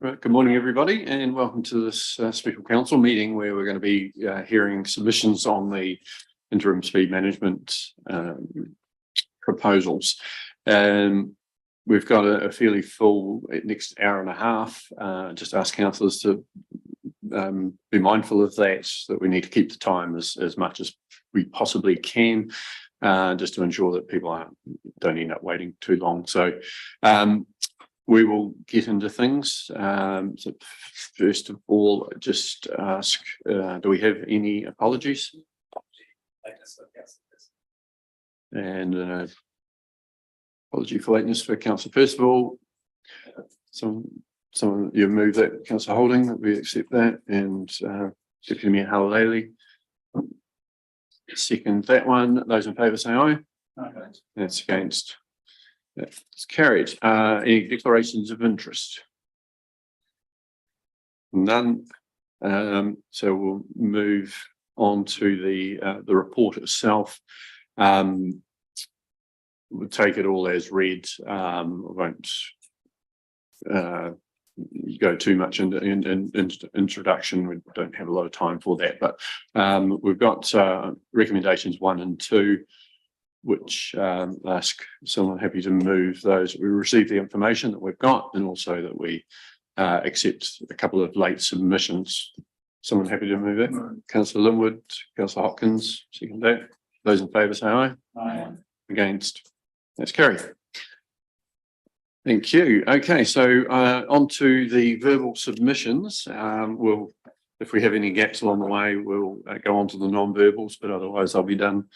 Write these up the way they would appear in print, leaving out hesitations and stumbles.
Right, good morning, everybody, and welcome to this special council meeting where we're going to be hearing submissions on the interim speed management proposals. We've got a fairly full next hour and a half. Just ask councillors to be mindful of that we need to keep the time as much as we possibly can, just to ensure that people don't end up waiting too long. So we will get into things. So first of all, just ask, do we have any apologies? And apology for lateness for Councillor Percival. Some you move that, Councillor Holding, that we accept that, and Deputy Mayor Halaleli. Second that one. Those in favour say aye. Aye. That's against. It's carried. Any declarations of interest? None. So we'll move on to the report itself. We'll take it all as read. Won't go too much into introduction. We don't have a lot of time for that, but we've got recommendations 1 and 2. Which ask someone happy to move those. We receive the information that we've got, and also that we accept a couple of late submissions. Someone happy to move that? Councillor Linwood, Councillor Hopkins, second that. Those in favour say aye. Aye. Against? That's carried. Thank you. Okay, so on to the verbal submissions. If we have any gaps along the way, we'll go on to the non-verbals, but otherwise they'll be done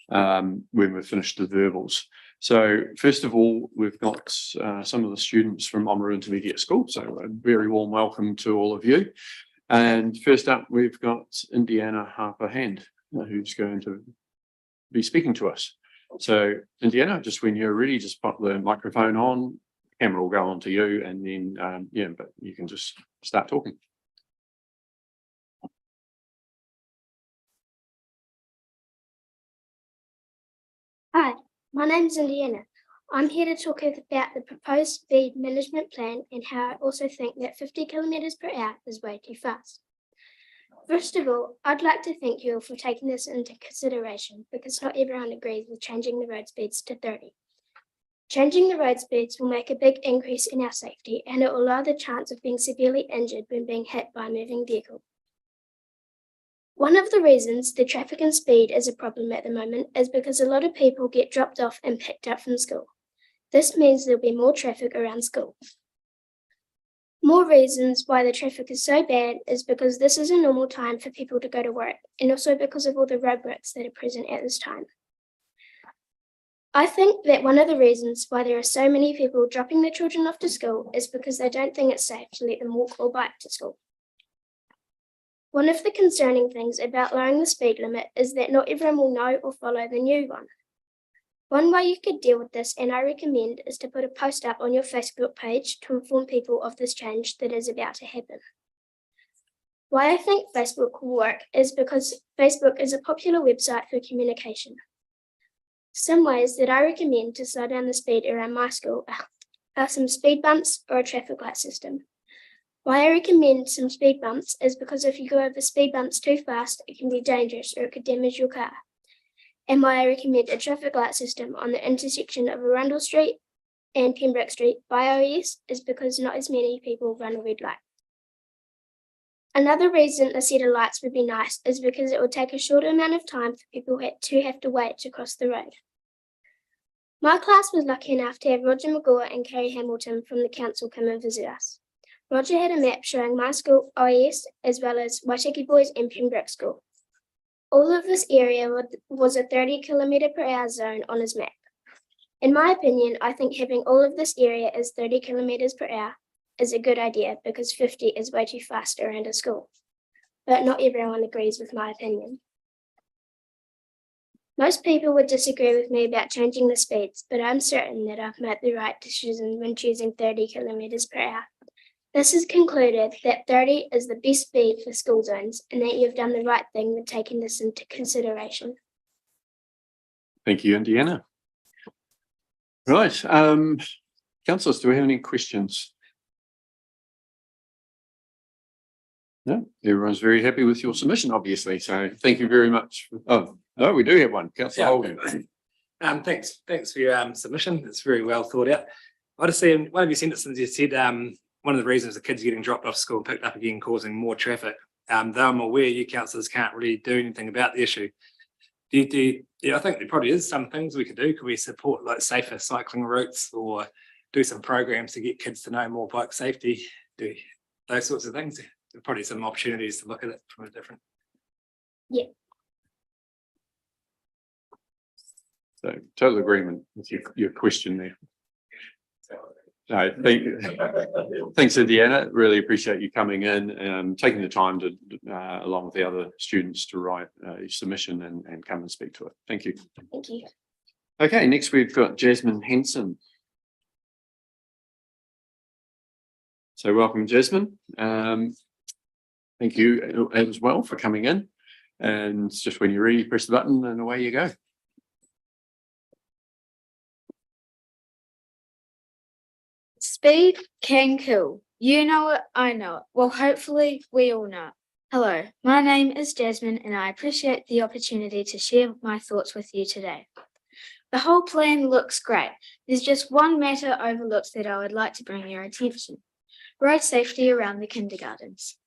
when we've finished the verbals. So first of all, we've got some of the students from Oamaru Intermediate School, so a very warm welcome to all of you. And first up, we've got Indiana Harper Hand, who's going to be speaking to us. So Indiana, just when you're ready, just pop the microphone on, camera will go on to you, and then yeah, but you can just start talking. Hi, my name is Indiana. I'm here to talk about the proposed speed management plan and how I also think that 50 kilometres per hour is way too fast. First of all, I'd like to thank you all for taking this into consideration, because not everyone agrees with changing the road speeds to 30. Changing the road speeds will make a big increase in our safety, and it will lower the chance of being severely injured when being hit by a moving vehicle. One of the reasons the traffic and speed is a problem at the moment is because a lot of people get dropped off and picked up from school. This means there'll be more traffic around school. More reasons why the traffic is so bad is because this is a normal time for people to go to work, and also because of all the roadworks that are present at this time. I think that one of the reasons why there are so many people dropping their children off to school is because they don't think it's safe to let them walk or bike to school. One of the concerning things about lowering the speed limit is that not everyone will know or follow the new one. One way you could deal with this, and I recommend, is to put a post up on your Facebook page to inform people of this change that is about to happen. Why I think Facebook will work is because Facebook is a popular website for communication. Some ways that I recommend to slow down the speed around my school are some speed bumps or a traffic light system. Why I recommend some speed bumps is because if you go over speed bumps too fast, it can be dangerous or it could damage your car. And why I recommend a traffic light system on the intersection of Arundel Street and Pembroke Street by OES is because not as many people run a red light. Another reason a set of lights would be nice is because it would take a shorter amount of time for people to have to wait to cross the road. My class was lucky enough to have Roger McGaw and Carrie Hamilton from the council come and visit us. Roger had a map showing my school, OES, as well as Waitaki Boys and Pembroke School. All of this area was a 30 kilometre per hour zone on his map. In my opinion, I think having all of this area as 30 kilometres per hour is a good idea because 50 is way too fast around a school. But not everyone agrees with my opinion. Most people would disagree with me about changing the speeds, but I'm certain that I've made the right decision when choosing 30 kilometres per hour. This has concluded that 30 is the best speed for school zones and that you've done the right thing with taking this into consideration. Thank you, Indiana. Right, councillors, do we have any questions? No, everyone's very happy with your submission, obviously. So thank you very much. Oh, no, we do have one. Councillor Holding. Thanks for your submission. It's very well thought out. I just see one of your sentences you said one of the reasons the kids are getting dropped off school and picked up again causing more traffic. Though I'm aware you councillors can't really do anything about the issue. I think there probably is some things we could do. Could we support like safer cycling routes or do some programs to get kids to know more bike safety? Do those sorts of things? There are probably some opportunities to look at it from a different. Yeah. So total agreement with your question there. No, thanks, Indiana. Really appreciate you coming in and taking the time to, along with the other students, to write your submission and come and speak to it. Thank you. Thank you. Okay, next we've got Jasmine Henson. So welcome, Jasmine. Thank you as well for coming in. And just when you're ready, press the button and away you go. Speed can kill. You know it, I know it. Well, hopefully we all know it. Hello, my name is Jasmine and I appreciate the opportunity to share my thoughts with you today. The whole plan looks great. There's just one matter overlooked that I would like to bring your attention. Road safety around the kindergartens.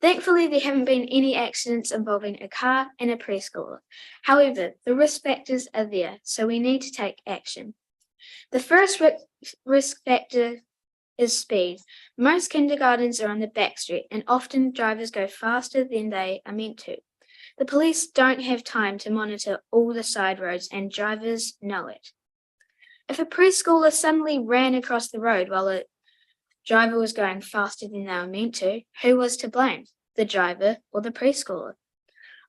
Thankfully, there haven't been any accidents involving a car and a preschooler. However, the risk factors are there, so we need to take action. The first risk factor is speed. Most kindergartens are on the back street and often drivers go faster than they are meant to. The police don't have time to monitor all the side roads and drivers know it. If a preschooler suddenly ran across the road while a driver was going faster than they were meant to, who was to blame, the driver or the preschooler?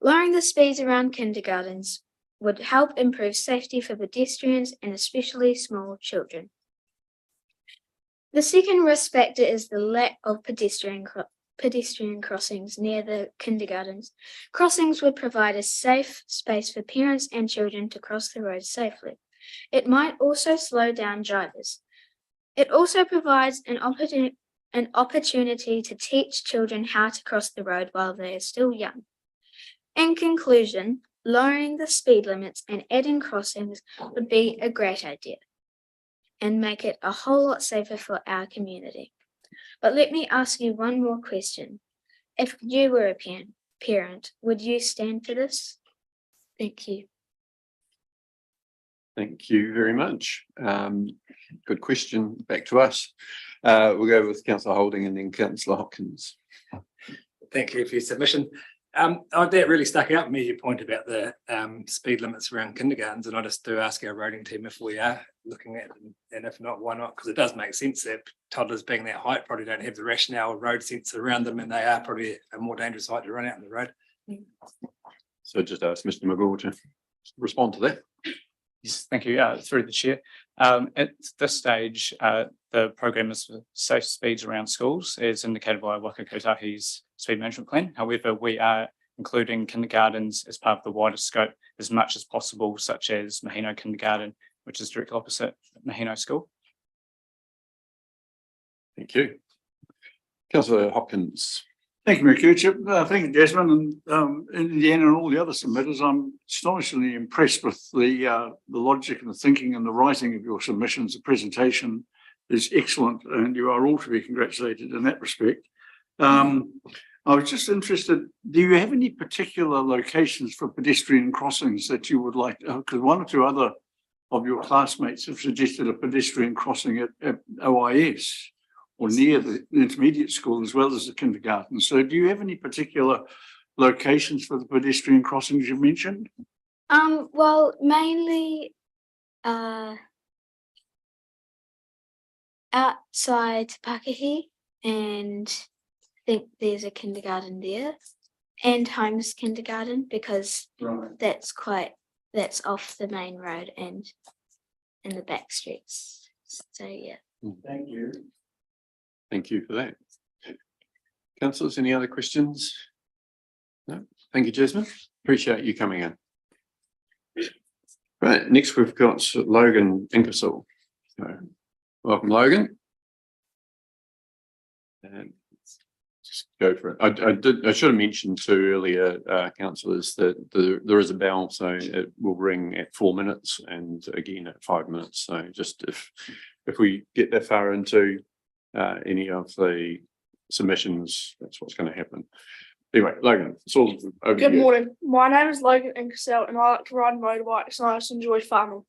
Lowering the speeds around kindergartens would help improve safety for pedestrians and especially small children. The second risk factor is the lack of pedestrian crossings near the kindergartens. Crossings would provide a safe space for parents and children to cross the road safely. It might also slow down drivers. It also provides an opportunity to teach children how to cross the road while they are still young. In conclusion, lowering the speed limits and adding crossings would be a great idea and make it a whole lot safer for our community. But let me ask you one more question. If you were a parent, would you stand for this? Thank you. Thank you very much. Good question. Back to us. We'll go with Councillor Holding and then Councillor Hopkins. Thank you for your submission. That really stuck out to me, your point about the speed limits around kindergartens, and I just do ask our roading team if we are looking at them, and if not, why not? Because it does make sense that toddlers being that height probably don't have the rationale of road sense around them, and they are probably a more dangerous height to run out on the road. So just ask Mr. McGaw to respond to that. Yes, thank you. Through the chair. At this stage, the program is for safe speeds around schools, as indicated by Waka Kotahi's speed management plan. However, we are including kindergartens as part of the wider scope as much as possible, such as Mahino Kindergarten, which is directly opposite Mahino School. Thank you. Councillor Hopkins. Thank you, Mr. Thank you, Jasmine, and Indiana and all the other submitters. I'm astonishingly impressed with the logic and the thinking and the writing of your submissions. The presentation is excellent, and you are all to be congratulated in that respect. I was just interested, do you have any particular locations for pedestrian crossings that you would like? Because one or two other of your classmates have suggested a pedestrian crossing at OIS. Or near the intermediate school as well as the kindergarten. So do you have any particular locations for the pedestrian crossings you mentioned? Well, mainly outside Pakahi, and I think there's a kindergarten there, and Holmes Kindergarten, because that's off the main road and in the back streets. So yeah. Thank you. Thank you for that. Councillors, any other questions? No? Thank you, Jasmine. Appreciate you coming in. Right, next we've got Logan Ingersoll. So, welcome, Logan. And just go for it. I should have mentioned too earlier, councillors, that there is a bell, so it will ring at 4 minutes and again at 5 minutes. So just if we get that far into any of the submissions, that's what's going to happen. Anyway, Logan, it's all over to Good you. morning. My name is Logan Inkersell and I like to ride motorbikes and I also enjoy farming.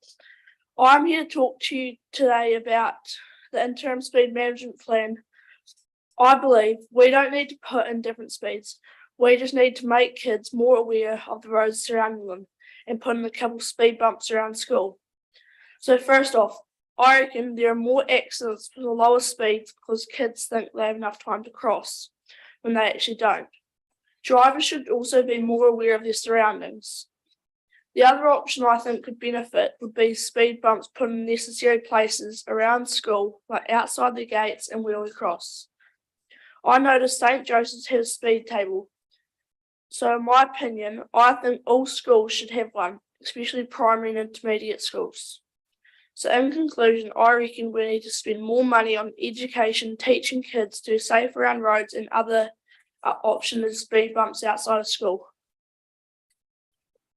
I'm here to talk to you today about the Interim Speed Management Plan. I believe we don't need to put in different speeds. We just need to make kids more aware of the roads surrounding them and put in a couple speed bumps around school. So first off, I reckon there are more accidents with the lower speeds because kids think they have enough time to cross when they actually don't. Drivers should also be more aware of their surroundings. The other option I think could benefit would be speed bumps put in necessary places around school, like outside the gates and where we cross. I noticed St. Joseph's has a speed table. So in my opinion, I think all schools should have one, especially primary and intermediate schools. So in conclusion, I reckon we need to spend more money on education, teaching kids to be safe around roads, and other option is speed bumps outside of school.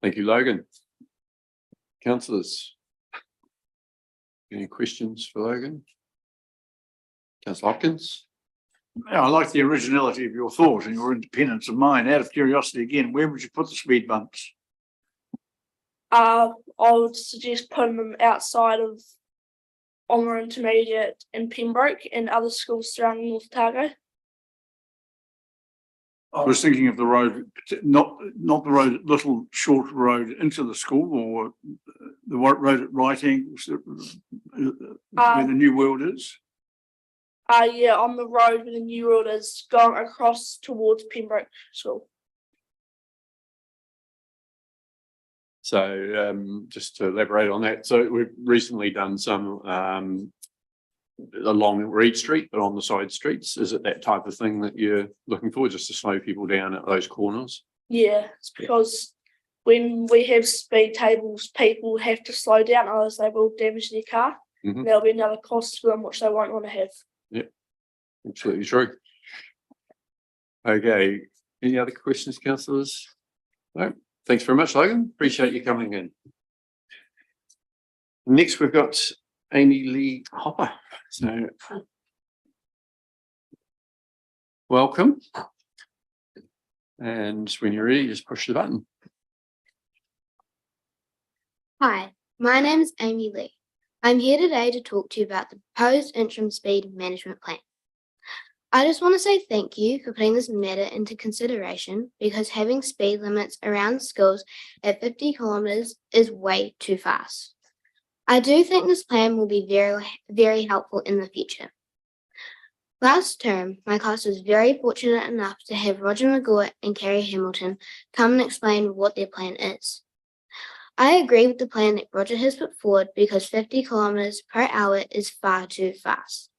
Thank you, Logan. Councillors, any questions for Logan? Councillor Hopkins? Yeah, I like the originality of your thought and your independence of mind. Out of curiosity, again, where would you put the speed bumps? I would suggest putting them outside of Omra Intermediate in Pembroke and other schools surrounding North Otago. I was thinking of the road, not the road, little short road into the school, or the road at right angles where the new world is. Yeah, on the road where the new road is going across towards Pembroke School. So just to elaborate on that, so we've recently done some along Reed Street, but on the side streets. Is it that type of thing that you're looking for, just to slow people down at those corners? Yeah, it's because when we have speed tables, people have to slow down, otherwise they will damage their car. Mhm. There'll be another cost for them, which they won't want to have. Absolutely true. Okay, any other questions, councillors? No, thanks very much, Logan. Appreciate you coming in. Next, we've got Amy Lee Hopper. So, welcome. And when you're ready, just push the button. Hi, my name is Amy Lee. I'm here today to talk to you about the proposed Interim Speed Management Plan. I just want to say thank you for putting this matter into consideration, because having speed limits around schools at 50 kilometres is way too fast. I do think this plan will be very helpful in the future. Last term, my class was very fortunate enough to have Roger McGaw and Kerry Hamilton come and explain what their plan is. I agree with the plan that Roger has put forward, because 50 kilometres per hour is far too fast.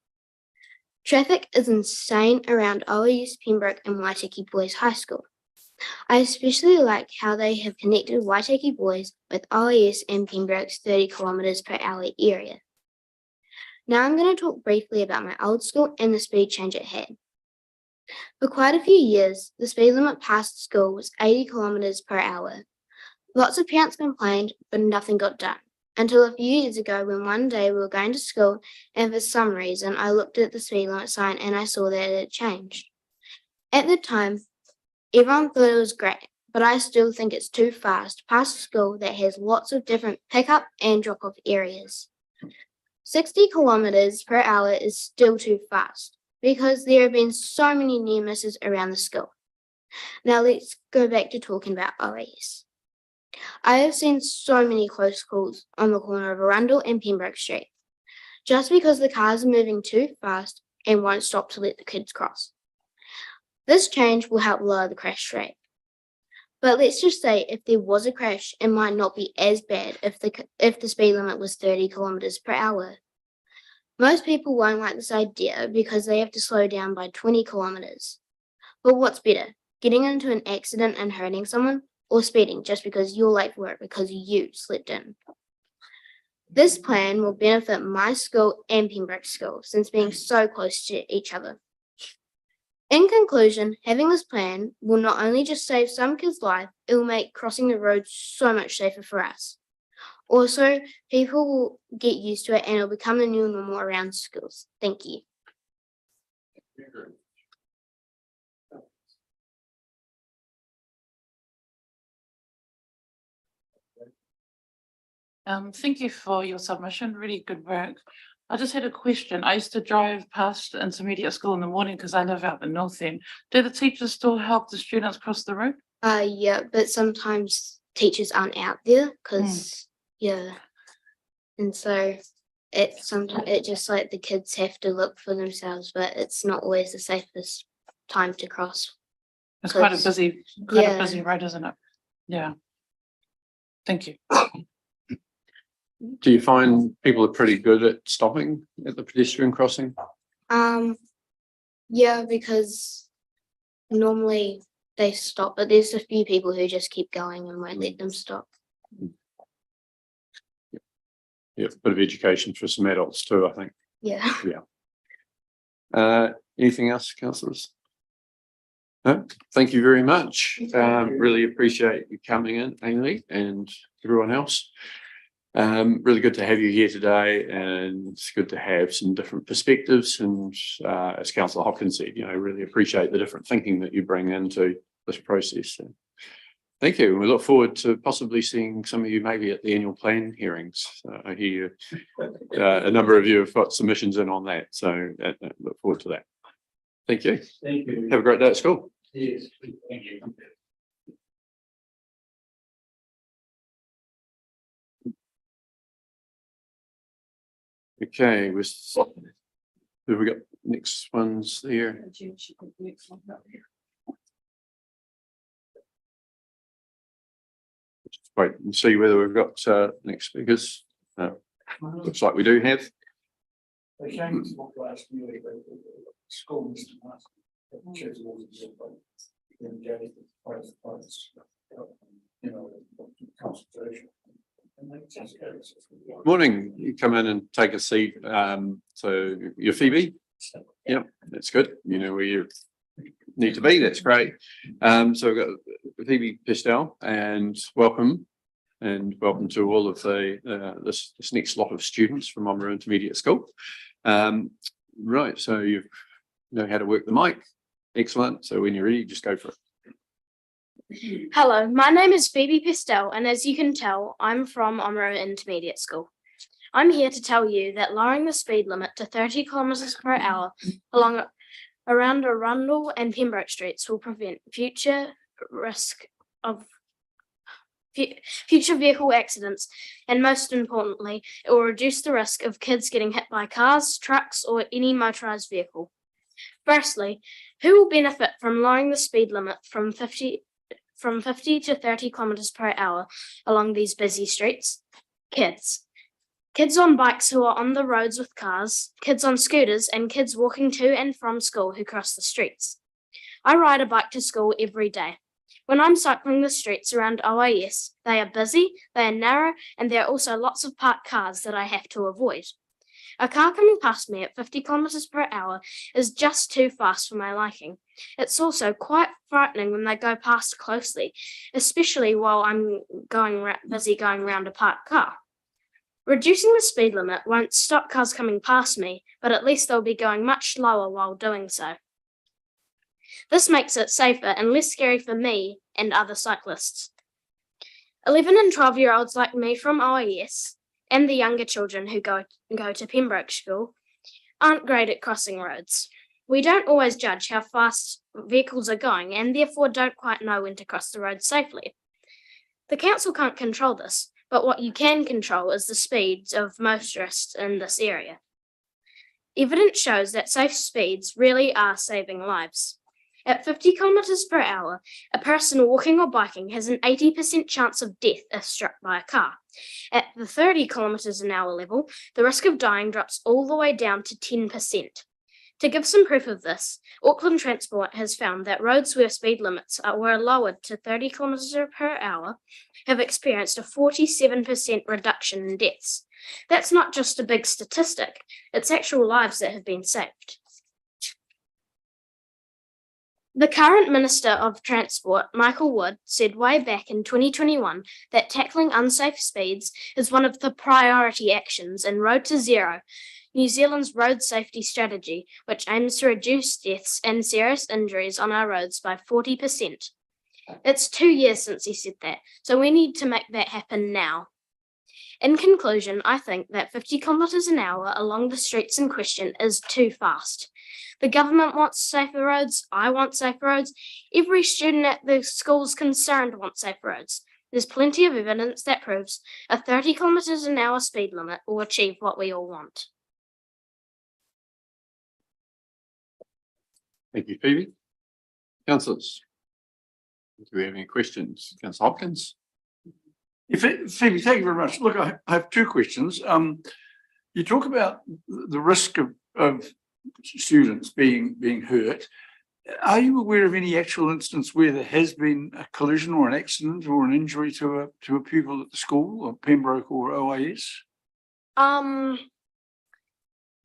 Traffic is insane around OAS Pembroke and Waitaki Boys High School. I especially like how they have connected Waitaki Boys with OAS and Pembroke's 30 kilometres per hour area. Now I'm going to talk briefly about my old school and the speed change it had. For quite a few years, the speed limit past the school was 80 kilometres per hour. Lots of parents complained, but nothing got done, until a few years ago when one day we were going to school and for some reason I looked at the speed limit sign and I saw that it had changed. At the time, everyone thought it was great, but I still think it's too fast past a school that has lots of different pick-up and drop-off areas. 60 kilometres per hour is still too fast, because there have been so many near misses around the school. Now let's go back to talking about OAS. I have seen so many close calls on the corner of Arundel and Pembroke Street, just because the cars are moving too fast and won't stop to let the kids cross. This change will help lower the crash rate. But let's just say if there was a crash, it might not be as bad if the speed limit was 30 kilometres per hour. Most people won't like this idea because they have to slow down by 20 kilometres. But what's better, getting into an accident and hurting someone, or speeding just because you're late for work because you slipped in? This plan will benefit my school and Pembroke School, since being so close to each other. In conclusion, having this plan will not only just save some kids' life, it will make crossing the road so much safer for us. Also, people will get used to it and it'll become the new normal around schools. Thank you. Thank you for your submission. Really good work. I just had a question. I used to drive past intermediate school in the morning because I live out the north end. Do the teachers still help the students cross the road? Yeah, but sometimes teachers aren't out there because and so it just like the kids have to look for themselves, but it's not always the safest time to cross. It's quite a 'Cause- busy, road, isn't it? Yeah. Thank you. Do you find people are pretty good at stopping at the pedestrian crossing? Yeah, because normally they stop, but there's a few people who just keep going and won't let them stop. Yeah, a bit of education for some adults too, I think. Yeah. Anything else, councillors? No, thank you very much. Really appreciate you coming in, Ainley, and everyone else. Really good to have you here today, and it's good to have some different perspectives. And as Councillor Hopkins said, really appreciate the different thinking that you bring into this process. So, thank you. We look forward to possibly seeing some of you maybe at the annual plan hearings. I hear a number of you have got submissions in on that, so look forward to that. Thank you. Thank you. Have a great day at school. Yes, thank you. Okay, who we got next ones there? Just wait and see whether we've got next speakers. Looks like we do have. They came to my class, schools. Consultation. Morning, you come in and take a seat. So you're Phoebe? Yep, that's good. You know where you need to be. That's great. So we've got Phoebe Pestel, and welcome to all of the this next lot of students from Oamaru Intermediate School. Right, so you know how to work the mic. Excellent. So when you're ready, just go for it. Hello, my name is Phoebe Pestel, and as you can tell, I'm from Oamaru Intermediate School. I'm here to tell you that lowering the speed limit to 30 kilometres per hour around Arundel and Pembroke streets will prevent future vehicle accidents, and most importantly, it will reduce the risk of kids getting hit by cars, trucks, or any motorised vehicle. Firstly, who will benefit from lowering the speed limit from 50 to 30 kilometres per hour along these busy streets? Kids. Kids on bikes who are on the roads with cars, kids on scooters, and kids walking to and from school who cross the streets. I ride a bike to school every day. When I'm cycling the streets around OIS, they are busy, they are narrow, and there are also lots of parked cars that I have to avoid. A car coming past me at 50 kilometres per hour is just too fast for my liking. It's also quite frightening when they go past closely, especially while I'm busy going around a parked car. Reducing the speed limit won't stop cars coming past me, but at least they'll be going much slower while doing so. This makes it safer and less scary for me and other cyclists. 11 and 12-year-olds like me from OIS and the younger children who go to Pembroke School aren't great at crossing roads. We don't always judge how fast vehicles are going and therefore don't quite know when to cross the road safely. The council can't control this, but what you can control is the speeds of motorists in this area. Evidence shows that safe speeds really are saving lives. At 50 kilometres per hour, a person walking or biking has an 80% chance of death if struck by a car. At the 30 kilometres an hour level, the risk of dying drops all the way down to 10%. To give some proof of this, Auckland Transport has found that roads where speed limits were lowered to 30 kilometres per hour have experienced a 47% reduction in deaths. That's not just a big statistic, it's actual lives that have been saved. The current Minister of Transport, Michael Wood, said way back in 2021 that tackling unsafe speeds is one of the priority actions in Road to Zero, New Zealand's road safety strategy, which aims to reduce deaths and serious injuries on our roads by 40%. It's 2 years since he said that, so we need to make that happen now. In conclusion, I think that 50 kilometres an hour along the streets in question is too fast. The government wants safer roads, I want safer roads, every student at the schools concerned wants safer roads. There's plenty of evidence that proves a 30 kilometres an hour speed limit will achieve what we all want. Thank you, Phoebe. Councillors, do we have any questions? Councillor Hopkins? Phoebe, thank you very much. Look, I have two questions. You talk about the risk of students being hurt. Are you aware of any actual instance where there has been a collision or an accident or an injury to a pupil at the school, or Pembroke or OIS?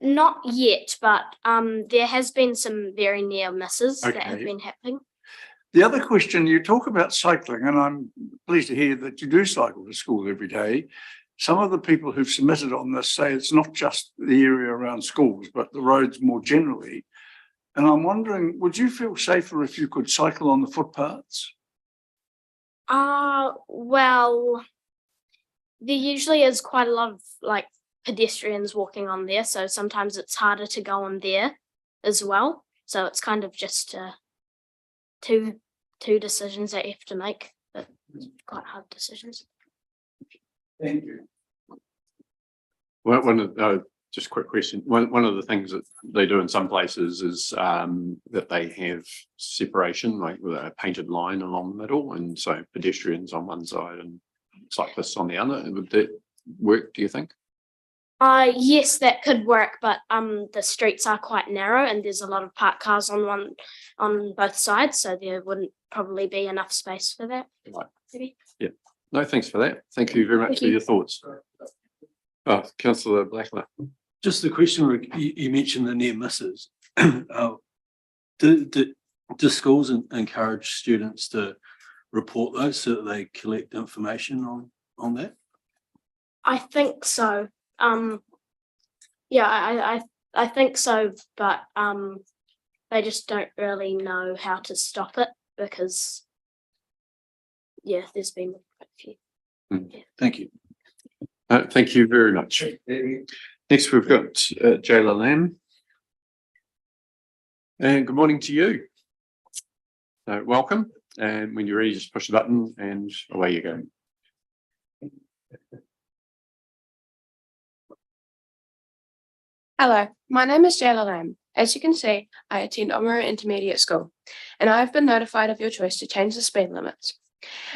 Not yet, but there has been some very near misses that have Okay. been happening. The other question, you talk about cycling, and I'm pleased to hear that you do cycle to school every day. Some of the people who've submitted on this say it's not just the area around schools, but the roads more generally. And I'm wondering, would you feel safer if you could cycle on the footpaths? Well, there usually is quite a lot of pedestrians walking on there, so sometimes it's harder to go on there as well. So it's kind of just two decisions that you have to make, but quite hard decisions. Thank you. Well, just a quick question. One of the things that they do in some places is that they have separation, like with a painted line along the middle, and so pedestrians on one side and cyclists on the other. Would that work, do you think? Yes, that could work, but the streets are quite narrow and there's a lot of parked cars on both sides, so there wouldn't probably be enough space for that. Right. Maybe. Yeah. No, thanks for that. Thank you very much for your thoughts. Oh, Councillor Blackler. Just the question, Rick, you mentioned the near misses. Do schools encourage students to report those so that they collect information on that? I think so. Yeah, I think so, but they just don't really know how to stop it because there's been quite a few. Thank you. Thank you very much. Next, we've got Jayla Lamb. And good morning to you. Welcome. And when you're ready, just push the button and away you go. Hello, my name is Jayla Lamb. As you can see, I attend Oamaru Intermediate School, and I have been notified of your choice to change the speed limits.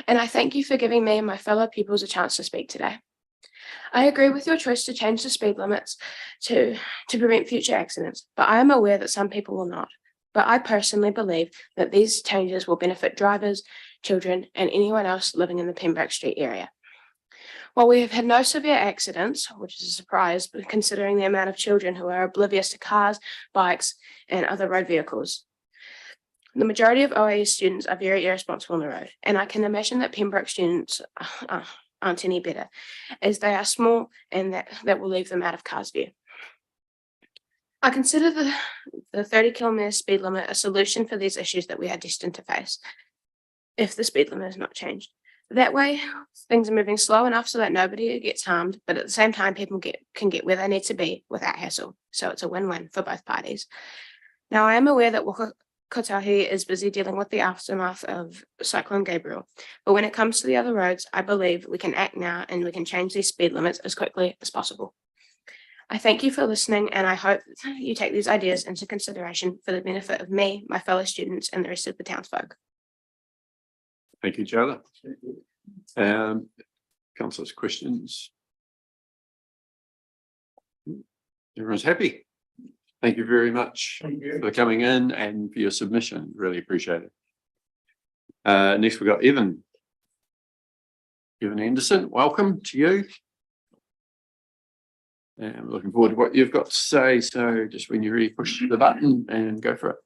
And I thank you for giving me and my fellow pupils a chance to speak today. I agree with your choice to change the speed limits to prevent future accidents, but I am aware that some people will not. But I personally believe that these changes will benefit drivers, children, and anyone else living in the Pembroke Street area. While we have had no severe accidents, which is a surprise, but considering the amount of children who are oblivious to cars, bikes, and other road vehicles, the majority of OAS students are very irresponsible on the road, and I can imagine that Pembroke students aren't any better, as they are small and that will leave them out of cars' view. I consider the 30 kilometre speed limit a solution for these issues that we are destined to face if the speed limit is not changed. That way, things are moving slow enough so that nobody gets harmed, but at the same time, people can get where they need to be without hassle. So it's a win-win for both parties. Now, I am aware that Waka Kotahi is busy dealing with the aftermath of Cyclone Gabriel, but when it comes to the other roads, I believe we can act now and we can change these speed limits as quickly as possible. I thank you for listening, and I hope you take these ideas into consideration for the benefit of me, my fellow students, and the rest of the townsfolk. Thank you, Jayla. Councillors, questions? Everyone's happy. Thank you very much for coming in and for your submission. Really appreciate it. Next, we've got Evan. Evan Anderson, welcome to you. And I'm looking forward to what you've got to say. So just when you're ready, push the button and go for it.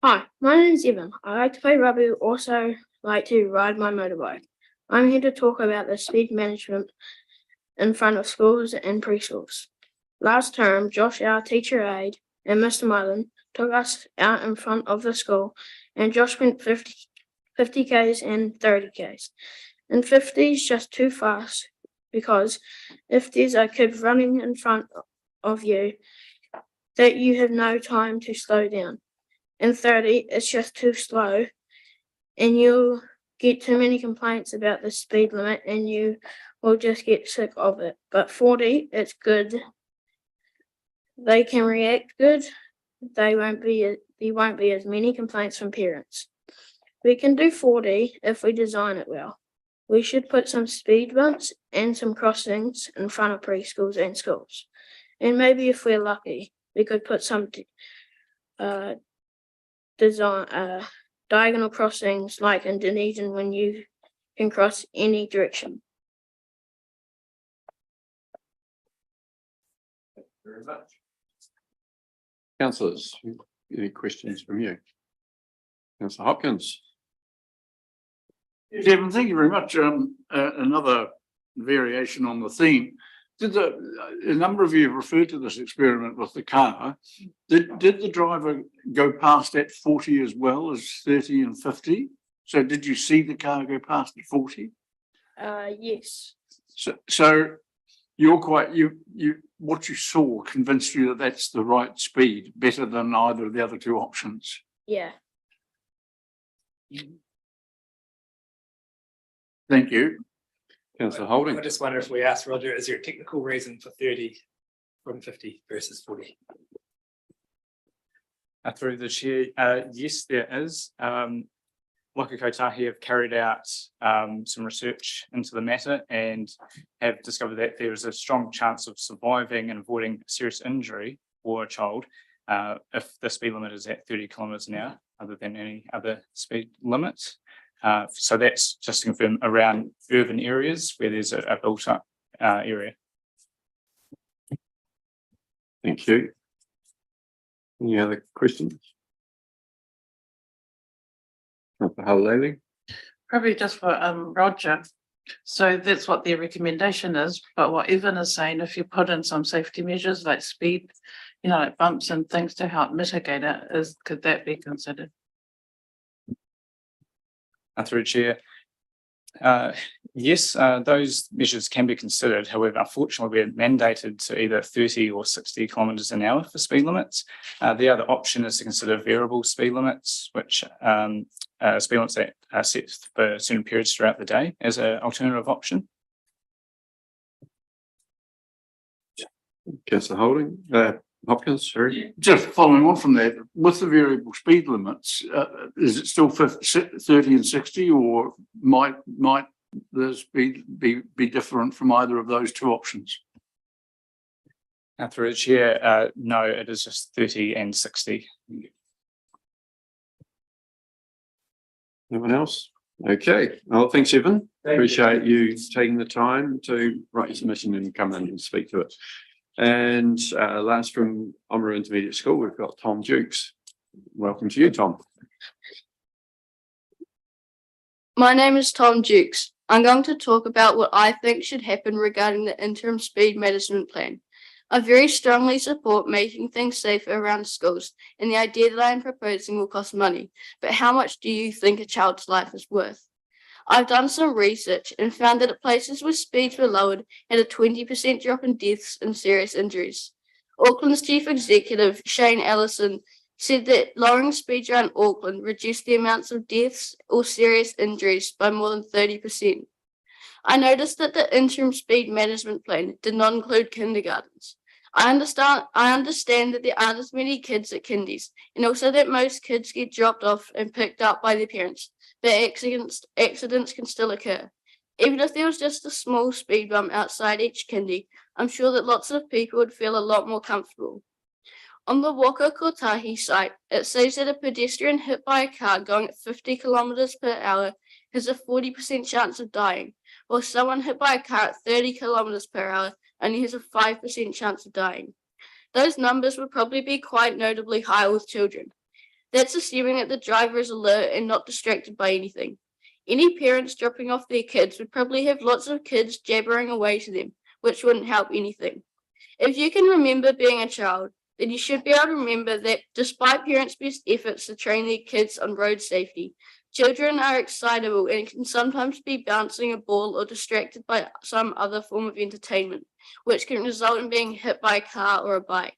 Hi, my name is Evan. I like to play rugby, also like to ride my motorbike. I'm here to talk about the speed management in front of schools and preschools. Last term, Josh, our teacher aide, and Mr. Mylan took us out in front of the school, and Josh went 50 Ks and 30 Ks. And 50 is just too fast because if there's a kid running in front of you, that you have no time to slow down. And 30, it's just too slow, and you'll get too many complaints about the speed limit and you will just get sick of it. But 40, it's good. They can react good. There won't be as many complaints from parents. We can do 40 if we design it well. We should put some speed bumps and some crossings in front of preschools and schools. And maybe if we're lucky, we could put some diagonal crossings like in Dunedin when you can cross any direction. Very much. Councillors, any questions from you? Councillor Hopkins. Yes, Evan, thank you very much. Another variation on the theme. A number of you have referred to this experiment with the car. Did the driver go past at 40 as well as 30 and 50? So did you see the car go past at 40? Yes. So you're quite what you saw convinced you that that's the right speed, better than either of the other two options. Yeah. Thank you. Councillor Holding. I just wonder if we ask Roger, is there a technical reason for 30 from 50 versus 40? Through the chair, yes, there is. Waka Kotahi have carried out some research into the matter and have discovered that there is a strong chance of surviving and avoiding serious injury for a child if the speed limit is at 30 kilometres an hour, other than any other speed limit. So that's just to confirm around urban areas where there's a built up area. Thank you. Any other questions? Councillor Halali. Probably just for Roger. So that's what their recommendation is, but what Evan is saying, if you put in some safety measures like speed, like bumps and things to help mitigate it, could that be considered? Through chair. Yes, those measures can be considered. However, unfortunately, we're mandated to either 30 or 60 kilometres an hour for speed limits. The other option is to consider variable speed limits, which speed limits that are set for certain periods throughout the day as an alternative option. Councillor Holding. Hopkins, sorry. Just following on from that, with the variable speed limits, is it still 30 and 60, or might the speed be different from either of those two options? Through the chair, no, it is just 30 and 60. Anyone else? Okay. Well, thanks, Evan. Appreciate you taking the time to write your submission and come in and speak to it. And last from Oamaru Intermediate School, we've got Tom Dukes. Welcome to you, Tom. My name is Tom Dukes. I'm going to talk about what I think should happen regarding the Interim Speed Management Plan. I very strongly support making things safer around schools, and the idea that I am proposing will cost money. But how much do you think a child's life is worth? I've done some research and found that at places where speeds were lowered had a 20% drop in deaths and serious injuries. Auckland's chief executive, Shane Ellison, said that lowering speeds around Auckland reduced the amounts of deaths or serious injuries by more than 30%. I noticed that the Interim Speed Management Plan did not include kindergartens. I understand that there aren't as many kids at kindies, and also that most kids get dropped off and picked up by their parents, but accidents can still occur. Even if there was just a small speed bump outside each kindy, I'm sure that lots of people would feel a lot more comfortable. On the Waka Kotahi site, it says that a pedestrian hit by a car going at 50 kilometres per hour has a 40% chance of dying, while someone hit by a car at 30 kilometres per hour only has a 5% chance of dying. Those numbers would probably be quite notably higher with children. That's assuming that the driver is alert and not distracted by anything. Any parents dropping off their kids would probably have lots of kids jabbering away to them, which wouldn't help anything. If you can remember being a child, then you should be able to remember that despite parents' best efforts to train their kids on road safety, children are excitable and can sometimes be bouncing a ball or distracted by some other form of entertainment, which can result in being hit by a car or a bike.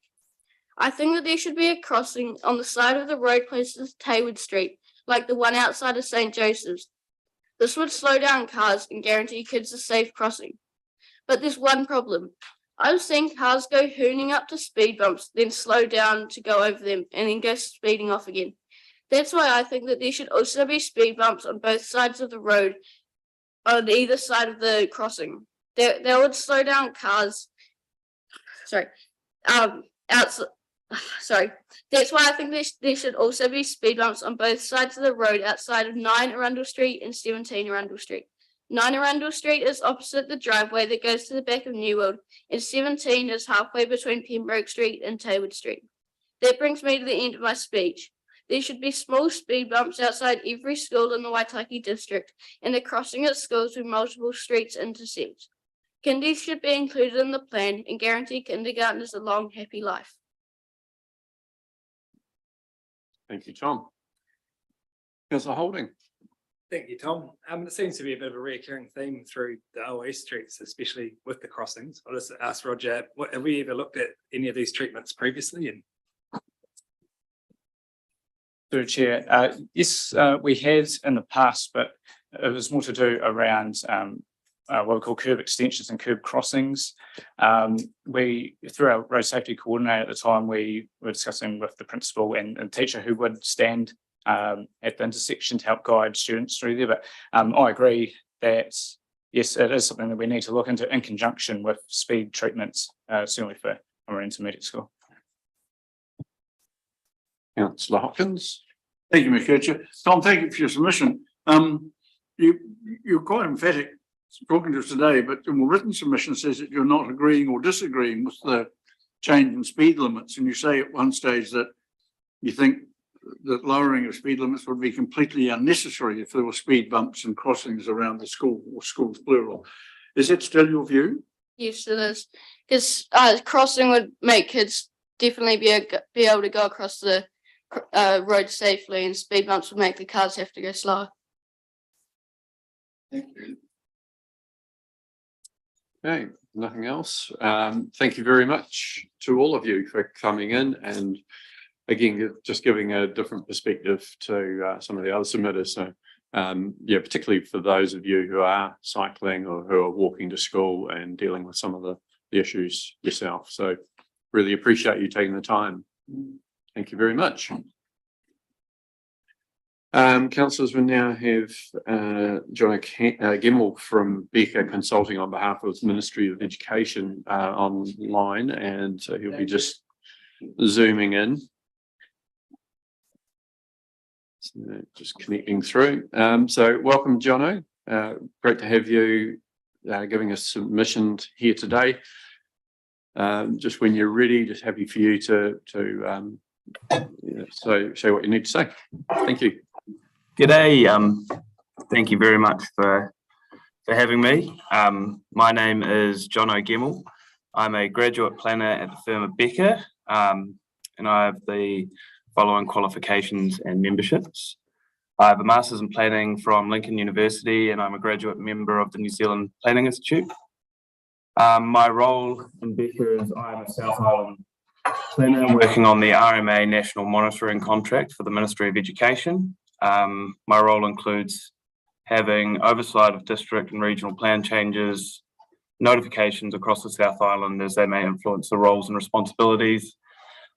I think that there should be a crossing on the side of the road closest to Hayward Street, like the one outside of St. Joseph's. This would slow down cars and guarantee kids a safe crossing. But there's one problem. I've seen cars go hooning up to speed bumps, then slow down to go over them, and then go speeding off again. That's why I think that there should also be speed bumps on both sides of the road, on either side of the crossing. That would slow down cars. That's why I think there should also be speed bumps on both sides of the road outside of 9 Arundel Street and 17 Arundel Street. 9 Arundel Street is opposite the driveway that goes to the back of New World, and 17 is halfway between Pembroke Street and Tayward Street. That brings me to the end of my speech. There should be small speed bumps outside every school in the Waitaki district, and a crossing at schools where multiple streets intersect. Kindies should be included in the plan and guarantee kindergartners a long, happy life. Thank you, Tom. Councillor Holding. Thank you, Tom. It seems to be a bit of a recurring theme through the OS streets, especially with the crossings. I'll just ask Roger, have we ever looked at any of these treatments previously? And Through the chair, yes, we had in the past, but it was more to do around what we call curb extensions and curb crossings. Through our road safety coordinator at the time, we were discussing with the principal and teacher who would stand at the intersection to help guide students through there. But I agree that, yes, it is something that we need to look into in conjunction with speed treatments, certainly for our intermediate school. Councillor Hopkins. Thank you, Mr. Chair. Tom, thank you for your submission. You're quite emphatic talking to us today, but your written submission says that you're not agreeing or disagreeing with the change in speed limits. And you say at one stage that you think that lowering of speed limits would be completely unnecessary if there were speed bumps and crossings around the school or schools plural. Is that still your view? Yes, it is. Because crossing would make kids definitely be able to go across the road safely, and speed bumps would make the cars have to go slower. Okay, nothing else. Thank you very much to all of you for coming in and again, just giving a different perspective to some of the other submitters. So yeah, particularly for those of you who are cycling or who are walking to school and dealing with some of the issues yourself. So really appreciate you taking the time. Thank you very much. Councillors, we now have John Gemmell from Becker Consulting on behalf of the Ministry of Education online, and he'll be just zooming in. So just connecting through. So welcome, Jono. Great to have you giving us submission here today. Just when you're ready, just happy for you to say what you need to say. Thank you. G'day. Thank you very much for having me. My name is Jono Gemmell. I'm a graduate planner at the firm of Becker, and I have the following qualifications and memberships. I have a Masters in Planning from Lincoln University, and I'm a graduate member of the New Zealand Planning Institute. My role in Becker is I am a South Island planner working on the RMA National Monitoring Contract for the Ministry of Education. My role includes having oversight of district and regional plan changes, notifications across the South Island as they may influence the roles and responsibilities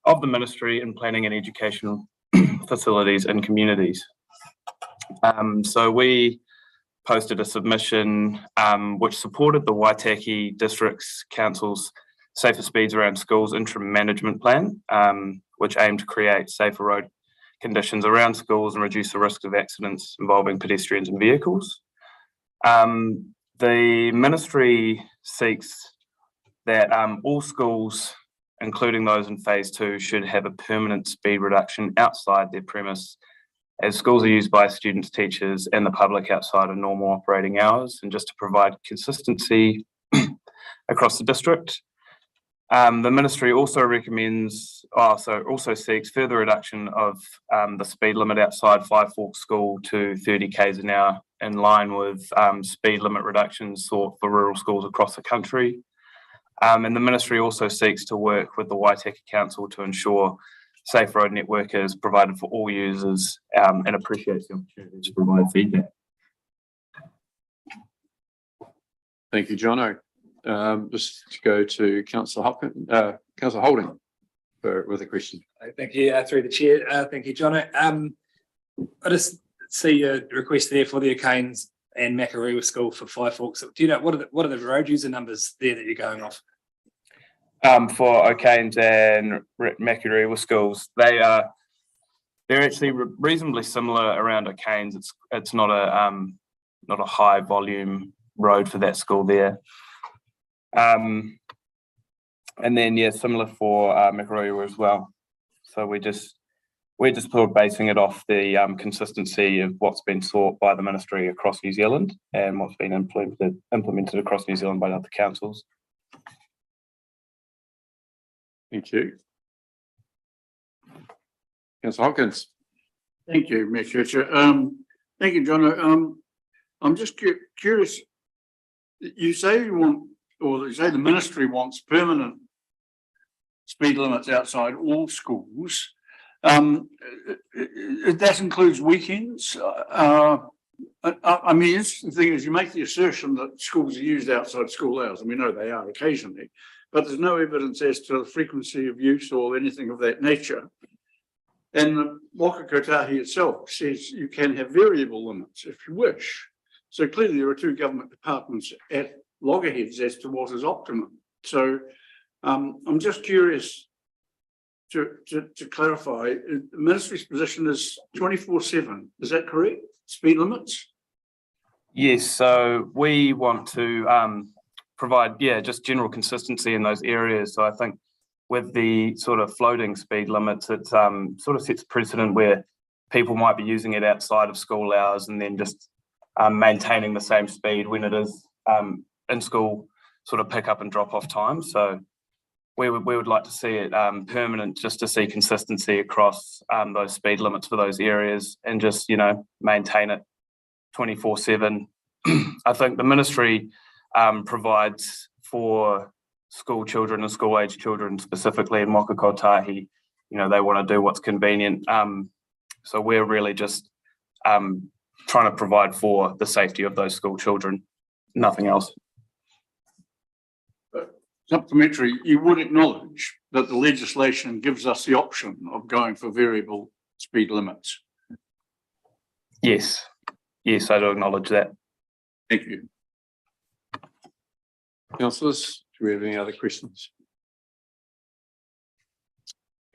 of the ministry in planning and educational facilities and communities. So we posted a submission which supported the Waitaki District's Council's Safer Speeds Around Schools Interim Management Plan, which aimed to create safer road conditions around schools and reduce the risk of accidents involving pedestrians and vehicles. The ministry seeks that all schools including those in phase 2, should have a permanent speed reduction outside their premise, as schools are used by students, teachers, and the public outside of normal operating hours, and just to provide consistency across the district. The ministry also also seeks further reduction of the speed limit outside Five Forks School to 30 k's an hour, in line with speed limit reductions sought for rural schools across the country. And the ministry also seeks to work with the Waitaki Council to ensure safe road network is provided for all users, and appreciates the opportunity to provide feedback. Thank you, Jono. Just to go to Councillor Holding with a question. Thank you, through the chair. Thank you, Jono. I just see a request there for the O'Kane's and Makarua School for Five Forks. Do you know what are the road user numbers there that you're going off? For O'Kane's and Makarua schools, they're actually reasonably similar around O'Kane's. It's not a high volume road for that school there. And then similar for Makarua as well. So we're just sort of basing it off the consistency of what's been sought by the ministry across New Zealand and what's been implemented across New Zealand by other councils. Thank you. Councillor Hopkins. Thank you, Mr. Chair. Thank you, John. I'm just curious. You say you want, or you say the ministry wants permanent speed limits outside all schools. That includes weekends. I mean, the thing is, you make the assertion that schools are used outside school hours, and we know they are occasionally, but there's no evidence as to the frequency of use or anything of that nature. And the Waka Kotahi itself says you can have variable limits if you wish. So clearly there are two government departments at loggerheads as to what is optimum. So I'm just curious to clarify, the ministry's position is 24/7, is that correct? Speed limits? Yes, so we want to provide, just general consistency in those areas. So I think with the sort of floating speed limits, it sort of sets precedent where people might be using it outside of school hours and then just maintaining the same speed when it is in school sort of pick up and drop off time. So we would like to see it permanent, just to see consistency across those speed limits for those areas and just, maintain it 24/7. I think the ministry provides for school children and school age children, specifically in Waka Kotahi, they want to do what's convenient. So we're really just trying to provide for the safety of those school children, nothing else. Supplementary, you would acknowledge that the legislation gives us the option of going for variable speed limits. Yes, I do acknowledge that. Thank you. Councillors, do we have any other questions?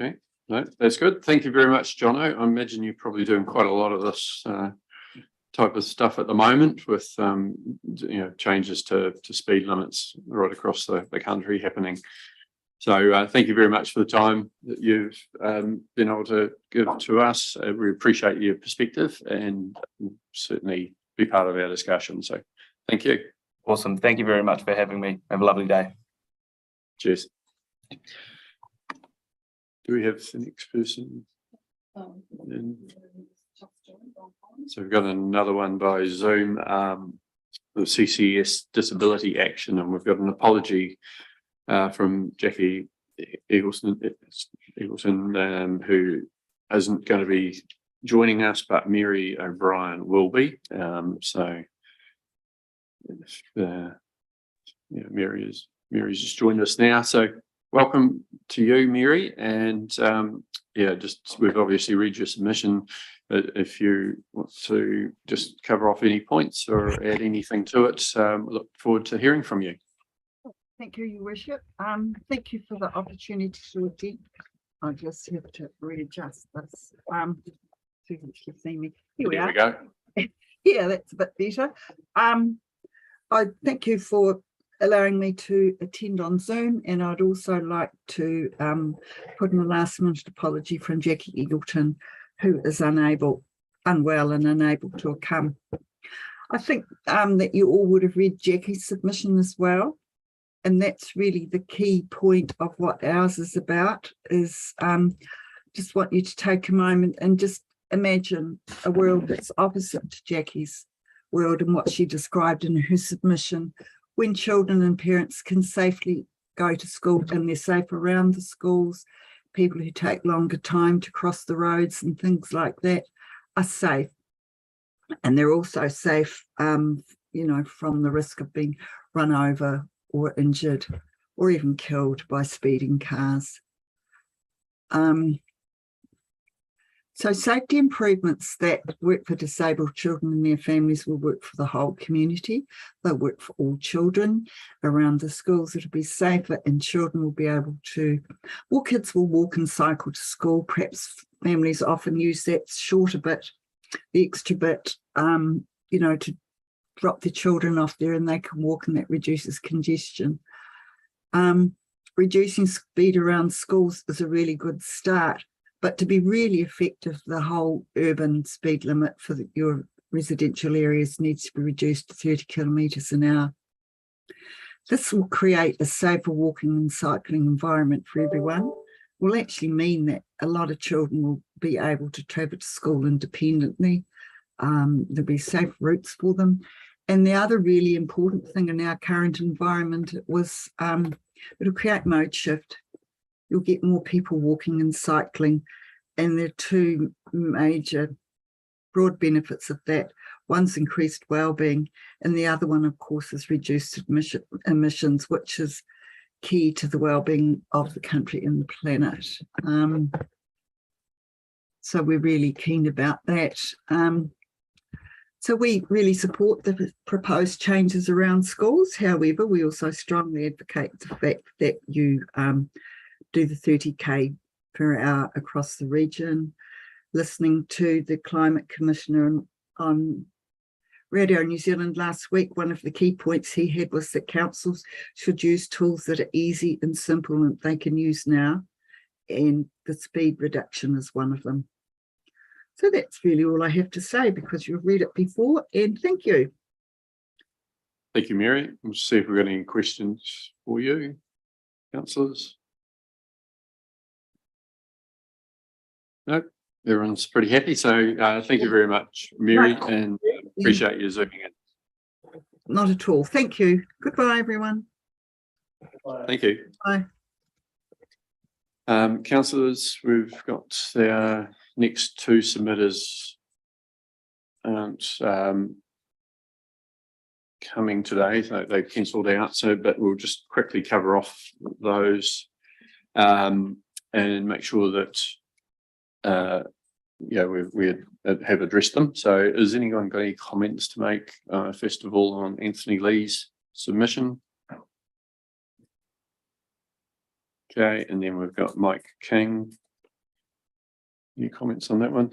Okay, no, that's good. Thank you very much, Jono. I imagine you're probably doing quite a lot of this type of stuff at the moment with changes to speed limits right across the country happening. So thank you very much for the time that you've been able to give to us. We appreciate your perspective and certainly be part of our discussion. So thank you. Awesome. Thank you very much for having me. Have a lovely day. Cheers. Do we have the next person? So we've got another one by Zoom, the CCS Disability Action, and we've got an apology from Jackie Eagleson, who isn't going to be joining us, but Mary O'Brien will be. Mary's just joined us now. So welcome to you, Mary, and we've obviously read your submission. But if you want to just cover off any points or add anything to it, look forward to hearing from you. Thank you, Your Worship. Thank you for the opportunity to attend. I just have to readjust this. So you can see me. Here we go. Yeah, that's a bit better. I thank you for allowing me to attend on Zoom, and I'd also like to put in a last minute apology from Jackie Eagleton, who is unwell and unable to come. I think that you all would have read Jackie's submission as well, and that's really the key point of what ours is about, is just want you to take a moment and just imagine a world that's opposite to Jackie's world and what she described in her submission, when children and parents can safely go to school and they're safe around the schools. People who take longer time to cross the roads and things like that are safe. And they're also safe, you know, from the risk of being run over or injured or even killed by speeding cars. So safety improvements that work for disabled children and their families will work for the whole community. They'll work for all children around the schools. It'll be safer, and children will be able to, well, kids will walk and cycle to school. Perhaps families often use that shorter bit, the extra bit, you know, to drop their children off there, and they can walk, and that reduces congestion. Reducing speed around schools is a really good start. But to be really effective, the whole urban speed limit for your residential areas needs to be reduced to 30 kilometres an hour. This will create a safer walking and cycling environment for everyone. Will actually mean that a lot of children will be able to travel to school independently. There'll be safe routes for them. And the other really important thing in our current environment was it'll create mode shift. You'll get more people walking and cycling, and there are two major broad benefits of that. One's increased well-being, and the other one, of course, is reduced emissions, which is key to the well-being of the country and the planet. So we're really keen about that. So we really support the proposed changes around schools. However, we also strongly advocate the fact that you do the 30k per hour across the region. Listening to the Climate Commissioner on Radio New Zealand last week, one of the key points he had was that councils should use tools that are easy and simple and they can use now, and the speed reduction is one of them. So that's really all I have to say, because you've read it before, and thank you. Thank you, Mary. We'll see if we've got any questions for you, councillors. No, everyone's pretty happy. So thank you very much, Mary, and appreciate you zooming in. Not at all. Thank you. Goodbye, everyone. Thank you. Bye. Councillors, we've got our next two submitters coming today. So they've cancelled out. So, but we'll just quickly cover off those and make sure that yeah, we have addressed them. So has anyone got any comments to make, first of all, on Anthony Lee's submission? Okay, and then we've got Mike King. Any comments on that one?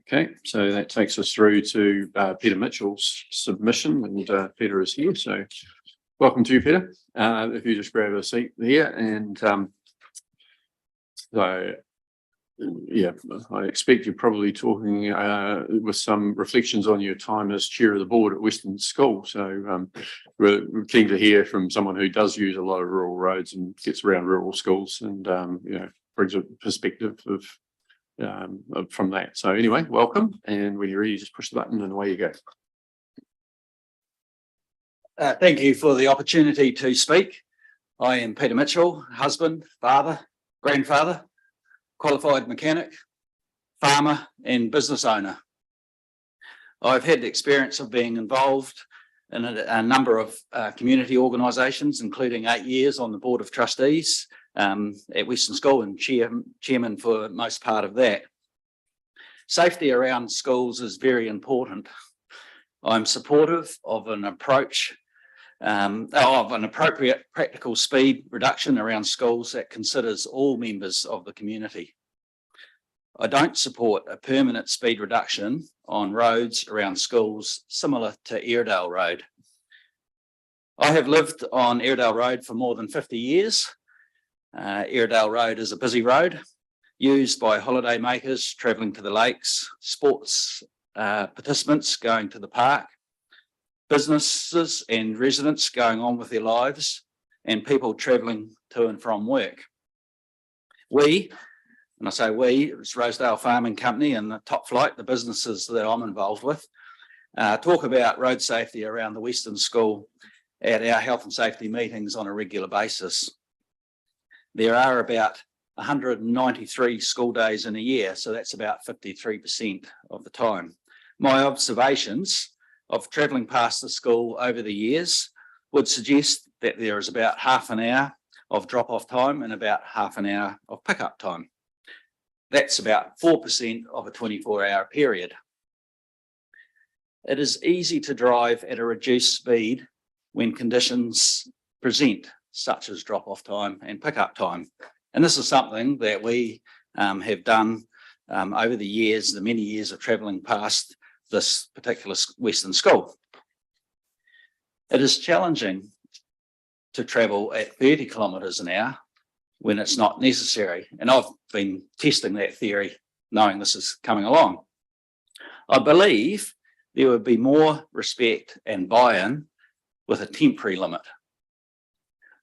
Okay, so that takes us through to Peter Mitchell's submission, and Peter is here. So welcome to you, Peter. If you just grab a seat there, and so yeah, I expect you're probably talking with some reflections on your time as chair of the board at Western School. So we're keen to hear from someone who does use a lot of rural roads and gets around rural schools, and you know, brings a perspective of from that. So anyway, welcome, and when you're ready, just push the button and away you go. Thank you for the opportunity to speak. I am Peter Mitchell, husband, father, grandfather, qualified mechanic, farmer and business owner. I've had the experience of being involved in a number of community organisations, including 8 years on the Board of Trustees at Western School, and chairman for most part of that. Safety around schools is very important. I'm supportive of an approach of an appropriate practical speed reduction around schools that considers all members of the community. I don't support a permanent speed reduction on roads around schools similar to Airedale Road. I have lived on Airedale Road for more than 50 years. Airedale Road is a busy road used by holiday makers travelling to the lakes, sports participants going to the park, businesses and residents going on with their lives, and people travelling to and from work. We, and I say we, it's Rosedale Farming Company and the Top Flight, the businesses that I'm involved with, talk about road safety around the Western School at our health and safety meetings on a regular basis. There are about 193 school days in a year, so that's about 53% of the time. My observations of travelling past the school over the years would suggest that there is about half an hour of drop-off time and about half an hour of pick-up time. That's about 4% of a 24-hour period. It is easy to drive at a reduced speed when conditions present, such as drop-off time and pick-up time. And this is something that we have done over the years, the many years of travelling past this particular Western School. It is challenging to travel at 30 kilometres an hour when it's not necessary. And I've been testing that theory, knowing this is coming along. I believe there would be more respect and buy-in with a temporary limit.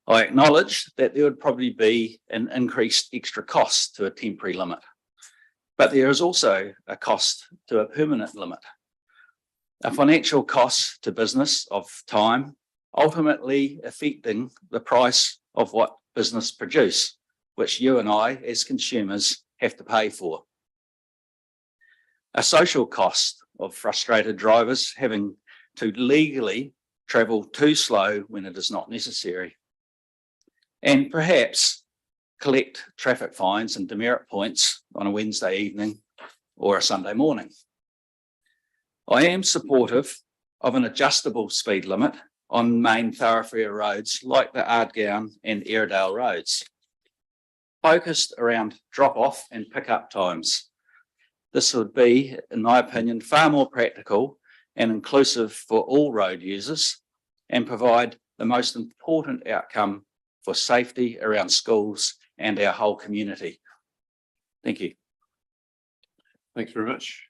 I acknowledge that there would probably be an increased extra cost to a temporary limit, but there is also a cost to a permanent limit. A financial cost to business of time, ultimately affecting the price of what business produce, which you and I as consumers have to pay for. A social cost of frustrated drivers having to legally travel too slow when it is not necessary. And perhaps collect traffic fines and demerit points on a Wednesday evening or a Sunday morning. I am supportive of an adjustable speed limit on main thoroughfare roads like the Ardgown and Airedale roads, focused around drop-off and pick-up times. This would be, in my opinion, far more practical and inclusive for all road users and provide the most important outcome for safety around schools and our whole community. Thank you. Thanks very much.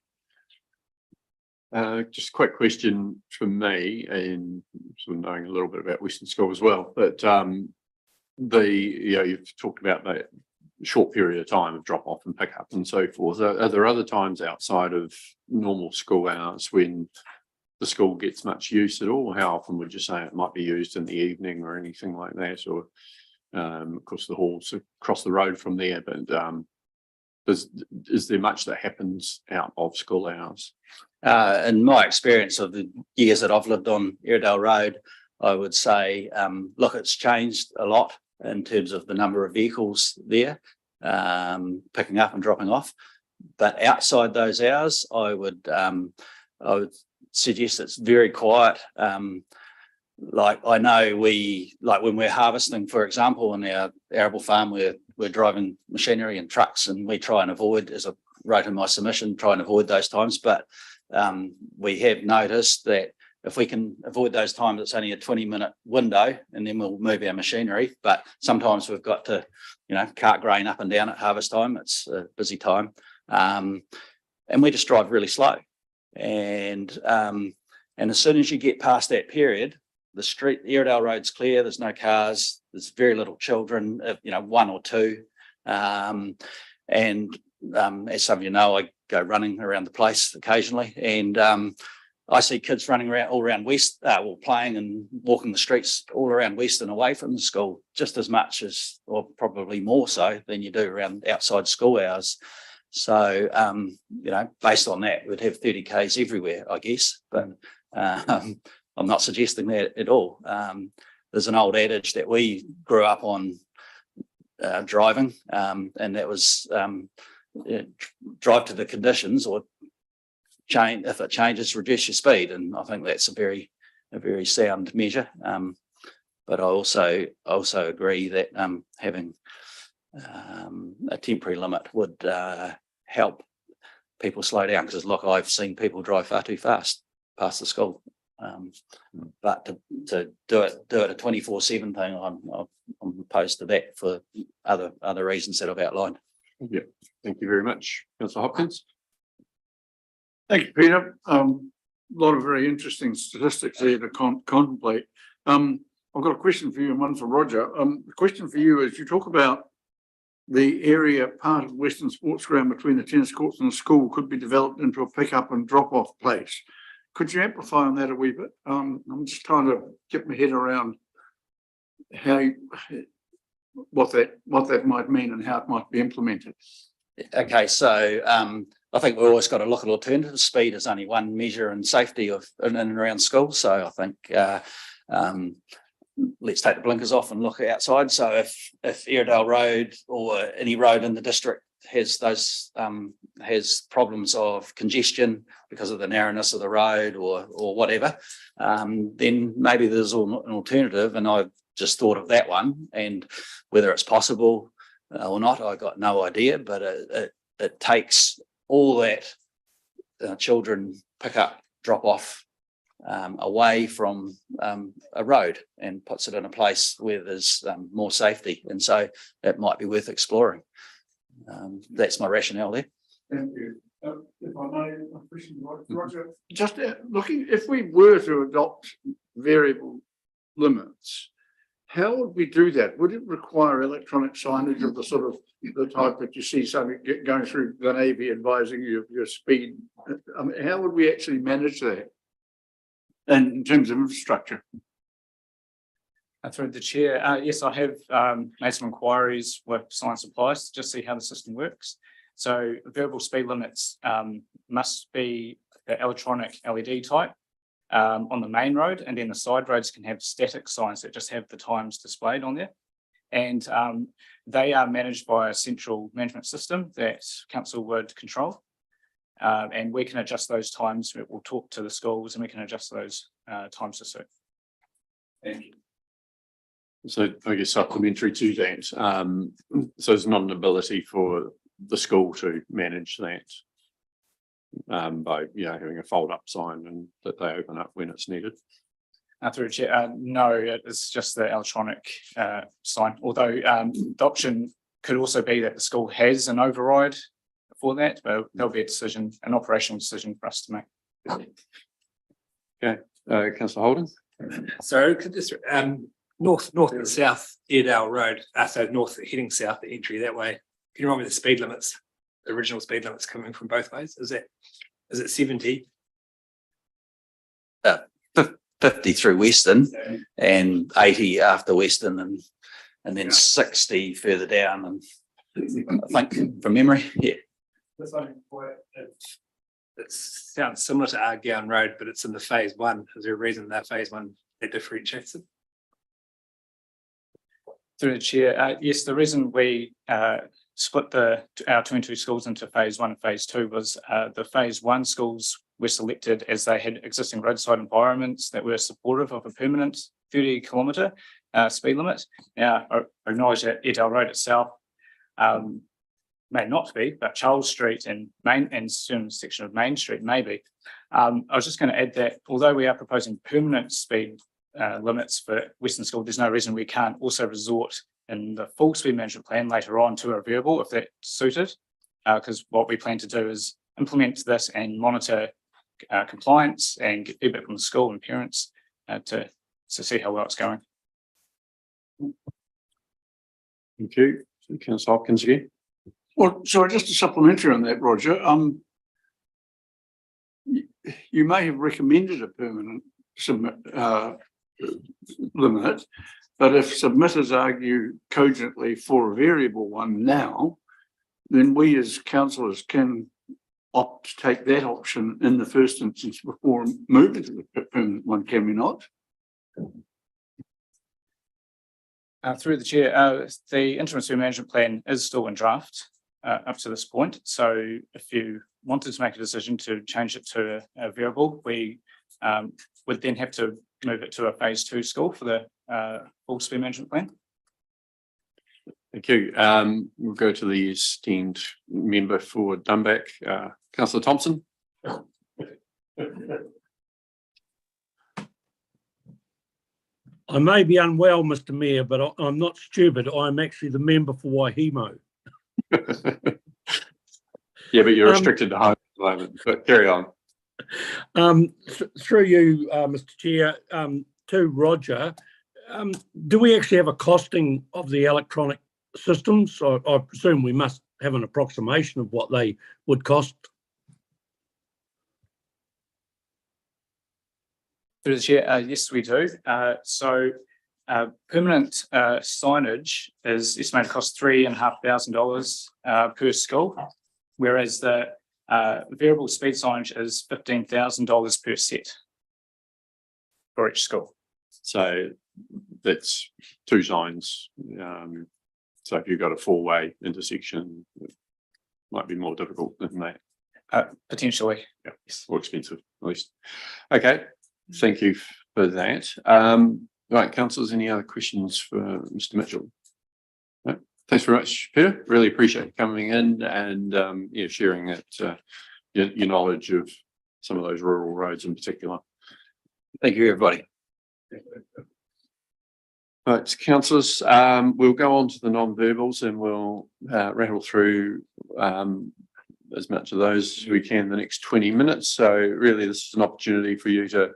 Just a quick question from me, and sort of knowing a little bit about Western School as well, but you've talked about that short period of time of drop off and pick up and so forth. Are there other times outside of normal school hours when the school gets much use at all? How often would you say it might be used in the evening or anything like that? Or of course the hall's across the road from there, but is there much that happens out of school hours? In my experience of the years that I've lived on Airedale Road, I would say, look, it's changed a lot in terms of the number of vehicles there, picking up and dropping off. But outside those hours, I would suggest it's very quiet. Like I know when we're harvesting, for example, on our arable farm, we're driving machinery and trucks, and we try and avoid, as I wrote in my submission, try and avoid those times. But we have noticed that if we can avoid those times, it's only a 20-minute window, and then we'll move our machinery. But sometimes we've got to, cart grain up and down at harvest time. It's a busy time, and we just drive really slow. And as soon as you get past that period, the Airedale Road's clear. There's no cars. There's very little children. One or two. As some of you know, I go running around the place occasionally, and I see kids running around all around West, playing and walking the streets all around West and away from the school, just as much as, or probably more so than you do around outside school hours. So, based on that, we'd have 30 Ks everywhere, I guess, but I'm not suggesting that at all. There's an old adage that we grew up on driving, and that was drive to the conditions, or change, if it changes, reduce your speed. And I think that's a very sound measure. But I also agree that having a temporary limit would help people slow down, because look, I've seen people drive far too fast past the school But to do it a 24/7 thing, I'm opposed to that for other reasons that I've outlined. Yeah, thank you very much. Councillor Hopkins. Thank you, Peter. A lot of very interesting statistics there to contemplate. I've got a question for you and one for Roger. The question for you is, you talk about the area part of Western Sports Ground between the tennis courts and the school could be developed into a pick-up and drop-off place. Could you amplify on that a wee bit? I'm just trying to get my head around what that might mean and how it might be implemented. Okay, so I think we've always got to look at alternatives. Speed is only one measure in safety of in and around schools. So I think let's take the blinkers off and look outside. So if Airedale Road or any road in the district has those has problems of congestion because of the narrowness of the road or whatever, then maybe there's an alternative. And I've just thought of that one, and whether it's possible or not, I got no idea. But it takes all that children pick up, drop off away from a road and puts it in a place where there's more safety, and so it might be worth exploring. That's my rationale there. Thank you. If I may, a question, Roger, just looking, if we were to adopt variable limits, how would we do that? Would it require electronic signage of the sort of the type that you see something going through the Navy advising you of your speed? I mean, how would we actually manage that? And in terms of infrastructure? Through the chair, yes, I have made some inquiries with Science Applies to just see how the system works. So variable speed limits must be the electronic LED type on the main road, and then the side roads can have static signs that just have the times displayed on there. And they are managed by a central management system that council would control. And we can adjust those times. We'll talk to the schools and we can adjust those times to suit. Thank you. So I guess supplementary to that, so there's not an ability for the school to manage that by having a fold up sign and that they open up when it's needed. Through the chair, no, it's just the electronic sign. Although the option could also be that the school has an override for that, but there'll be a decision, an operational decision for us to make. Okay, Councillor Holden. So could this north and south Airedale Road, so north heading south, the entry that way. Can you remember the speed limits, the original speed limits coming from both ways? Is it 70? 50 through Western and 80 after Western and then 60 further down, and I think from memory, yeah. It sounds similar to Argown Road, but it's in the phase one. Is there a reason that phase one that differentiates it? Through the chair, yes, the reason we split our 22 schools into phase one and phase two was the phase one schools were selected as they had existing roadside environments that were supportive of a permanent 30-kilometre speed limit. Now, I acknowledge that Airedale Road itself may not be, but Charles Street and certain section of Main Street may be. I was just going to add that although we are proposing permanent speed limits for Western School, there's no reason we can't also resort in the full speed management plan later on to a variable if that's suited, because what we plan to do is implement this and monitor compliance and get feedback from the school and parents to see how well it's going. Thank you. Councillor Hopkins again. Well, sorry, just a supplementary on that, Roger. You may have recommended a permanent limit, but if submitters argue cogently for a variable one now, then we as councillors can opt to take that option in the first instance before moving to the permanent one, can we not? Through the chair, the interim speed management plan is still in draft up to this point. So if you wanted to make a decision to change it to a variable, we would then have to move it to a phase two school for the full speed management plan. Thank you. We'll go to the esteemed member for Dunback, Councillor Thompson. I may be unwell, Mr. Mayor, but I'm not stupid. I'm actually the member for Waihemo. Yeah, but you're restricted to home at the moment, but carry on. Through you, Mr. Chair, to Roger, do we actually have a costing of the electronic systems? I presume we must have an approximation of what they would cost. Through the chair, yes, we do. Permanent signage is estimated to cost $3,500 per school, whereas the variable speed signage is $15,000 per set for each school. So that's two signs. So if you've got a four-way intersection, it might be more difficult than that. Potentially. Yeah, more expensive at least. Okay, thank you for that. Right, councillors, any other questions for Mr. Mitchell? No? Thanks very much, Peter. Really appreciate you coming in and yeah, sharing that your knowledge of some of those rural roads in particular. Thank you, everybody. Right, councillors, we'll go on to the non-verbals and we'll rattle through as much of those as we can in the next 20 minutes. So really this is an opportunity for you to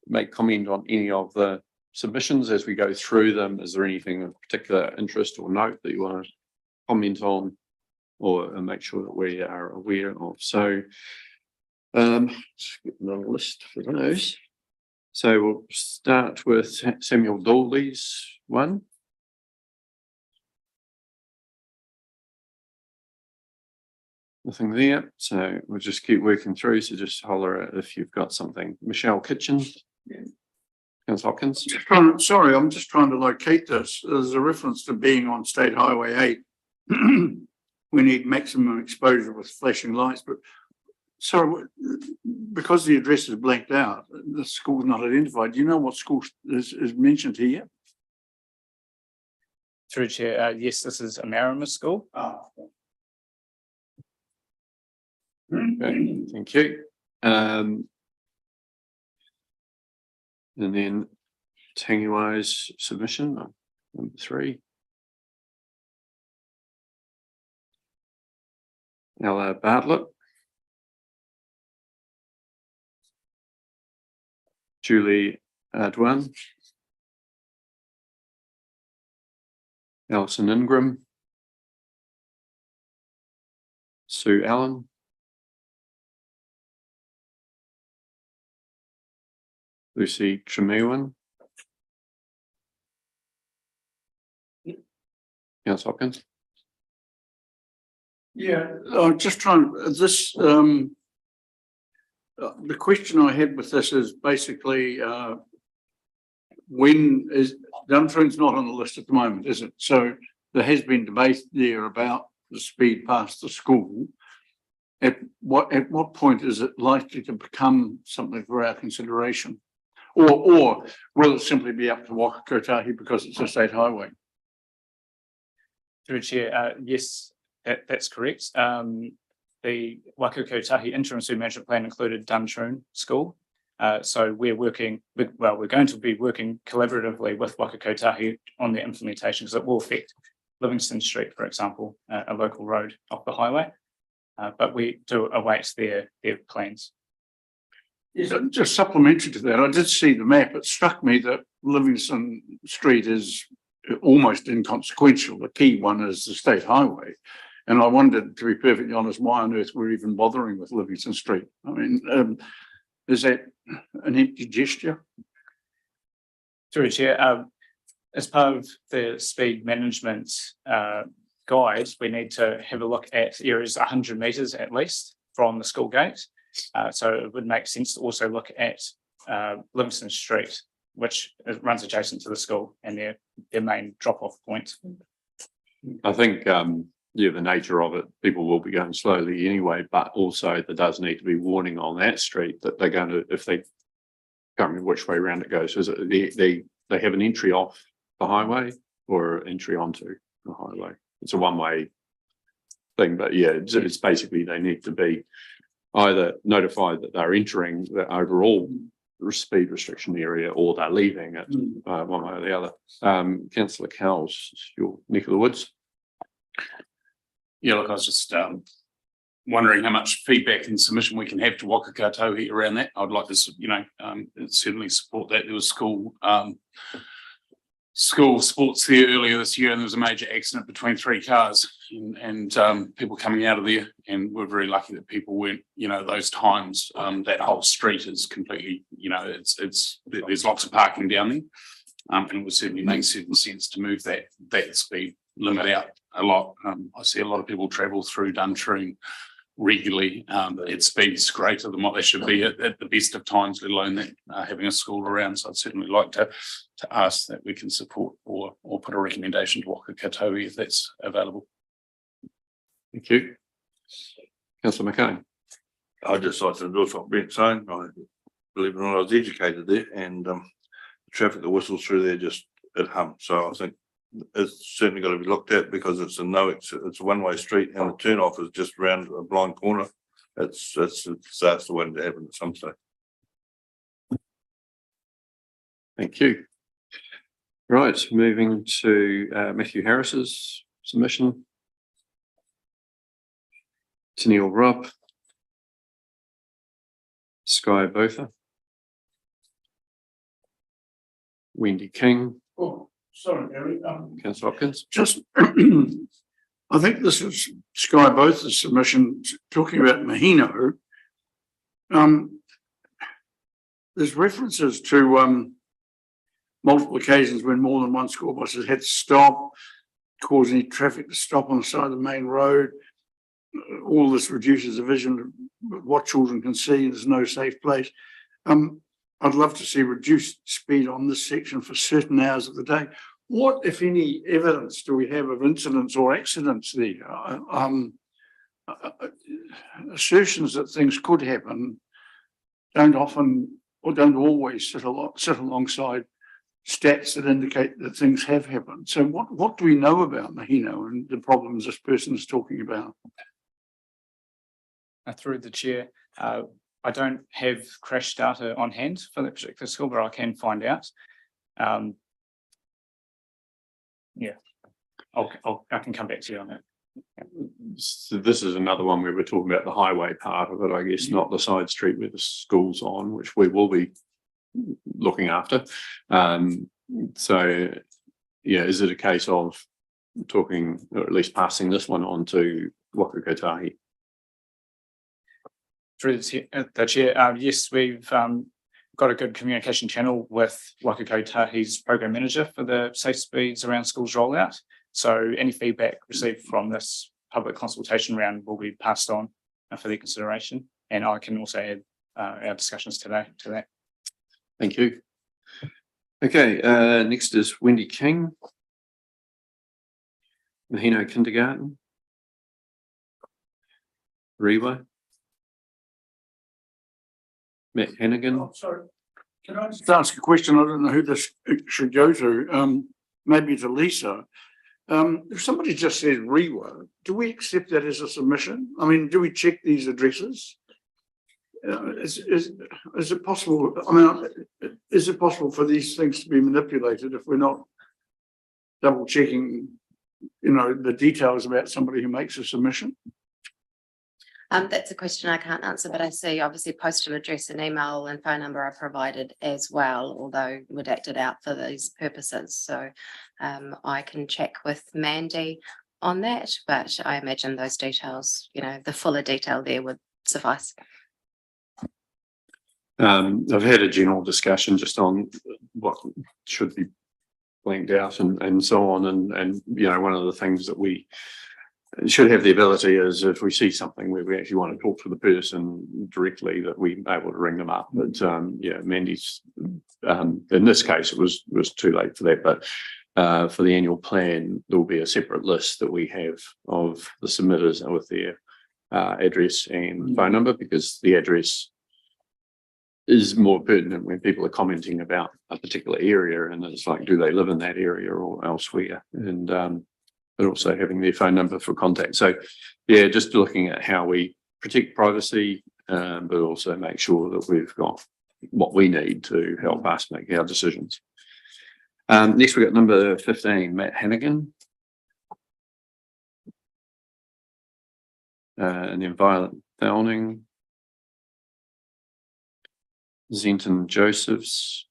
make comment on any of the submissions as we go through them. Is there anything of particular interest or note that you want to comment on or make sure that we are aware of? So let's get another list for those. So we'll start with Samuel Dawley's one. Nothing there, so we'll just keep working through. So just holler if you've got something. Michelle Kitchen. Yeah. Councillor Hopkins. Sorry, I'm just trying to locate this. There's a reference to being on State Highway 8. We need maximum exposure with flashing lights, but sorry, because the address is blanked out, the school's not identified. Do you know what school is mentioned here? Through chair, yes, this is Amarama School. Oh. Okay, thank you. And then Tangiwai's submission, number 3. Ella Bartlett. Julie Adwan. Alison Ingram. Sue Allen. Lucy Tremewan. Councillor Hopkins. Yeah, I'm just trying this. The question I had with this is basically when is Duntroon's not on the list at the moment, is it? So there has been debate there about the speed past the school. At what point is it likely to become something for our consideration? Or will it simply be up to Waka Kotahi because it's a state highway? Through chair, yes, that's correct. The Waka Kotahi Interim Speed Management Plan included Duntroon School. So we're going to be working collaboratively with Waka Kotahi on the implementation because it will affect Livingston Street, for example, a local road off the highway. But we do await their plans. Yes, just supplementary to that, I did see the map. It struck me that Livingston Street is almost inconsequential. The key one is the state highway. And I wondered, to be perfectly honest, why on earth we're even bothering with Livingston Street. I mean, is that an empty gesture? Through chair, as part of the speed management guide, we need to have a look at areas 100 metres at least from the school gate. So it would make sense to also look at Livingston Street, which runs adjacent to the school and their main drop-off point. I think, yeah, the nature of it, people will be going slowly anyway, but also there does need to be warning on that street that they're going to, if they can't remember which way around it goes, is it they have an entry off the highway or entry onto the highway. It's a one-way thing, but yeah, it's basically they need to be either notified that they're entering the overall speed restriction area or they're leaving it one way or the other. Councillor Cowles, your neck of the woods. Yeah, look, I was just wondering how much feedback and submission we can have to Waka Katohi around that. I'd like to, you know, certainly support that. There was school sports there earlier this year, and there was a major accident between 3 cars and people coming out of there, and we're very lucky that people weren't, you know, those times. That whole street is completely, you know, there's lots of parking down there, and it would certainly make certain sense to move that speed limit out a lot. I see a lot of people travel through Duntroon regularly at speeds greater than what they should be at the best of times, let alone that having a school around. So I'd certainly like to ask that we can support or put a recommendation to Waka Katohi if that's available. Thank you. Councillor McCain. I'd just like to endorse what Brent's saying. I believe it or not, I was educated there, and the traffic that whistles through there just it hums. So I think it's certainly got to be looked at because it's a one-way street, and the turn off is just around a blind corner. It starts to waiting to happen at some stage. Thank you. Right, moving to Matthew Harris's submission. Tennille Rupp. Sky Botha. Wendy King. Oh, sorry, Gary. Councillor Hopkins. Just, I think this is Sky Botha's submission talking about Mahino. There's references to multiple occasions when more than one school bus has had to stop, cause any traffic to stop on the side of the main road. All this reduces the vision of what children can see. There's no safe place. I'd love to see reduced speed on this section for certain hours of the day. What, if any, evidence do we have of incidents or accidents there? Assertions that things could happen don't often or don't always sit alongside stats that indicate that things have happened. So what do we know about Mahino and the problems this person is talking about? Through the chair, I don't have crash data on hand for that particular school, but I can find out. Yeah, I can come back to you on that. So this is another one where we're talking about the highway part of it, I guess, not the side street where the school's on, which we will be looking after. So, yeah, is it a case of talking, or at least passing this one on to Waka Kotahi? Through the chair, yes, we've got a good communication channel with Waka Kotahi's program manager for the safe speeds around schools rollout. So any feedback received from this public consultation round will be passed on for their consideration. And I can also add our discussions today to that. Thank you. Okay, next is Wendy King. Mahino Kindergarten. Rewa. Matt Hannigan. Oh, sorry. Can I just ask a question? I don't know who this should go to. Maybe to Lisa. If somebody just says Rewa, do we accept that as a submission? I mean, do we check these addresses? Is it possible? I mean, is it possible for these things to be manipulated if we're not double checking, you know, the details about somebody who makes a submission? That's a question I can't answer, but I see obviously postal address and email and phone number are provided as well, although redacted out for these purposes. So I can check with Mandy on that, but I imagine those details, you know, the fuller detail there would suffice. I've had a general discussion just on what should be blanked out and so on. And you know, one of the things that we should have the ability is if we see something where we actually want to talk to the person directly, that we're able to ring them up. But yeah, Mandy's in this case it was too late for that. But for the annual plan, there will be a separate list that we have of the submitters with their address and phone number, because the address is more pertinent when people are commenting about a particular area, and it's like, do they live in that area or elsewhere? And but also having their phone number for contact. So yeah, just looking at how we protect privacy, but also make sure that we've got what we need to help us make our decisions. Next we got number 15, Matt Hannigan. And then Violet Downing. Zenton Josephs.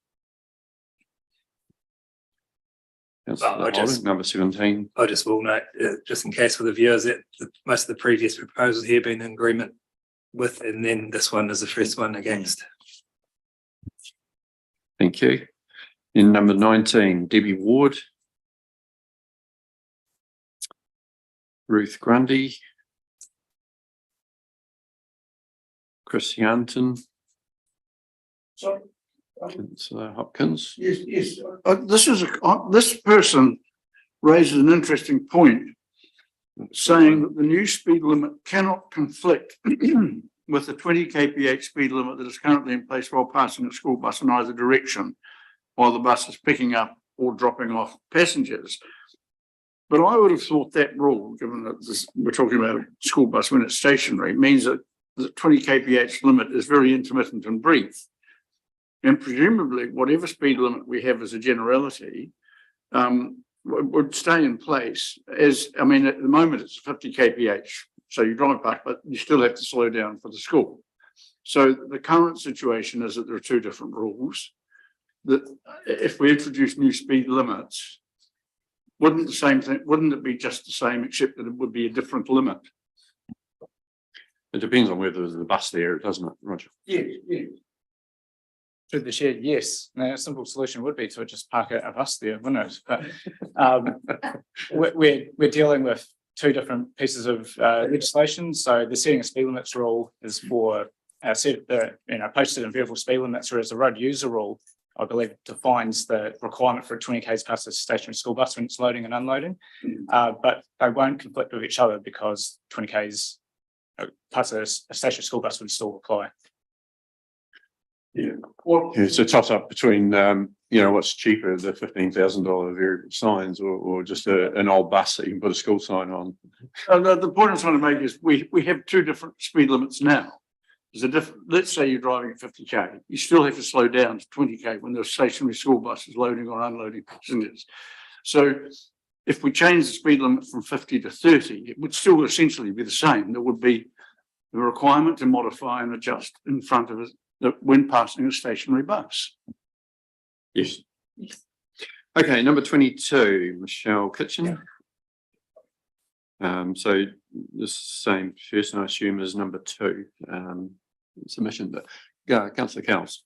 Well, Number 17. I just will note, just in case for the viewers, that most of the previous proposals here been in agreement with, and then this one is the first one against. Thank you. In number 19, Debbie Ward. Ruth Grundy. Chris Yanton. Sorry. Councillor Hopkins. Yes. This person raises an interesting point, saying that the new speed limit cannot conflict with the 20 kph speed limit that is currently in place while passing a school bus in either direction, while the bus is picking up or dropping off passengers. But I would have thought that rule, given that we're talking about a school bus when it's stationary, means that the 20 kph limit is very intermittent and brief. And presumably, whatever speed limit we have as a generality would stay in place as, I mean, at the moment it's 50 kph. So you drive back, but you still have to slow down for the school. So the current situation is that there are two different rules. That if we introduce new speed limits, wouldn't it be just the same, except that it would be a different limit? It depends on whether there's a bus there, doesn't it, Roger? Yeah. Through the chair, yes. Now, a simple solution would be to just park a bus there, wouldn't it? But we're dealing with two different pieces of legislation. So the setting of speed limits rule is for posted and variable speed limits, whereas the road user rule, I believe, defines the requirement for a 20 k's past a stationary school bus when it's loading and unloading. But they won't conflict with each other because 20 k's past a stationary school bus would still apply. Yeah. It's a toss up between what's cheaper, the $15,000 variable signs or just an old bus that you can put a school sign on. The point I'm trying to make is we have two different speed limits now. There's a different, let's say you're driving at 50k, you still have to slow down to 20k when there's stationary school buses loading or unloading passengers. So if we change the speed limit from 50 to 30, it would still essentially be the same. There would be the requirement to modify and adjust in front of it when passing a stationary bus. Yes. Okay, number 22, Michelle Kitchen. So the same person, I assume, as number 2 submission, but Councillor Cowles.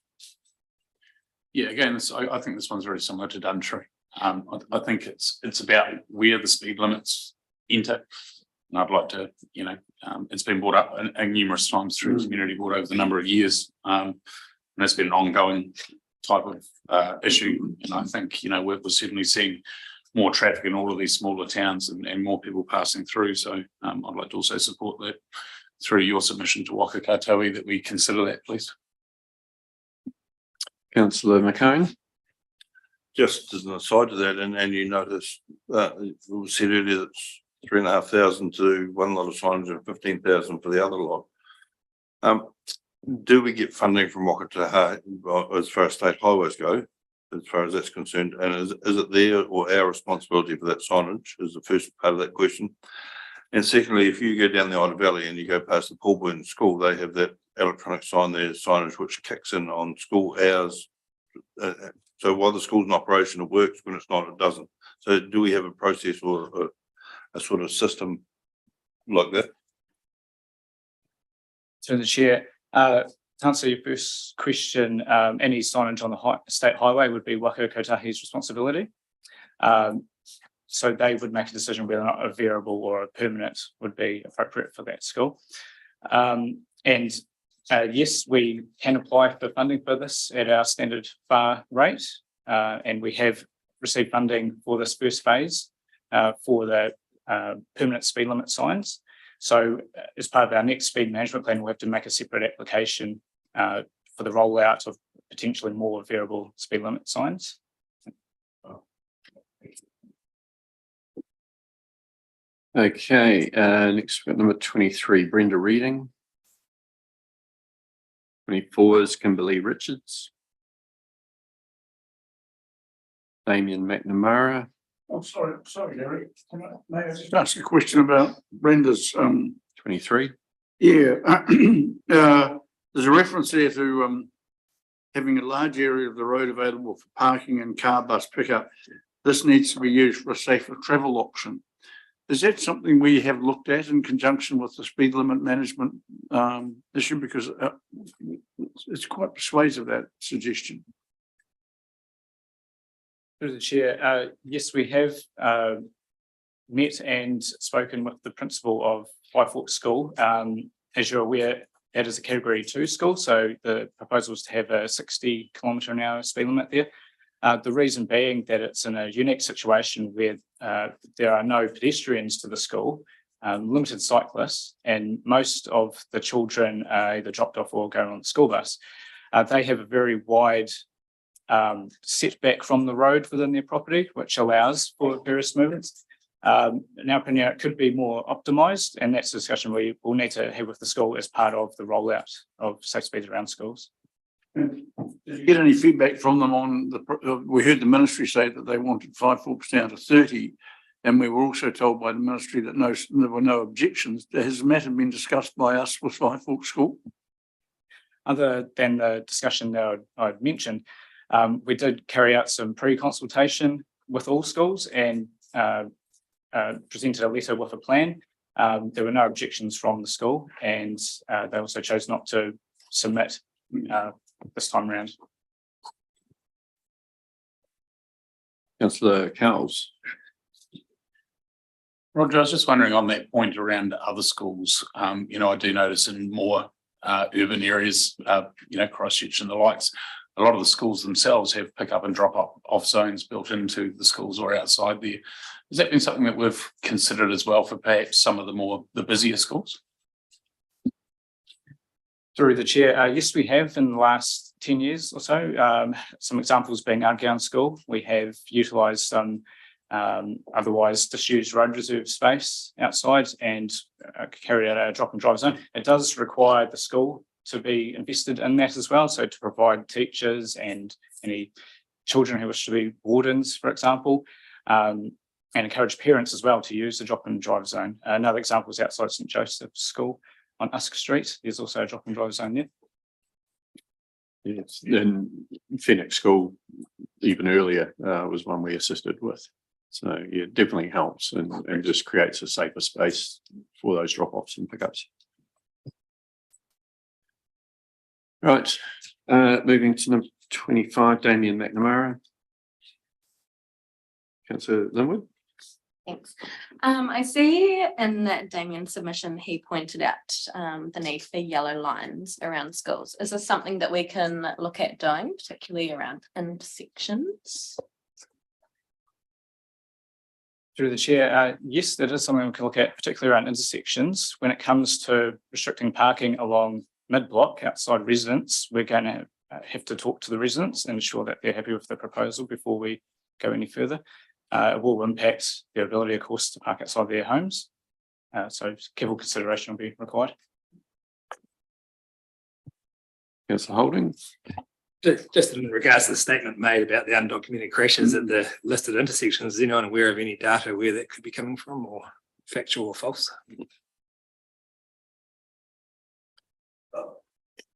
Yeah, again, I think this one's very similar to Duntree. I think it's about where the speed limits enter. And I'd like to, it's been brought up numerous times through the community board over the number of years. And it's been an ongoing type of issue. And I think, we're certainly seeing more traffic in all of these smaller towns and more people passing through. So I'd like to also support that through your submission to Waka Katoa that we consider that, please. Councillor McCone. Just as an aside to that, and you notice it was said earlier that 3,500 to one lot of signage and 15,000 for the other lot. Do we get funding from Waka Katoa as far as state highways go, as far as that's concerned? And is it their or our responsibility for that signage is the first part of that question. And secondly, if you go down the Ida Valley and you go past the Paul Byrne School, they have that electronic sign there, signage which kicks in on school hours. So while the school's in operation, it works. When it's not, it doesn't. So do we have a process or a sort of system like that? Through the chair, to answer your first question, any signage on the state highway would be Waka Kotahi's responsibility. So they would make a decision whether or not a variable or a permanent would be appropriate for that school. Yes, we can apply for funding for this at our standard FAR rate, and we have received funding for this first phase for the permanent speed limit signs. So as part of our next speed management plan, we'll have to make a separate application for the rollout of potentially more variable speed limit signs. Okay, next we've got number 23, Brenda Reading. 24 is Kimberly Richards. Damien McNamara. Oh, sorry, Gary. May I just ask a question about Brenda's 23. Yeah, there's a reference there to having a large area of the road available for parking and car bus pickup. This needs to be used for a safer travel option. Is that something we have looked at in conjunction with the speed limit management issue? Because it's quite persuasive, that suggestion. Through the chair, yes, we have met and spoken with the principal of Five Forks School. As you're aware, that is a Category 2 school, so the proposal is to have a 60km/h speed limit there. The reason being that it's in a unique situation where there are no pedestrians to the school, limited cyclists, and most of the children are either dropped off or going on the school bus. They have a very wide setback from the road within their property, which allows for various movements. In our opinion, it could be more optimised, and that's a discussion we will need to have with the school as part of the rollout of safe speeds around schools. Did you get any feedback from them on the? We heard the ministry say that they wanted 5 Forks down to 30, and we were also told by the ministry that there were no objections. Has the matter been discussed by us with Five Forks School? Other than the discussion that I'd mentioned, we did carry out some pre-consultation with all schools and presented a letter with a plan. There were no objections from the school, and they also chose not to submit this time around. Councillor Cowles. Roger, I was just wondering on that point around other schools. I do notice in more urban areas, Christchurch and the likes, a lot of the schools themselves have pick up and drop off zones built into the schools or outside there. Has that been something that we've considered as well for perhaps some of the busier schools? Through the chair, yes, we have in the last 10 years or so. Some examples being Argyle School. We have utilised some otherwise disused road reserve space outside and carried out a drop and drive zone. It does require the school to be invested in that as well. So to provide teachers and any children who wish to be wardens, for example, and encourage parents as well to use the drop and drive zone. Another example is outside St Joseph's School on Usk Street. There's also a drop and drive zone there. Yes, then Phoenix School even earlier was one we assisted with. So yeah, it definitely helps and just creates a safer space for those drop-offs and pickups. Right, moving to number 25, Damien McNamara. Councillor Linwood. Thanks. I see in that Damien's submission, he pointed out the need for yellow lines around schools. Is this something that we can look at doing, particularly around intersections? Through the chair, yes, that is something we can look at, particularly around intersections. When it comes to restricting parking along mid-block outside residents, we're going to have to talk to the residents and ensure that they're happy with the proposal before we go any further. It will impact their ability, of course, to park outside their homes. So careful consideration will be required. Councillor Holding. Just in regards to the statement made about the undocumented crashes at the listed intersections, is anyone aware of any data where that could be coming from, or factual or false?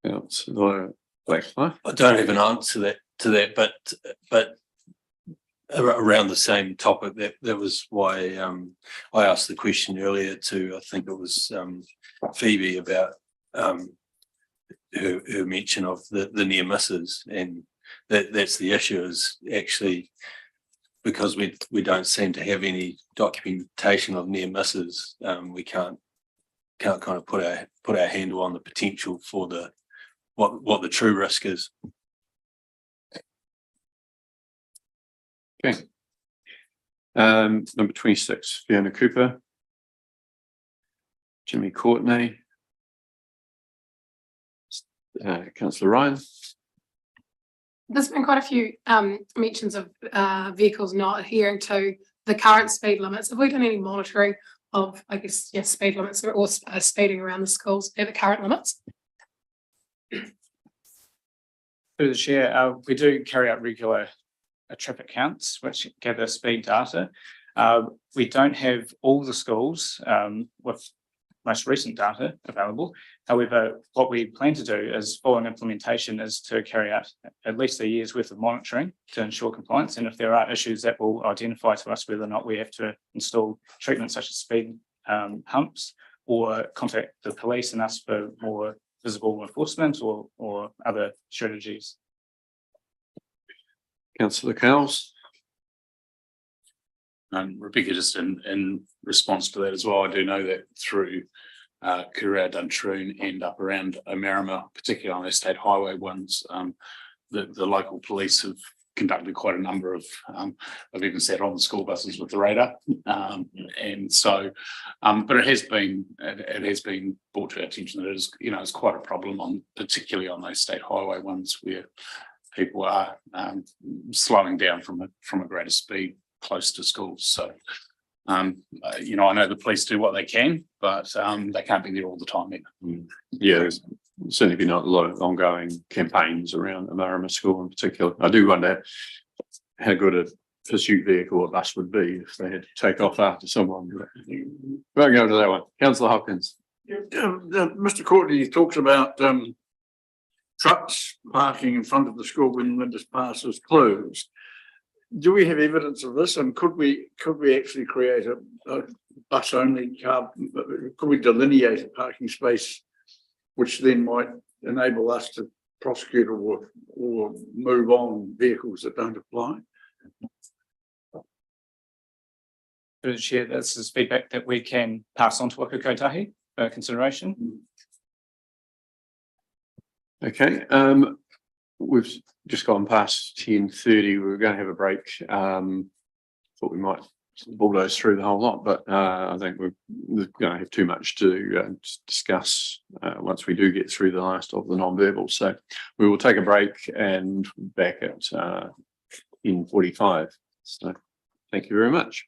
Councillor Blackfly. I don't have an answer to that, but around the same topic, that was why I asked the question earlier to, I think it was Phoebe, about her mention of the near misses, and that's the issue, is actually because we don't seem to have any documentation of near misses. We can't kind of put our handle on the potential for what the true risk is. Okay. Number 26, Fiona Cooper. Jimmy Courtney. Councillor Ryan. There's been quite a few mentions of vehicles not adhering to the current speed limits. Have we done any monitoring of, I guess, speed limits or speeding around the schools at the current limits? Through the chair, we do carry out regular traffic counts, which gather speed data. We don't have all the schools with most recent data available. However, what we plan to do is, following implementation, is to carry out at least a year's worth of monitoring to ensure compliance. And if there are issues, that will identify to us whether or not we have to install treatments such as speed humps, or contact the police and ask for more visible enforcement or other strategies. Councillor Cowles. Rebecca, just in response to that as well, I do know that through Kurea, Duntroon and up around Omarama, particularly on the state highway ones, the local police have conducted quite a number of, I've even sat on the school buses with the radar. And so, but it has been brought to our attention that it is, it's quite a problem particularly on those state highway ones where people are slowing down from a greater speed close to schools. So, I know the police do what they can, but they can't be there all the time either. Yeah, there's certainly been a lot of ongoing campaigns around Omarama School in particular. I do wonder how good a pursuit vehicle or bus would be if they had to take off after someone. We won't go to that one. Councillor Hopkins. Mr. Courtney talks about trucks parking in front of the school when Linda's Pass is closed. Do we have evidence of this, and could we actually create a bus only car? Could we delineate a parking space, which then might enable us to prosecute or move on vehicles that don't apply? Through the chair, this is feedback that we can pass on to Waka Kotahi for consideration. Okay, we've just gone past 10:30. We were going to have a break. Thought we might bulldoze through the whole lot, but I think we're going to have too much to discuss once we do get through the last of the non-verbal. So we will take a break and back at 10:45. So thank you very much.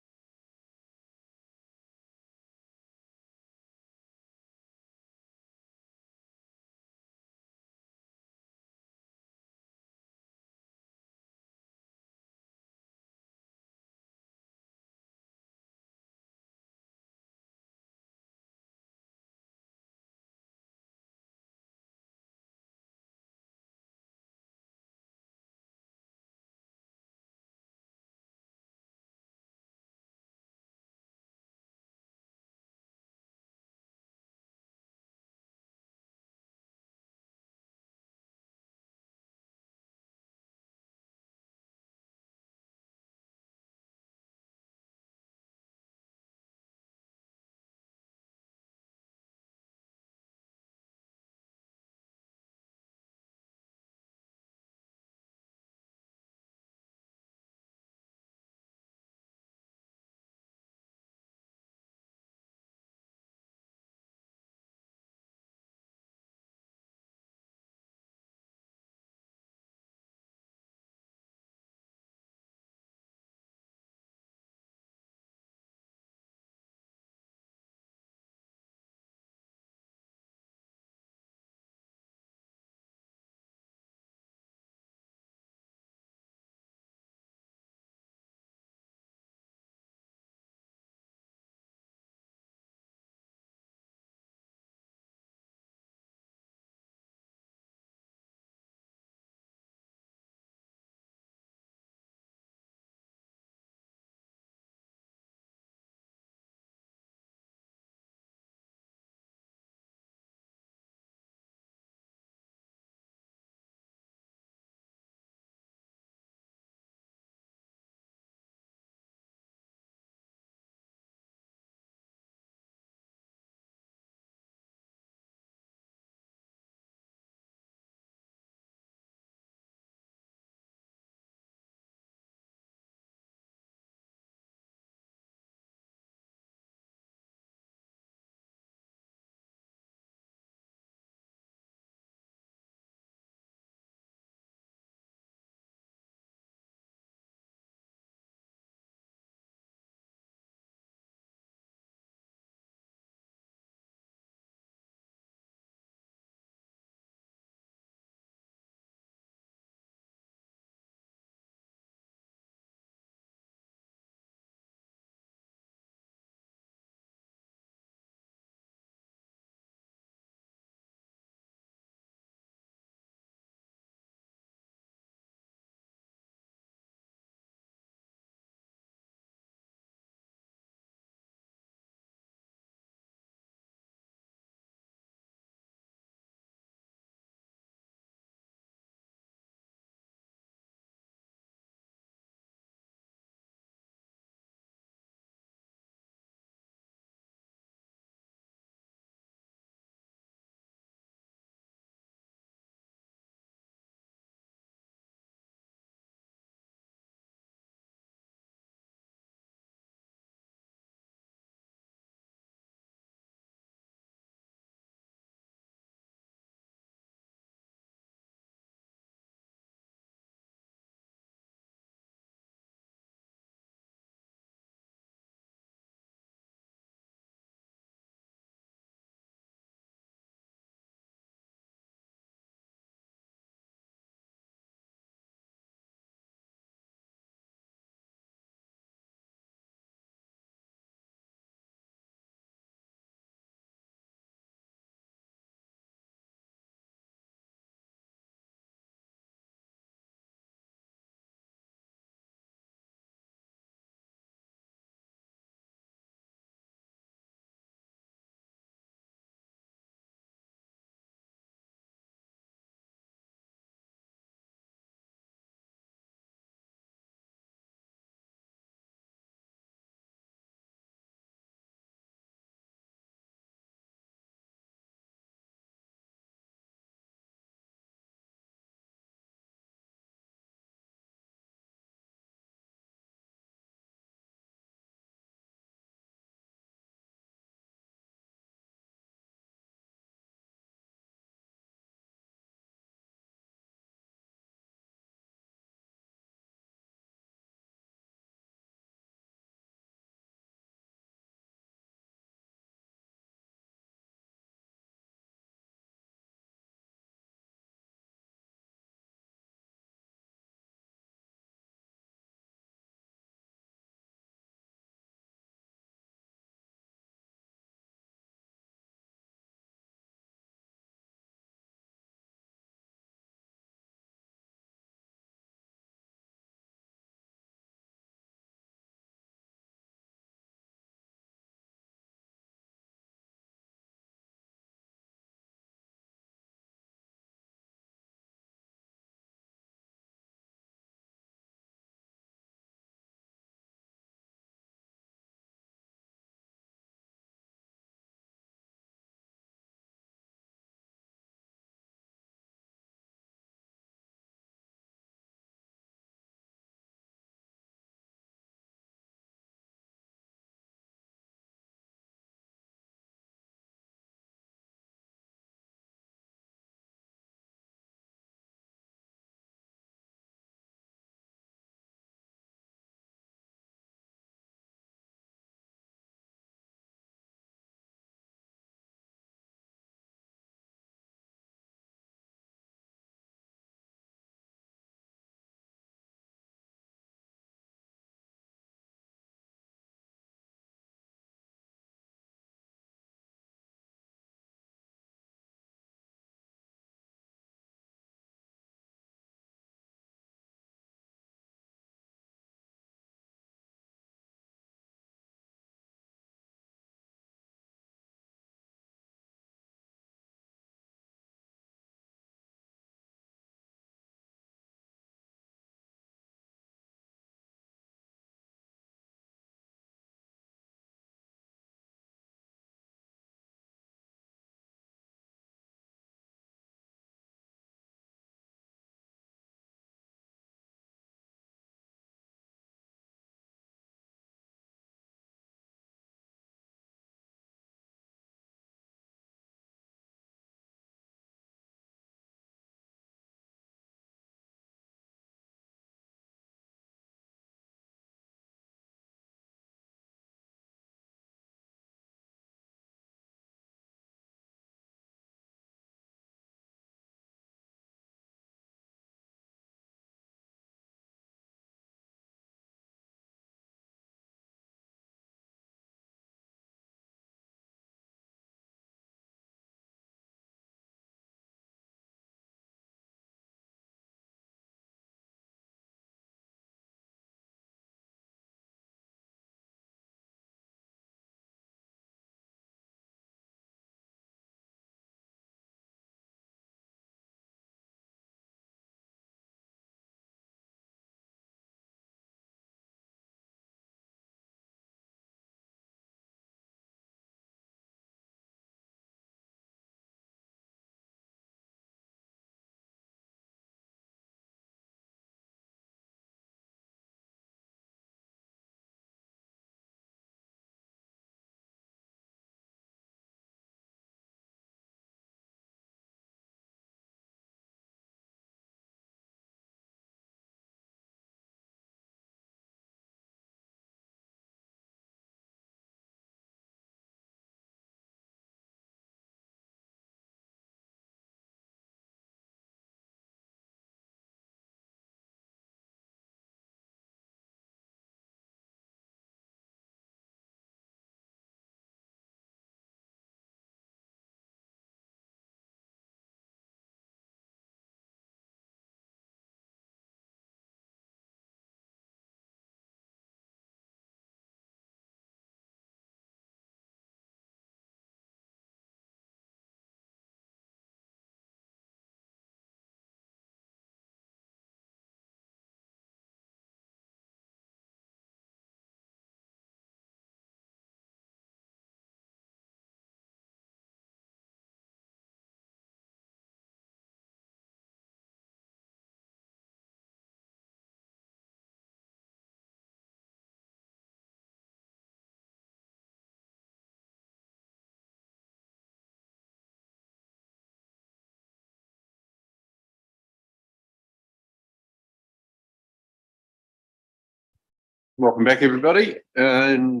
Welcome back, everybody, and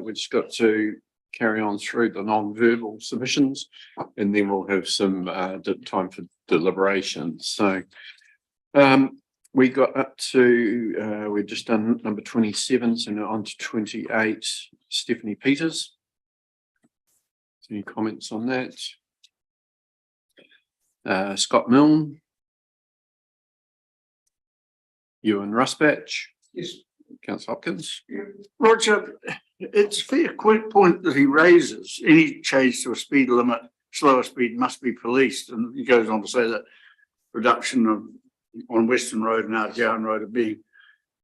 we just got to carry on through the non-verbal submissions, and then we'll have some time for deliberations. So we got up to we've just done number 27, so now on to 28. Stephanie Peters. Any comments on that? Scott Milne. Ewan Rusbatch. Yes. Councillor Hopkins. Roger, it's a fair point that he raises. Any change to a speed limit, slower speed must be policed. And he goes on to say that reduction of on Western Road and Artjarn Road are being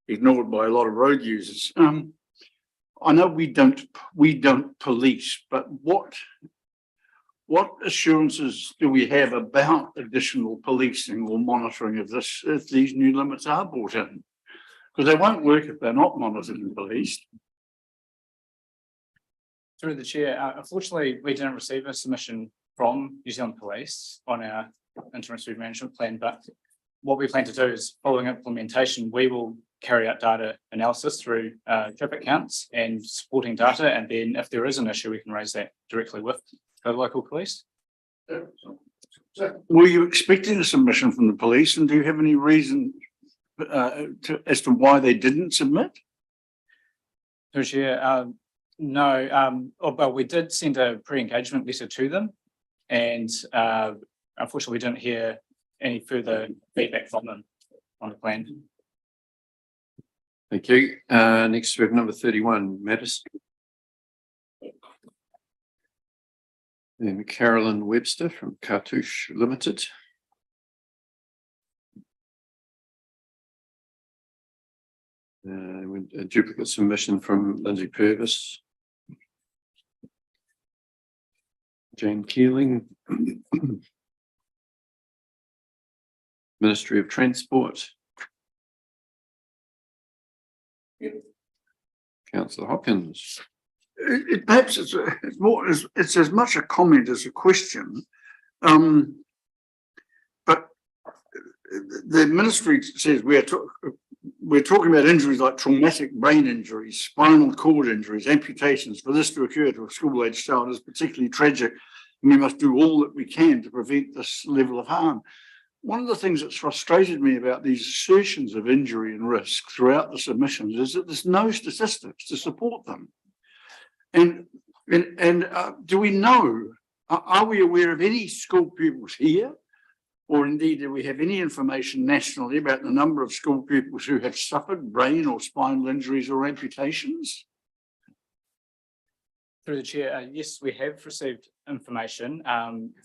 ignored by a lot of road users. I know we don't police, but what assurances do we have about additional policing or monitoring of this if these new limits are brought in? Because they won't work if they're not monitored and policed. Through the chair, unfortunately, we didn't receive a submission from New Zealand Police on our interim speed management plan, but what we plan to do is, following implementation, we will carry out data analysis through traffic counts and supporting data, and then if there is an issue, we can raise that directly with the local police. Were you expecting a submission from the police, and do you have any reason as to why they didn't submit? Through chair, no, but we did send a pre-engagement letter to them, and unfortunately, we didn't hear any further feedback from them on the plan. Thank you. Next we have number 31, Mattis. And Carolyn Webster from Cartouche Limited. A duplicate submission from Lindsay Purvis. Jane Keeling. Ministry of Transport. Councillor Hopkins. Perhaps it's as much a comment as a question. But the ministry says we're talking about injuries like traumatic brain injuries, spinal cord injuries, amputations. For this to occur to a school-aged child is particularly tragic, and we must do all that we can to prevent this level of harm. One of the things that's frustrated me about these assertions of injury and risk throughout the submissions is that there's no statistics to support them. And do we know, are we aware of any school pupils here, or indeed do we have any information nationally about the number of school pupils who have suffered brain or spinal injuries or amputations? Through the chair, yes, we have received information.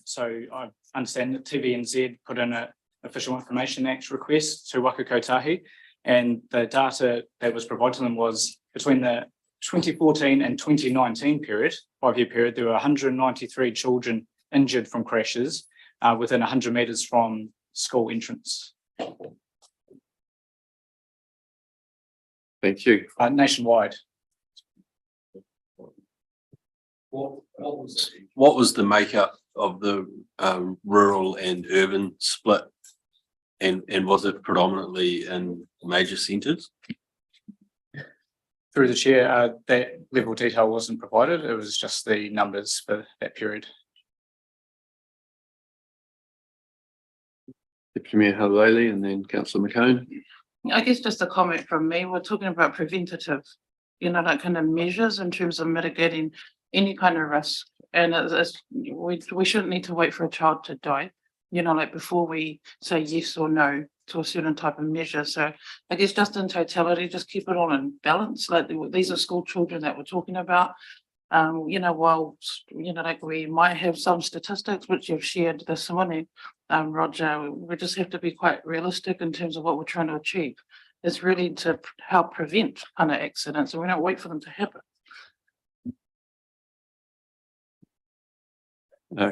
So I understand that TVNZ put in an Official Information Act request to Waka Kotahi, and the data that was provided to them was between the 2014 and 2019 period, 5-year period, there were 193 children injured from crashes within 100 metres from school entrance. Thank you. Nationwide. What was the makeup of the rural and urban split, and was it predominantly in major centres? Through the chair, that level of detail wasn't provided. It was just the numbers for that period. Deputy Mayor Haley and then Councillor McCone. I guess just a comment from me. We're talking about preventative, like kind of measures in terms of mitigating any kind of risk. And we shouldn't need to wait for a child to die, like before we say yes or no to a certain type of measure. So I guess just in totality, just keep it all in balance. Like these are school children that we're talking about. While, like we might have some statistics which you've shared this morning, Roger, we just have to be quite realistic in terms of what we're trying to achieve. It's really to help prevent kind of accidents, and we don't wait for them to happen.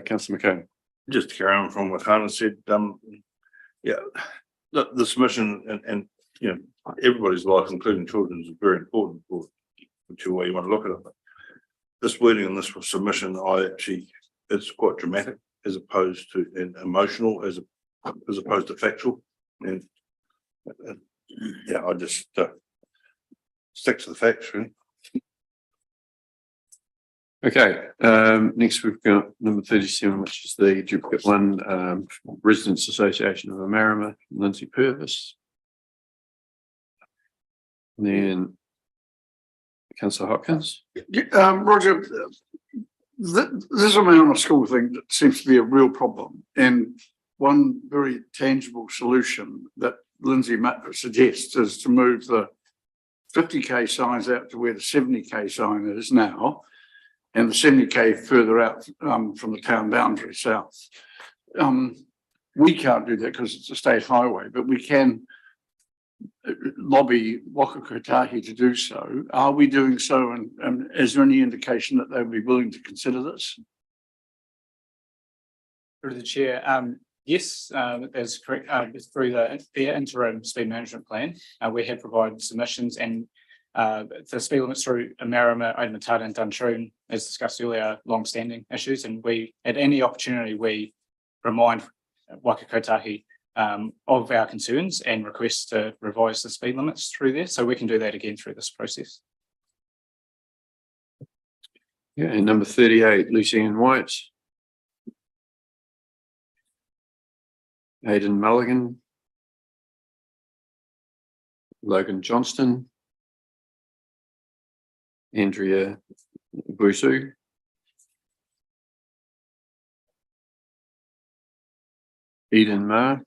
Councillor McCone. Just to carry on from what Hannah said, yeah, the submission and everybody's life, including children's, is very important for whichever way you want to look at it. This wording in this submission, it's quite dramatic as opposed to and emotional as opposed to factual. And yeah, I just stick to the facts, really. Okay, next we've got number 37, which is the duplicate one, Residents Association of Amarama, Lindsay Purvis. And then Councillor Hopkins. Roger, this amount of school thing that seems to be a real problem, and one very tangible solution that Lindsay suggests is to move the 50k signs out to where the 70k sign is now, and the 70k further out from the town boundary south. We can't do that because it's a state highway, but we can lobby Waka Kotahi to do so. Are we doing so, and is there any indication that they would be willing to consider this? Through the chair, yes, that's correct. Through the interim speed management plan, we have provided submissions, and the speed limits through Amarama, Otamatata and Duntroon, as discussed earlier, are long-standing issues, and we, at any opportunity, we remind Waka Kotahi of our concerns and request to revise the speed limits through there. So we can do that again through this process. Yeah, and number 38, Lucy Ann White. Aidan Mulligan. Logan Johnston. Andrea Busu. Eden Ma.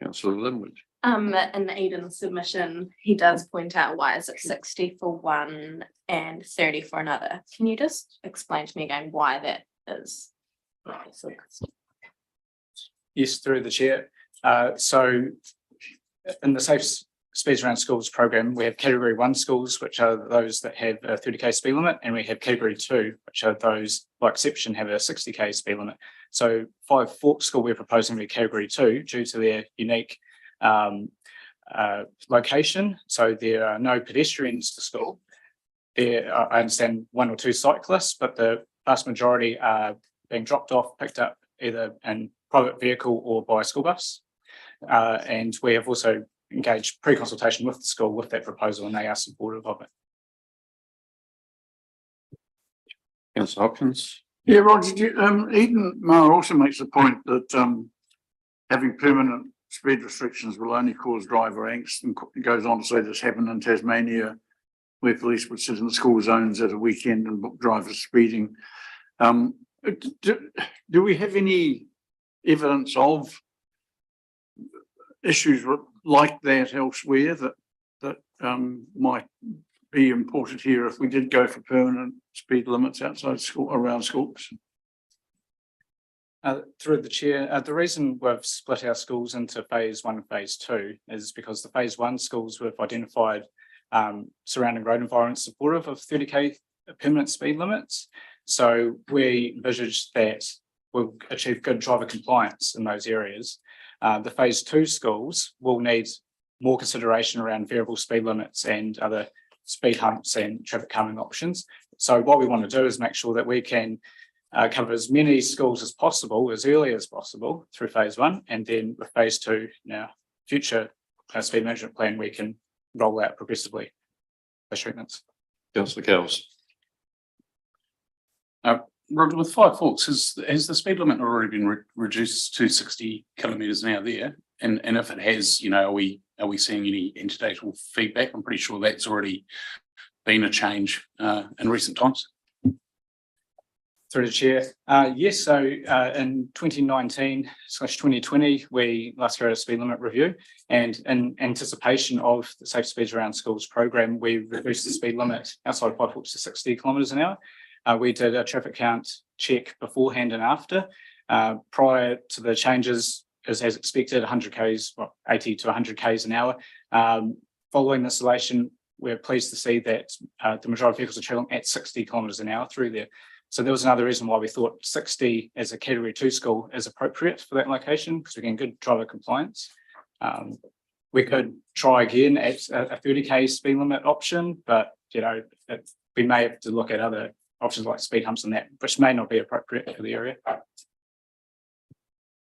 Councillor Linwood. In Eden's submission, he does point out why is it 60 for one and 30 for another. Can you just explain to me again why that is? Yes, through the chair. So in the Safe Speeds Around Schools program, we have category 1 schools, which are those that have a 30k speed limit, and we have category 2, which are those by exception have a 60k speed limit. So Five Forks School we're proposing to be category 2 due to their unique location. So there are no pedestrians to school. There, I understand 1 or 2 cyclists, but the vast majority are being dropped off, picked up either in private vehicle or by school bus. And we have also engaged pre-consultation with the school with that proposal, and they are supportive of it. Councillor Hopkins. Yeah, Roger, Eden Ma also makes the point that having permanent speed restrictions will only cause driver angst, and goes on to say this happened in Tasmania, where police would sit in the school zones at a weekend and book drivers speeding. Do we have any evidence of issues like that elsewhere that might be important here if we did go for permanent speed limits outside school, around schools? Through the chair, the reason we've split our schools into phase 1 and phase 2 is because the phase 1 schools we've identified surrounding road environment supportive of 30k permanent speed limits. So we envisage that we'll achieve good driver compliance in those areas. The phase 2 schools will need more consideration around variable speed limits and other speed humps and traffic calming options. So what we want to do is make sure that we can cover as many schools as possible, as early as possible through phase 1, and then with phase 2, now future speed management plan, we can roll out progressively those treatments. Councillor Kells. Roger, with Five Forks, has the speed limit already been reduced to 60 kilometres an hour there? And if it has, you know, are we seeing any anecdotal feedback? I'm pretty sure that's already been a change in recent times. Through the chair, yes. So in 2019/2020, we last carried a speed limit review, and in anticipation of the Safe Speeds Around Schools program, we reduced the speed limit outside of Five Forks to 60 kilometres an hour. We did a traffic count check beforehand and after. Prior to the changes, as expected, 100 k's, well, 80 to 100 k's an hour. Following this installation, we're pleased to see that the majority of vehicles are travelling at 60 kilometres an hour through there. So there was another reason why we thought 60 as a category 2 school is appropriate for that location, because we get good driver compliance. We could try again at a 30k speed limit option, but you know, we may have to look at other options like speed humps and that, which may not be appropriate for the area.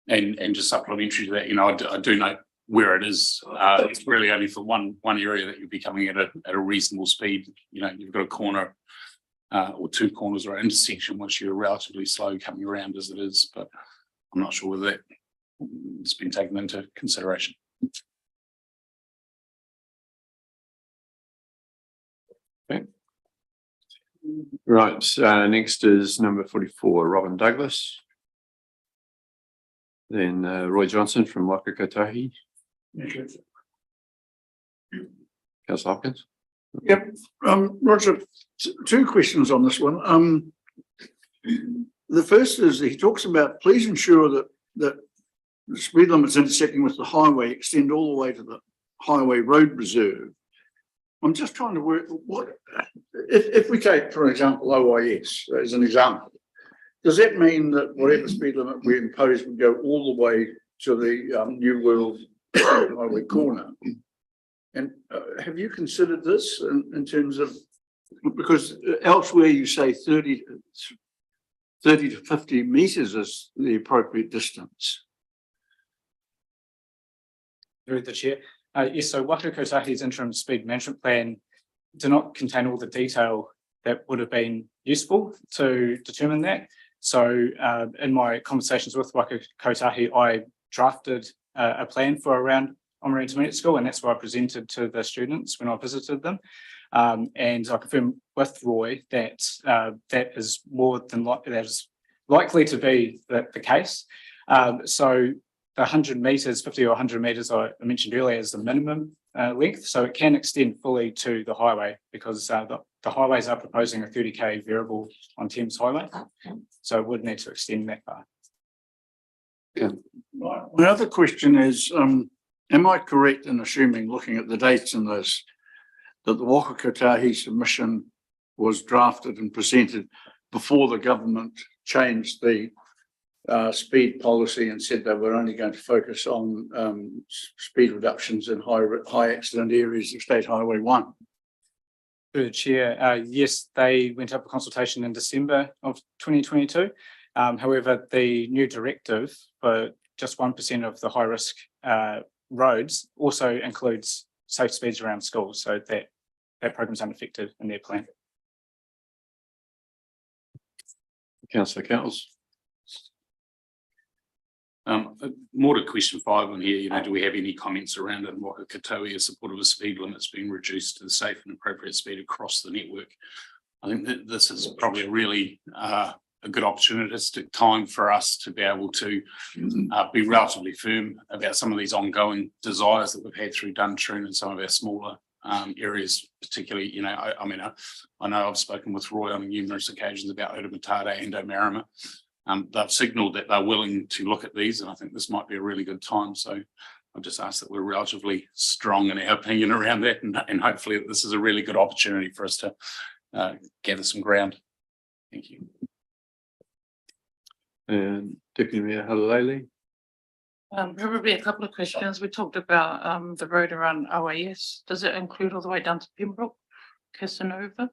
And just supplementary to that, you know, I do know where it is, it's really only for one area that you'll be coming at a reasonable speed. You know, you've got a corner or two corners or an intersection which you're relatively slow coming around as it is, but I'm not sure whether that has been taken into consideration. Okay. Right, next is number 44, Robin Douglas. Then Roy Johnson from Wakakotahi. Councillor Hopkins. Yep, Roger, two questions on this one. The first is he talks about please ensure that the speed limits intersecting with the highway extend all the way to the highway road reserve. I'm just trying to work what if we take, for example, OIS as an example. Does that mean that whatever speed limit we impose would go all the way to the New World Highway corner? And have you considered this in terms of, because elsewhere you say 30 to 50 meters is the appropriate distance? Through the chair. Yes, so Wakakotahi's interim speed management plan do not contain all the detail that would have been useful to determine that. So in my conversations with Wakakotahi, I drafted a plan for around Oamaru Intermediate School, and that's what I presented to the students when I visited them. And I confirmed with Roy that that is more than that is likely to be the case. So the 100 meters, 50 or 100 meters I mentioned earlier is the minimum length. So it can extend fully to the highway because the highways are proposing a 30k variable on Thames Highway. So it would need to extend that far. Yeah. My other question is, am I correct in assuming, looking at the dates in this, that the Wakakotahi submission was drafted and presented before the government changed the speed policy and said they were only going to focus on speed reductions in high accident areas of State Highway 1? Through the chair, yes, they went up for consultation in December of 2022. However, the new directive for just 1% of the high risk roads also includes safe speeds around schools, so that program's unaffected in their plan. Councillor Cowles. More to question 5 on here, you know, do we have any comments around it? Wakakotahi is supportive of speed limits being reduced to the safe and appropriate speed across the network. I think that this is probably a really a good opportunistic time for us to be able to be relatively firm about some of these ongoing desires that we've had through Duntroon and some of our smaller areas, particularly, you know, I mean, I know I've spoken with Roy on numerous occasions about Utamatata and Omarama. They've signalled that they're willing to look at these, and I think this might be a really good time. So I just ask that we're relatively strong in our opinion around that, and hopefully this is a really good opportunity for us to gather some ground. Thank you. And Deputy Mayor Halalele. Probably a couple of questions. We talked about the road around OAS. Does it include all the way down to Pembroke, Casanova?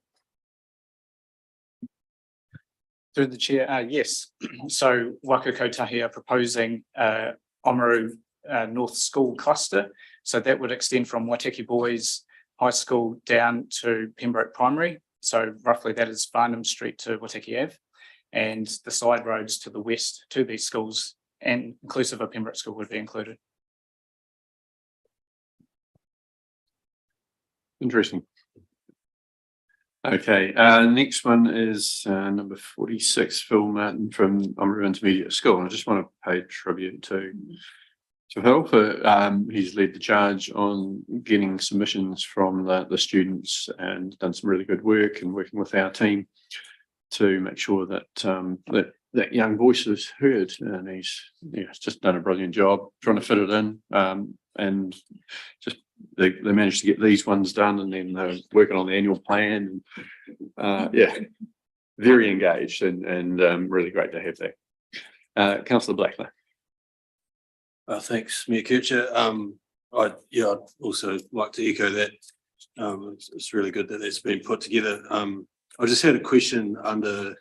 Through the chair, yes. So Wakakotahi are proposing Oamaru North School cluster. So that would extend from Waitaki Boys High School down to Pembroke Primary. So roughly that is Farnham Street to Waitaki Ave. And the side roads to the west to these schools, and inclusive of Pembroke School, would be included. Interesting. Okay, next one is number 46, Phil Martin from Oamaru Intermediate School. And I just want to pay tribute to Phil for he's led the charge on getting submissions from the students and done some really good work and working with our team to make sure that that young voice is heard, and he's just done a brilliant job trying to fit it in, and just they managed to get these ones done, and then they're working on the annual plan. Yeah, very engaged and really great to have that. Councillor Blackler. Thanks, Mayor Kircher. I'd also like to echo that. It's really good that that's been put together. I just had a question under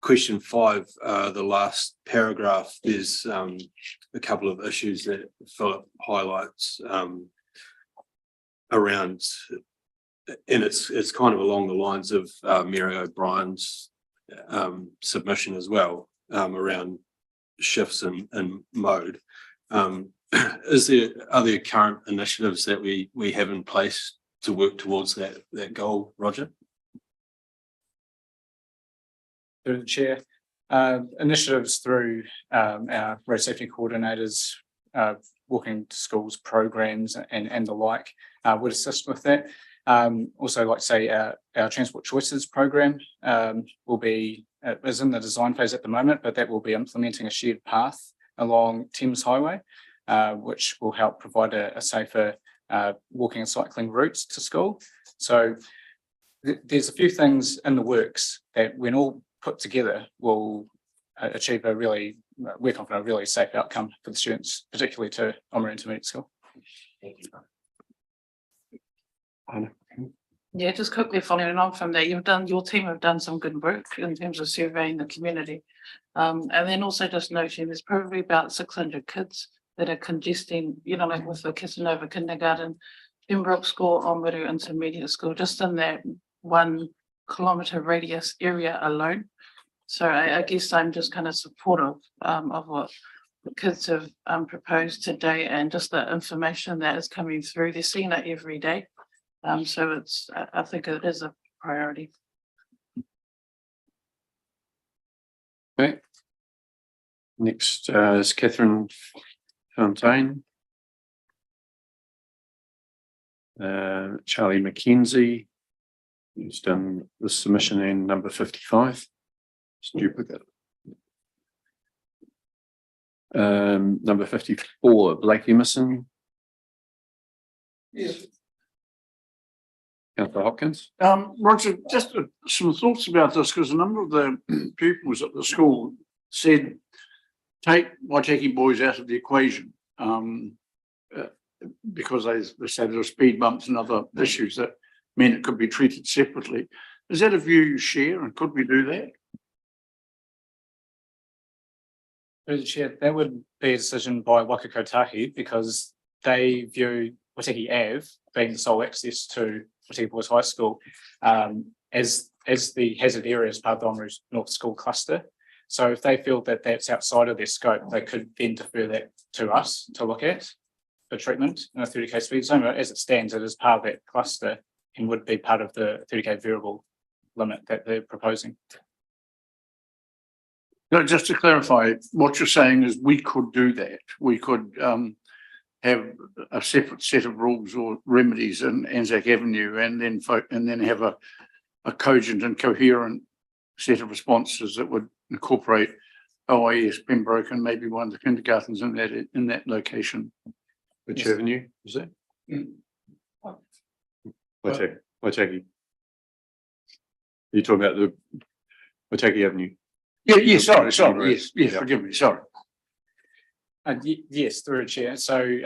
question 5, the last paragraph, there's a couple of issues that Philip highlights around, and it's kind of along the lines of Mary O'Brien's submission as well, around shifts in mode. Are there current initiatives that we have in place to work towards that goal, Roger? Through the chair, initiatives through our road safety coordinators, walking to schools programs and the like would assist with that. Also, like to say, our transport choices program is in the design phase at the moment, but that will be implementing a shared path along Thames Highway, which will help provide a safer walking and cycling routes to school. So there's a few things in the works that, when all put together, will achieve we're confident, a really safe outcome for the students, particularly to Oamaru Intermediate School. Thank you. Yeah, just quickly following on from that, your team have done some good work in terms of surveying the community. And then also just noting there's probably about 600 kids that are congesting, like with the Casanova Kindergarten, Pembroke School, Oamaru Intermediate School, just in that 1 kilometre radius area alone. So I guess I'm just kind of supportive of what the kids have proposed today, and just the information that is coming through. They're seeing it every day. So I think it is a priority. Okay. Next is Catherine Fontaine. Charlie McKenzie, who's done the submission in number 55. It's duplicate. Number 54, Blake Emerson. Yes. Councillor Hopkins. Roger, just some thoughts about this, because a number of the pupils at the school said, take Waitaki boys out of the equation, because they said there were speed bumps and other issues that meant it could be treated separately. Is that a view you share, and could we do that? Through the chair, that would be a decision by Waka Kotahi, because they view Waitaki Ave being the sole access to Waitaki Boys High School as the hazard area as part of the Oamaru North School cluster. So if they feel that that's outside of their scope, they could then defer that to us to look at for treatment in a 30k speed zone. But as it stands, it is part of that cluster and would be part of the 30k variable limit that they're proposing. No, just to clarify, what you're saying is we could do that. We could have a separate set of rules or remedies in Anzac Avenue, and then have a cogent and coherent set of responses that would incorporate OIS, Pembroke, and maybe one of the kindergartens in that location. Which avenue is that? Waitaki. Are you talking about the Waitaki Avenue? Yeah, sorry, yes, forgive me, sorry. Yes, through the chair. So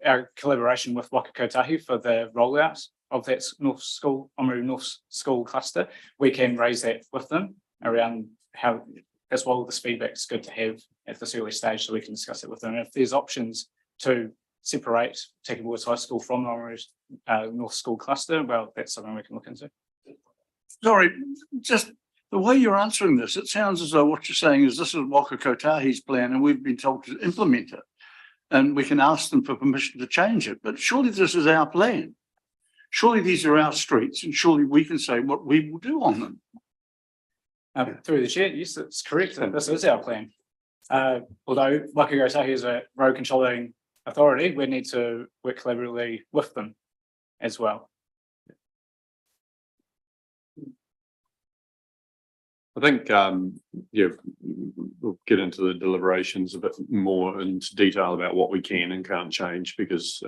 our collaboration with Waka Kotahi for the rollout of that Oamaru North School cluster, we can raise that with them around how, as well, this feedback is good to have at this early stage, so we can discuss it with them. And if there's options to separate Waitaki Boys High School from the Oamaru North School cluster, well, that's something we can look into. Sorry, just the way you're answering this, it sounds as though what you're saying is this is Waka Kotahi's plan and we've been told to implement it. And we can ask them for permission to change it. But surely this is our plan. Surely these are our streets, and surely we can say what we will do on them. Through the chair, yes, it's correct. This is our plan. Although Waka Kotahi is a road controlling authority, we need to work collaboratively with them as well. I think, we'll get into the deliberations a bit more into detail about what we can and can't change, because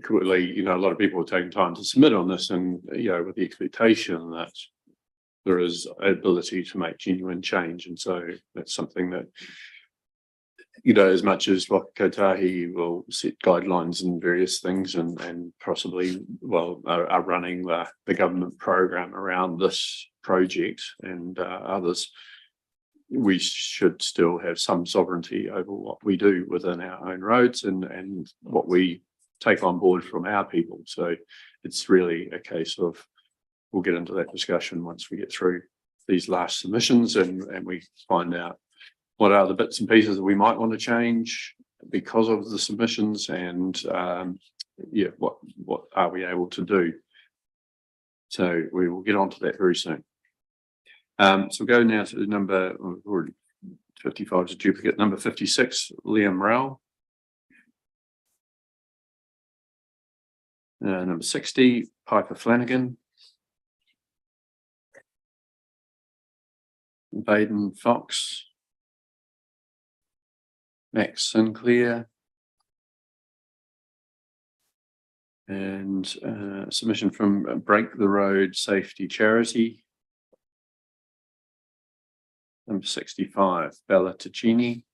clearly, a lot of people are taking time to submit on this, and, with the expectation that there is ability to make genuine change. And so that's something that, as much as Waka Kotahi will set guidelines and various things and possibly, are running the government program around this project and others, we should still have some sovereignty over what we do within our own roads and what we take on board from our people. So it's really a case of, we'll get into that discussion once we get through these last submissions and we find out what are the bits and pieces that we might want to change because of the submissions, and yeah, what are we able to do? So we will get onto that very soon. So go now to number 55 is a duplicate. Number 56, Liam Rowell. Number 60, Piper Flanagan. Baden Fox. Max Sinclair. And submission from Break the Road Safety Charity. Number 65, Bella Ticini.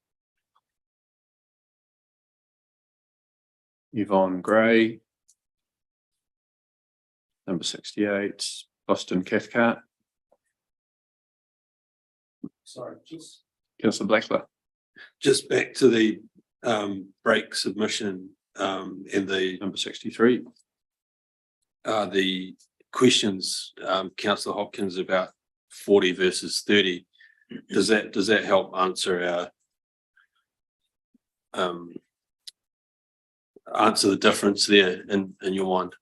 Yvonne Gray. Number 68, Boston Cathcart. Sorry, just Councillor Blackler. just back to the break submission and the number 63. The questions, Councillor Hopkins, about 40 versus 30. Does that help answer our answer the difference there in your mind?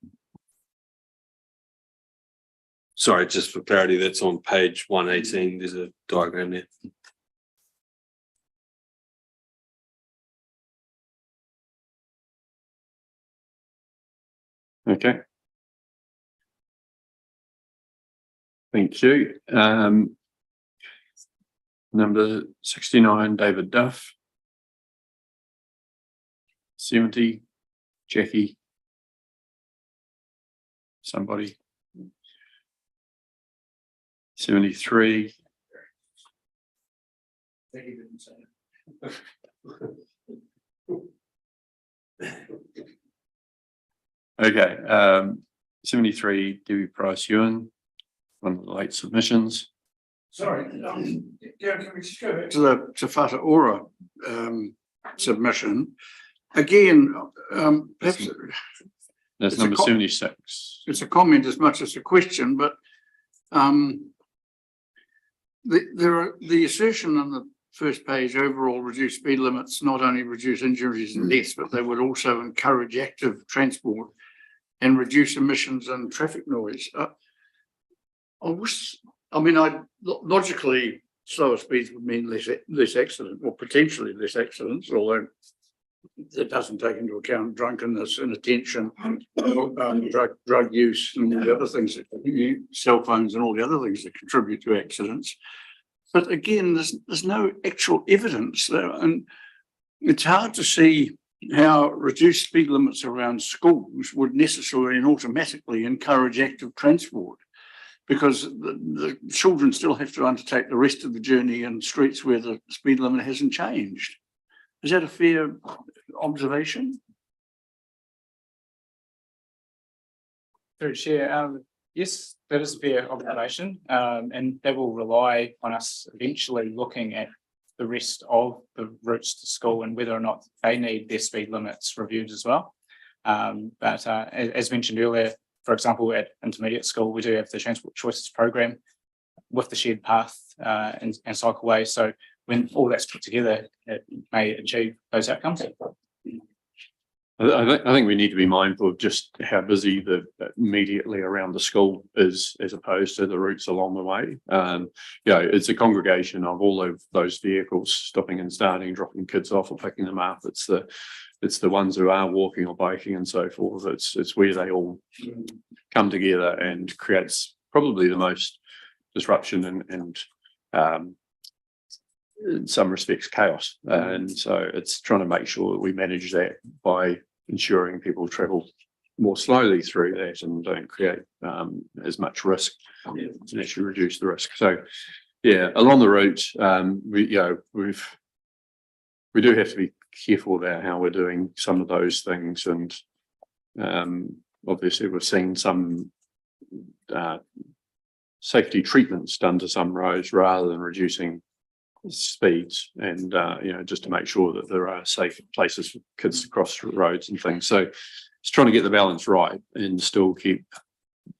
Sorry, just for clarity, that's on page 118. There's a diagram there. Okay. Thank you. Number 69, David Duff. 70, Jackie. Somebody. 73. Okay, 73, Debbie Price Ewan, one of the late submissions. Sorry, yeah, can we just go back to the Te Whatu Ora submission? Again, perhaps that's number 76. It's a comment as much as a question, but the assertion on the first page, overall reduced speed limits not only reduce injuries and deaths, but they would also encourage active transport and reduce emissions and traffic noise. Logically, slower speeds would mean less accident, or potentially less accidents, although it doesn't take into account drunkenness, inattention, drug use, and all the other things, cell phones and all the other things that contribute to accidents. But again, there's no actual evidence there, and it's hard to see how reduced speed limits around schools would necessarily and automatically encourage active transport, because the children still have to undertake the rest of the journey in streets where the speed limit hasn't changed. Is that a fair observation? Through Chair, yes, that is a fair observation, and that will rely on us eventually looking at the rest of the routes to school and whether or not they need their speed limits reviewed as well. But as mentioned earlier, for example, at intermediate school, we do have the Transport Choices program with the shared path and cycleway. So when all that's put together, it may achieve those outcomes. I think we need to be mindful of just how busy the immediately around the school is, as opposed to the routes along the way. It's a congregation of all of those vehicles stopping and starting, dropping kids off or picking them up. It's the ones who are walking or biking and so forth. It's where they all come together and creates probably the most disruption and in some respects chaos. And so it's trying to make sure that we manage that by ensuring people travel more slowly through that and don't create as much risk and actually reduce the risk. So yeah, along the route, we do have to be careful about how we're doing some of those things, and obviously we've seen some safety treatments done to some roads rather than reducing speeds and, just to make sure that there are safe places for kids to cross roads and things. So it's trying to get the balance right and still keep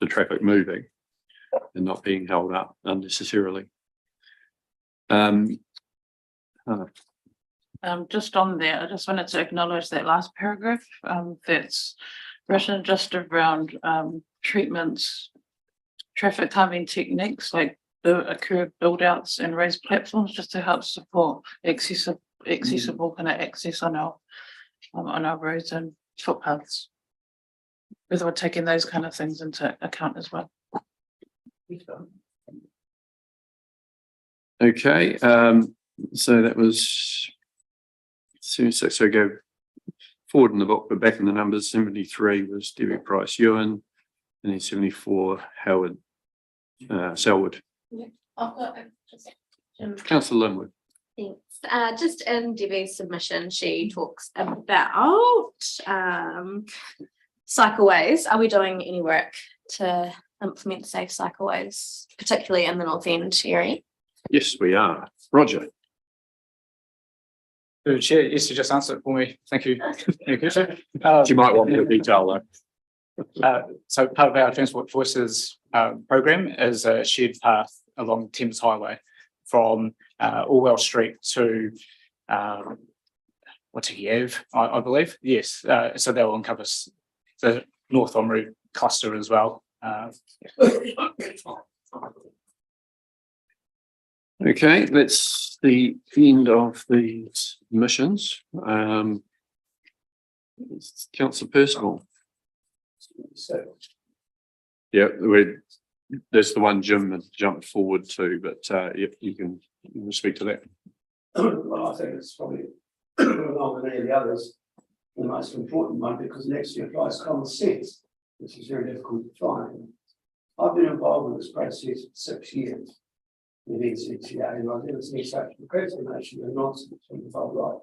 the traffic moving and not being held up unnecessarily. Just on there, I just wanted to acknowledge that last paragraph, that's written just around, treatments, traffic calming techniques like the curb build outs and raised platforms, just to help support accessible kind of access on our roads and footpaths. Whether we're taking those kind of things into account as well. Okay, so that was 76. So go forward in the book, but back in the numbers. 73 was Debbie Price Ewan, and then 74 Howard Selwood. Yeah, I've got Councillor Linwood. Thanks. Just in Debbie's submission, she talks about cycleways. Are we doing any work to implement safe cycleways, particularly in the North End area? Yes, we are. Roger. Chair, yes, you just answered it for me. Thank you. You might want more detail though. So part of our Transport Voices program is a shared path along Thames Highway from Orwell Street to Watiki Ave, I believe. Yes, so that will encompass the North En route cluster as well. Okay, that's the end of the submissions. Councillor Percival. Yeah, there's the one Jim had jumped forward to, but you can speak to that. Well, I think it's probably along with any of the others, the most important one, because next year applies common sense, which is very difficult to find. I've been involved with this process for 6 years with NCTA, and I've never seen such procrastination and nonsense from the whole lot.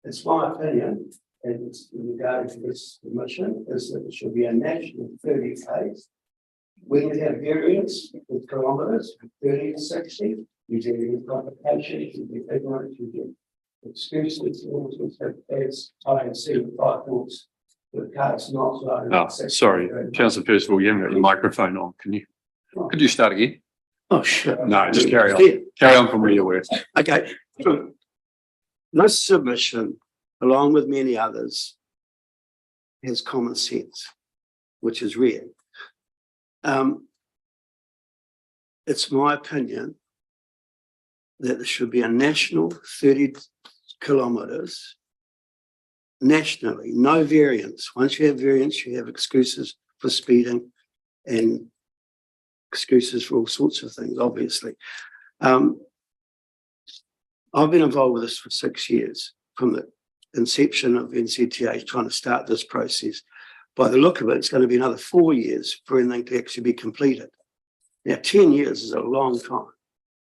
It's my opinion, and in regard to this commission, is that it should be a national 30 Ks. When you have variance with kilometres, 30 to 60, you get complications, you get ignorance, you get excuses, as I can see with 5 thoughts, the car's not low. Oh, sorry, Councillor Percival, you haven't got your microphone on. Could you start again? Oh, sure. No, just carry on. Carry on from where you were. Okay. This submission, along with many others, has common sense, which is rare. It's my opinion that there should be a national 30 kilometres nationally, no variance. Once you have variance, you have excuses for speeding and excuses for all sorts of things, obviously. I've been involved with this for 6 years, from the inception of NCTA trying to start this process. By the look of it, it's going to be another 4 years for anything to actually be completed. Now, 10 years is a long time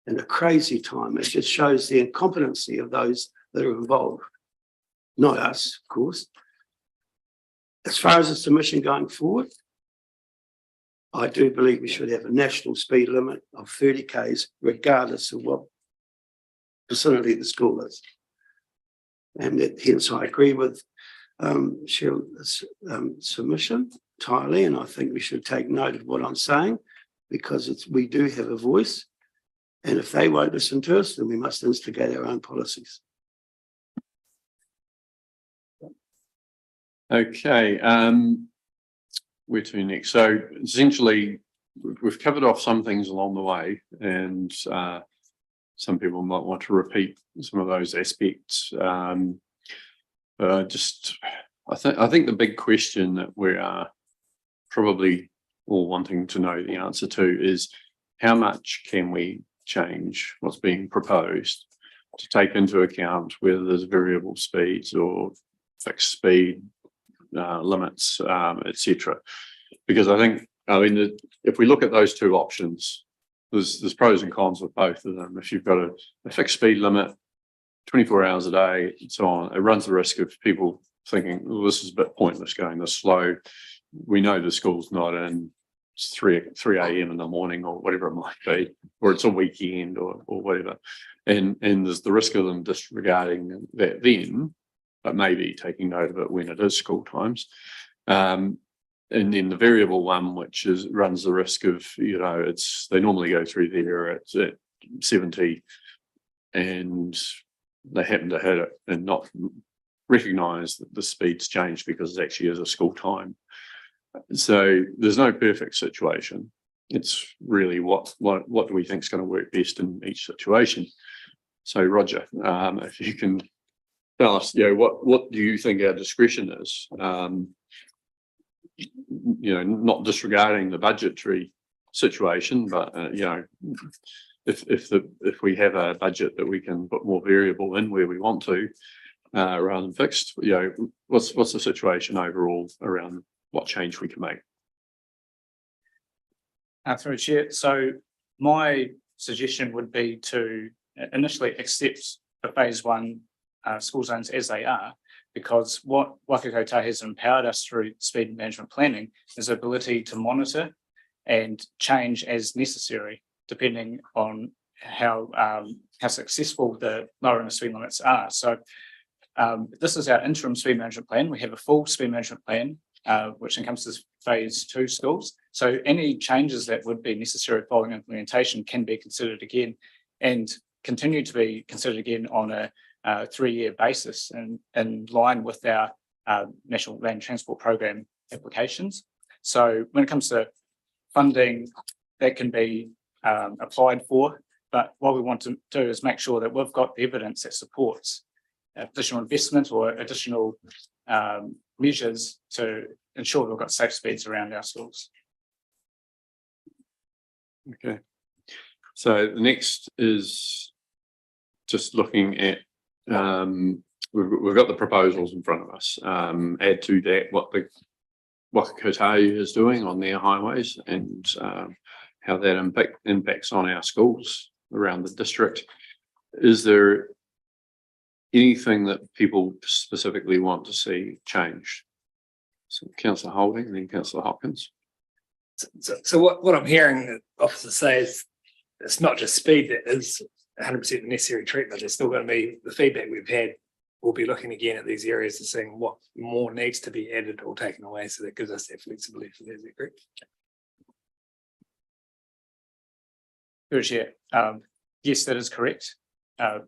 and a crazy time. It just shows the incompetency of those that are involved. Not us, of course. As far as the submission going forward, I do believe we should have a national speed limit of 30 Ks, regardless of what vicinity the school is. And hence I agree with Cheryl's submission entirely, and I think we should take note of what I'm saying, because we do have a voice, and if they won't listen to us, then we must instigate our own policies. Okay, where to next? So essentially, we've covered off some things along the way, and some people might want to repeat some of those aspects. I think the big question that we are probably all wanting to know the answer to is, how much can we change what's being proposed to take into account whether there's variable speeds or fixed speed limits, etc. Because I think, if we look at those two options, there's pros and cons with both of them. If you've got a fixed speed limit, 24 hours a day, and so on, it runs the risk of people thinking, well, this is a bit pointless going this slow. We know the school's not in it's 3 a.m. in the morning or whatever it might be, or it's a weekend or whatever. And there's the risk of them disregarding that then, but maybe taking note of it when it is school times. And then the variable one, which runs the risk of, they normally go through there at 70 and they happen to hit it and not recognise that the speed's changed because it actually is a school time. So there's no perfect situation. It's really what do we think is going to work best in each situation. So Roger, if you can tell us, what do you think our discretion is? Not disregarding the budgetary situation, but if we have a budget that we can put more variable in where we want to, rather than fixed, what's the situation overall around what change we can make? Through the chair. So my suggestion would be to initially accept the phase 1 school zones as they are, because what Waka Kotahi has empowered us through speed management planning is the ability to monitor and change as necessary, depending on how successful the lowering of speed limits are. So this is our interim speed management plan. We have a full speed management plan, which encompasses phase 2 schools. So any changes that would be necessary following implementation can be considered again and continue to be considered again on a 3-year basis in line with our National Land Transport Program applications. So when it comes to funding, that can be applied for, but what we want to do is make sure that we've got the evidence that supports additional investment or additional measures to ensure we've got safe speeds around our schools. Okay, so the next is just looking at we've got the proposals in front of us. Add to that what the Waka Kotahi is doing on their highways and how that impacts on our schools around the district. Is there anything that people specifically want to see changed? So Councillor Holding and then Councillor Hopkins. So what I'm hearing the officers say is it's not just speed that is 100% necessary treatment. There's still going to be the feedback we've had. We'll be looking again at these areas and seeing what more needs to be added or taken away. So that gives us that flexibility. Is that correct? Yes, that is correct.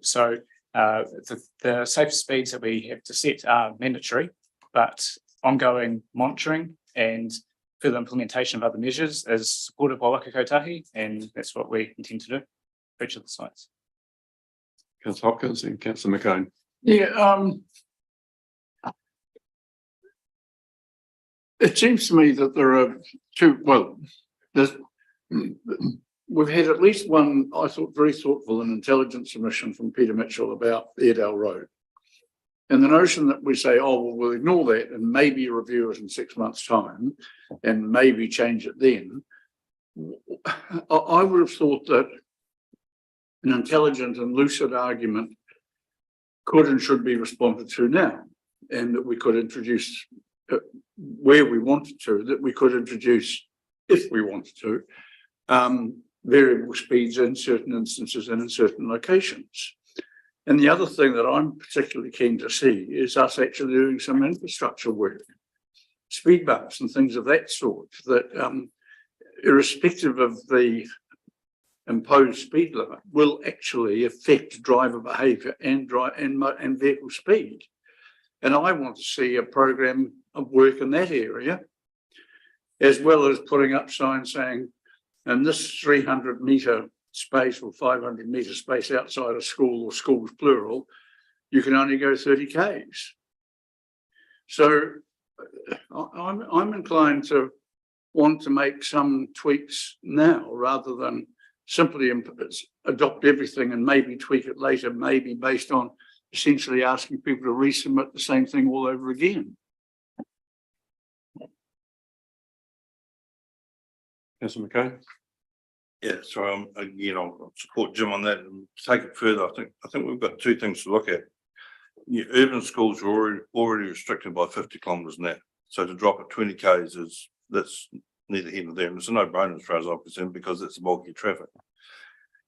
So the safe speeds that we have to set are mandatory, but ongoing monitoring and further implementation of other measures is supported by Waka Kotahi, and that's what we intend to do for each of the sites. Councillor Hopkins and Councillor McCone. Yeah, it seems to me that there are we've had at least one, I thought, very thoughtful and intelligent submission from Peter Mitchell about Airedale Road. And the notion that we say, oh, well, we'll ignore that and maybe review it in 6 months' time and maybe change it then. I would have thought that an intelligent and lucid argument could and should be responded to now, and that we could introduce where we wanted to, that we could introduce, if we wanted to, variable speeds in certain instances and in certain locations. And the other thing that I'm particularly keen to see is us actually doing some infrastructure work, speed bumps and things of that sort, that irrespective of the imposed speed limit will actually affect driver behaviour and vehicle speed. And I want to see a program of work in that area, as well as putting up signs saying, in this 300 metre space or 500 metre space outside a school or schools plural, you can only go 30 k's. So I'm inclined to want to make some tweaks now rather than simply adopt everything and maybe tweak it later, maybe based on essentially asking people to resubmit the same thing all over again. Councillor McCone. Yeah, so I'll support Jim on that and take it further. I think we've got two things to look at. Urban schools are already restricted by 50 kilometres an hour. So to drop at 20 k's that's neither here nor there. And it's a no-brainer as far as I'm concerned, because it's bulky traffic.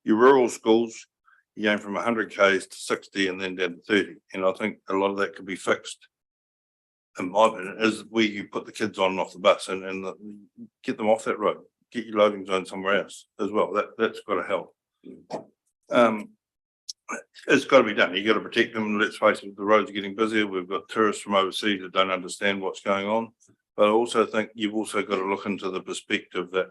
Your rural schools, you're going from 100 k's to 60 and then down to 30. And I think a lot of that could be fixed, in my opinion, is where you put the kids on and off the bus and get them off that road. Get your loading zone somewhere else as well. That's got to help. It's got to be done. You got to protect them. Let's face it, the roads are getting busier. We've got tourists from overseas that don't understand what's going on. But I also think you've also got to look into the perspective that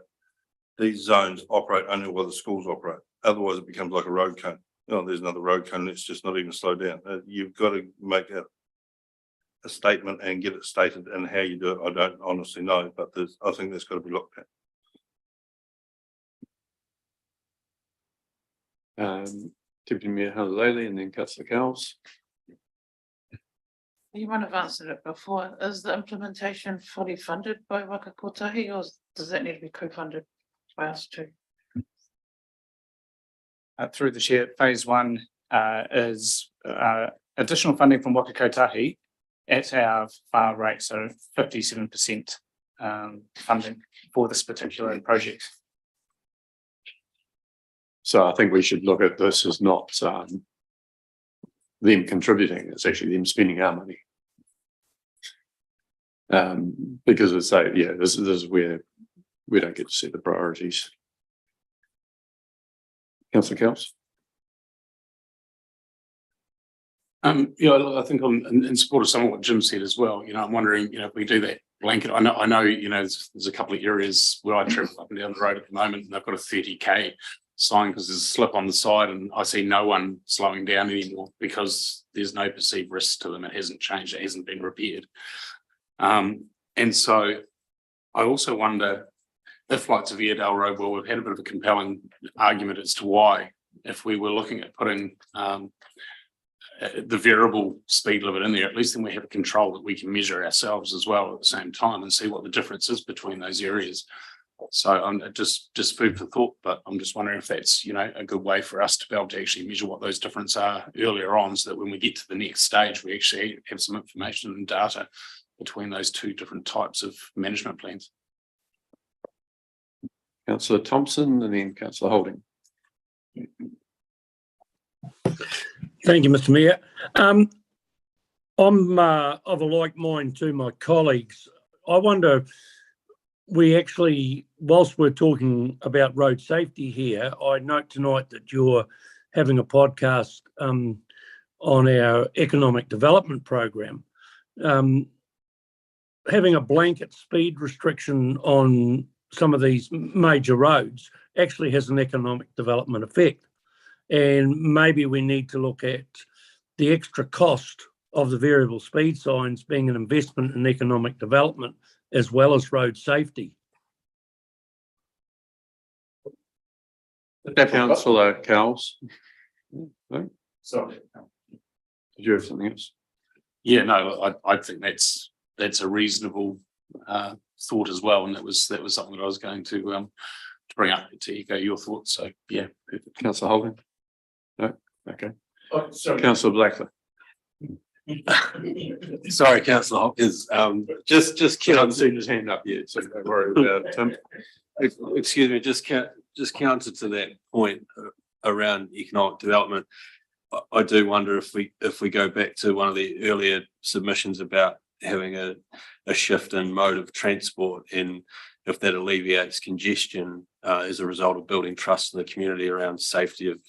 these zones operate only while the schools operate. Otherwise, it becomes like a road cone. Oh, there's another road cone. Let's just not even slow down. You've got to make a statement and get it stated, and how you do it, I don't honestly know, but I think that's got to be looked at. Deputy Mayor Haley and then Councillor Cowles. You might have answered it before. Is the implementation fully funded by Waka Kotahi, or does that need to be co-funded by us too? Through the chair, phase one is additional funding from Waka Kotahi at our FAR rate, so 57% funding for this particular project. So I think we should look at this as not them contributing, it's actually them spending our money. Because it's like, yeah, this is where we don't get to set the priorities. Councillor Cowles. Yeah, I think I'm in support of some of what Jim said as well. You know, I'm wondering, if we do that blanket, I know, there's a couple of areas where I travel up and down the road at the moment, and they've got a 30k sign because there's a slip on the side, and I see no one slowing down anymore because there's no perceived risk to them. It hasn't changed. It hasn't been repaired. And so I also wonder if, like Viadale Road, well, we've had a bit of a compelling argument as to why, if we were looking at putting the variable speed limit in there, at least then we have a control that we can measure ourselves as well at the same time and see what the difference is between those areas. So I'm just food for thought, but I'm just wondering if that's, a good way for us to be able to actually measure what those differences are earlier on, so that when we get to the next stage, we actually have some information and data between those two different types of management plans. Councillor Thompson and then Councillor Holding. Thank you, Mr. Mayor. I'm of a like mind to my colleagues. I wonder, we actually, whilst we're talking about road safety here, I note tonight that you're having a podcast on our economic development program. Having a blanket speed restriction on some of these major roads actually has an economic development effect. And maybe we need to look at the extra cost of the variable speed signs being an investment in economic development as well as road safety. Councillor Cowles. No? Sorry. Did you have something else? Yeah, no, I think that's a reasonable thought as well, and that was something that I was going to bring up to echo your thoughts. So yeah, Councillor Holding. No, okay. Oh, sorry. Councillor Blackler. Sorry, Councillor Hopkins. Just I haven't seen his hand up yet, so don't worry about him. Excuse me, just counter to that point around economic development. I do wonder if we go back to one of the earlier submissions about having a shift in mode of transport, and if that alleviates congestion as a result of building trust in the community around safety of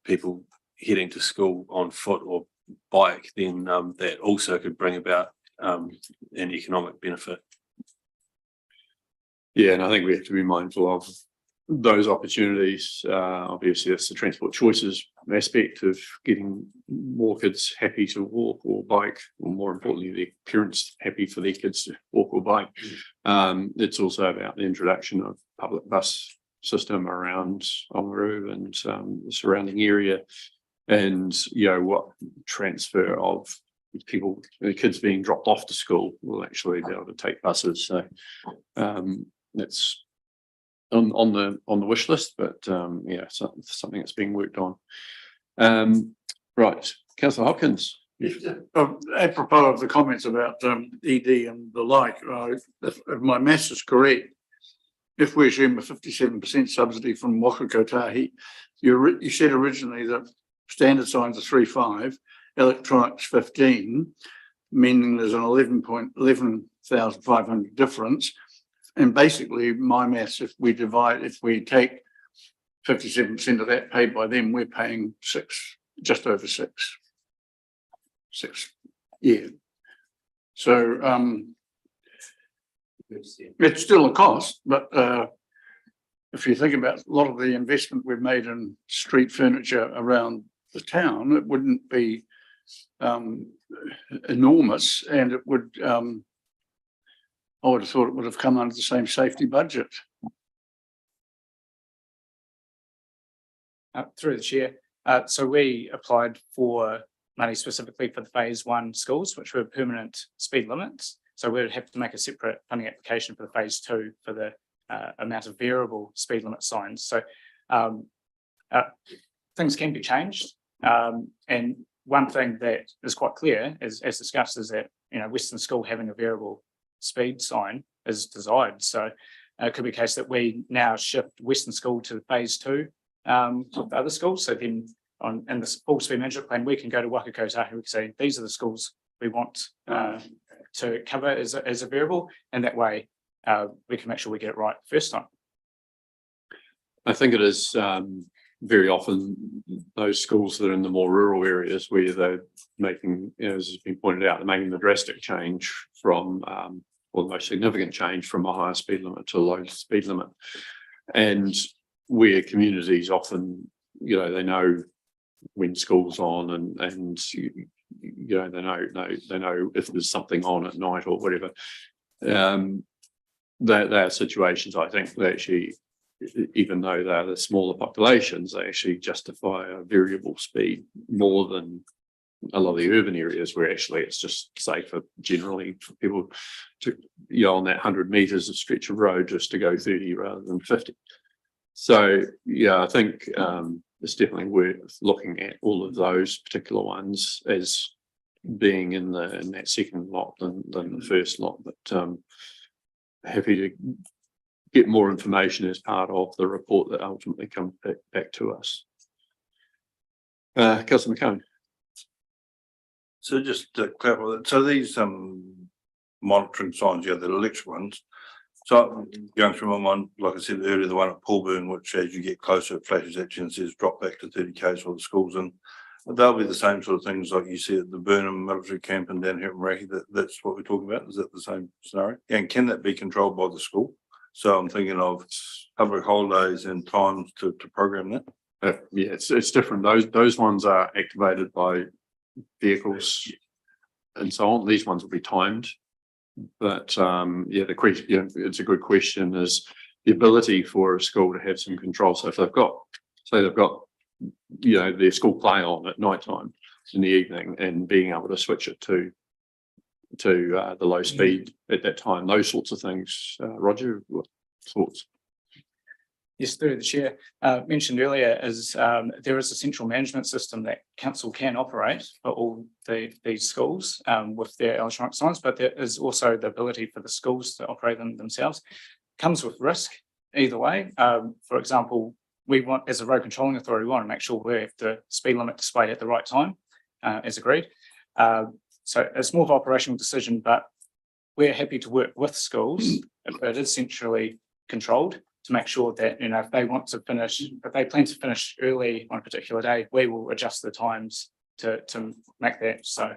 people heading to school on foot or bike, then that also could bring about an economic benefit. Yeah, and I think we have to be mindful of those opportunities. Obviously, that's the transport choices aspect of getting more kids happy to walk or bike, or more importantly, their parents happy for their kids to walk or bike. It's also about the introduction of public bus system around Oamaru and the surrounding area, and what transfer of people, the kids being dropped off to school, will actually be able to take buses. So that's on the wish list, but yeah, something that's being worked on. Right, Councillor Hopkins. Apropos of the comments about ED and the like, if my maths is correct, if we assume a 57% subsidy from Waka Kotahi, you said originally that standard signs are 3.5, electronics 15, meaning there's an 11,500 difference. And basically my maths, if we take 57% of that paid by them, we're paying just over six. Yeah. So it's still a cost, but if you think about a lot of the investment we've made in street furniture around the town, it wouldn't be enormous, and it would I would have thought it would have come under the same safety budget. Through the chair. So we applied for money specifically for the phase 1 schools, which were permanent speed limits. So we'd have to make a separate funding application for the phase 2 for the amount of variable speed limit signs. So things can be changed. And one thing that is quite clear, as discussed, is that Western School having a variable speed sign is desired. So it could be a case that we now shift Western School to phase 2 with the other schools. So then in this full speed management plan, we can go to Waka Kotahi, we can say, these are the schools we want to cover as a variable. And that way we can make sure we get it right the first time. I think it is very often those schools that are in the more rural areas where they're making, as has been pointed out, they're making the drastic change from, or the most significant change from a higher speed limit to a low speed limit. And where communities often, they know when school's on and they know if there's something on at night or whatever. There are situations, I think, that actually, even though they're the smaller populations, they actually justify a variable speed more than a lot of the urban areas where actually it's just safer generally for people to, on that 100 metres of stretch of road just to go 30 rather than 50. So, I think it's definitely worth looking at all of those particular ones as being in that second lot than the first lot. But happy to get more information as part of the report that ultimately comes back to us. Councillor McCone. So just to clarify, so these monitoring signs, the electric ones. So going through my mind, like I said earlier, the one at Paulburn, which as you get closer, it flashes at you and says drop back to 30 k's for the schools, and they'll be the same sort of things like you see at the Burnham military camp and down here at Maraki. That's what we're talking about. Is that the same scenario? And can that be controlled by the school? So I'm thinking of public holidays and times to program that. Yeah, it's different. Those ones are activated by vehicles and so on. These ones will be timed. But the question, it's a good question, is the ability for a school to have some control. So if they've got their school play on at night time in the evening and being able to switch it to the low speed at that time, those sorts of things. Roger, what thoughts? Yes, through the chair. Mentioned earlier is there is a central management system that council can operate for all these schools with their electronic signs, but there is also the ability for the schools to operate them themselves. Comes with risk either way. For example, we want, as a road controlling authority, we want to make sure we have the speed limit displayed at the right time, as agreed. So it's more of an operational decision, but we're happy to work with schools if it is centrally controlled to make sure that, if they want to finish, if they plan to finish early on a particular day, we will adjust the times to make that so.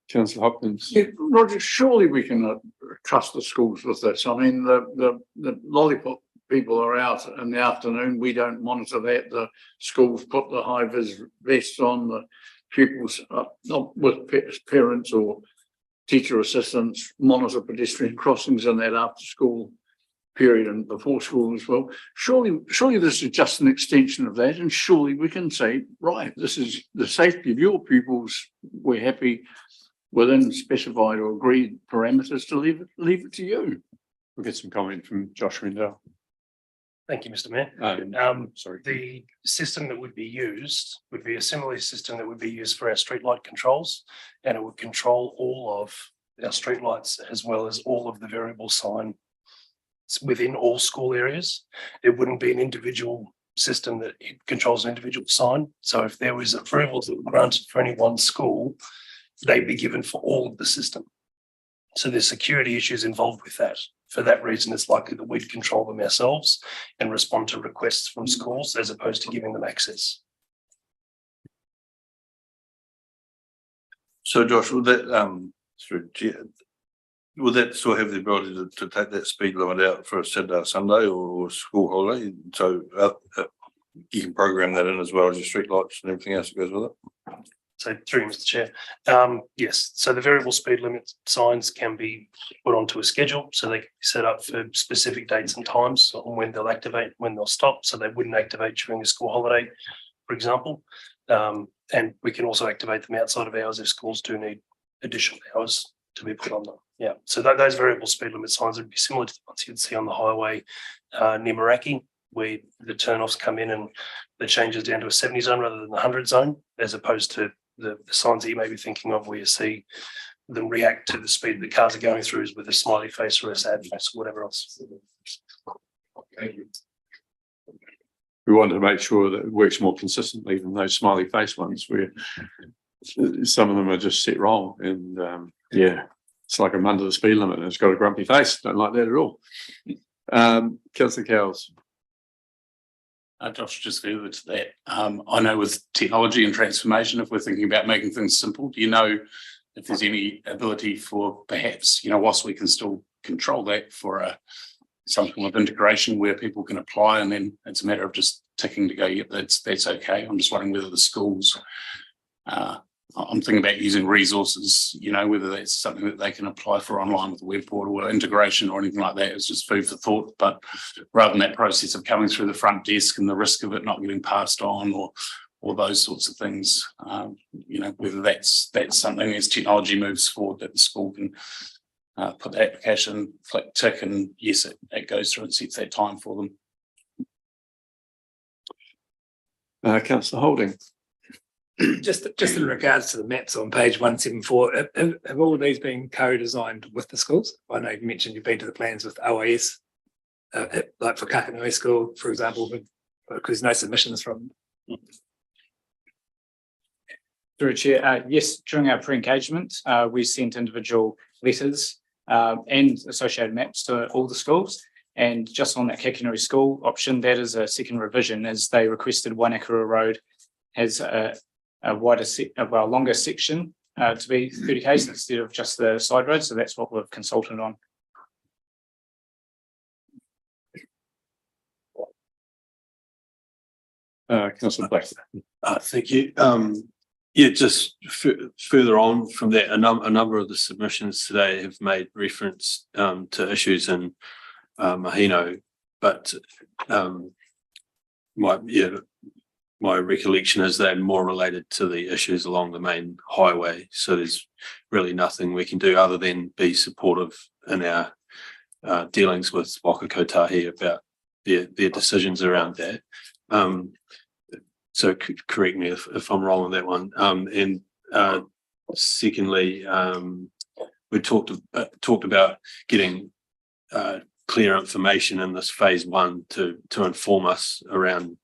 Councillor Hopkins. Yeah, Roger, surely we can trust the schools with this. I mean, the lollipop people are out in the afternoon. We don't monitor that. The schools put the high vis vests on. The pupils, not with parents or teacher assistants, monitor pedestrian crossings in that after school period and before school as well. Surely this is just an extension of that, and surely we can say, right, this is the safety of your pupils. We're happy within specified or agreed parameters to leave it to you. We'll get some comment from Josh Rendell. Thank you, Mr. Mayor. Sorry. The system that would be used would be a similar system that would be used for our streetlight controls, and it would control all of our streetlights as well as all of the variable sign within all school areas. It wouldn't be an individual system that it controls an individual sign. So if there was approvals that were granted for any one school, they'd be given for all of the system. So there's security issues involved with that. For that reason, it's likely that we'd control them ourselves and respond to requests from schools as opposed to giving them access. So Josh, would that, would that still have the ability to take that speed limit out for a Saturday or Sunday or school holiday? So you can program that in as well as your street lights and everything else that goes with it? So through you, Mr. Chair. Yes, so the variable speed limit signs can be put onto a schedule, so they can be set up for specific dates and times on when they'll activate, when they'll stop, so they wouldn't activate during a school holiday, for example. And we can also activate them outside of hours if schools do need additional hours to be put on them. Yeah, so those variable speed limit signs would be similar to the ones you'd see on the highway near Meraki, where the turnoffs come in and the changes down to a 70 zone rather than the 100 zone, as opposed to the signs that you may be thinking of where you see them react to the speed the cars are going through with a smiley face or a sad face or whatever else. Thank you. We want to make sure that it works more consistently than those smiley face ones where some of them are just set wrong. And yeah, it's like I'm under the speed limit and it's got a grumpy face. Don't like that at all. Councillor Cowles. Josh, just further to that, I know with technology and transformation, if we're thinking about making things simple, do you know if there's any ability for perhaps, whilst we can still control that for some form of integration where people can apply and then it's a matter of just ticking to go, yep, that's okay. I'm just wondering whether the schools, I'm thinking about using resources, whether that's something that they can apply for online with the web portal or integration or anything like that. It's just food for thought. But rather than that process of coming through the front desk and the risk of it not getting passed on or those sorts of things, whether that's something as technology moves forward that the school can put the application, click tick, and yes, it goes through and sets that time for them. Councillor Holding. Just in regards to the maps on page 174, have all of these been co-designed with the schools? I know you mentioned you've been to the plans with OIS, like for Kakanui School, for example, because no submissions from. Through Chair, yes, during our pre-engagement, we sent individual letters and associated maps to all the schools. And just on that Kakanui School option, that is a second revision as they requested Wainakura Road has a longer section to be 30 k's instead of just the side road. So that's what we've consulted on. Councillor Black. Thank you. Just further on from that, a number of the submissions today have made reference to issues in Mahino, but my recollection is they're more related to the issues along the main highway. So there's really nothing we can do other than be supportive in our dealings with Waka Kotahi about their decisions around that. So correct me if I'm wrong on that one. And secondly, we talked about getting clear information in this phase 1 to inform us around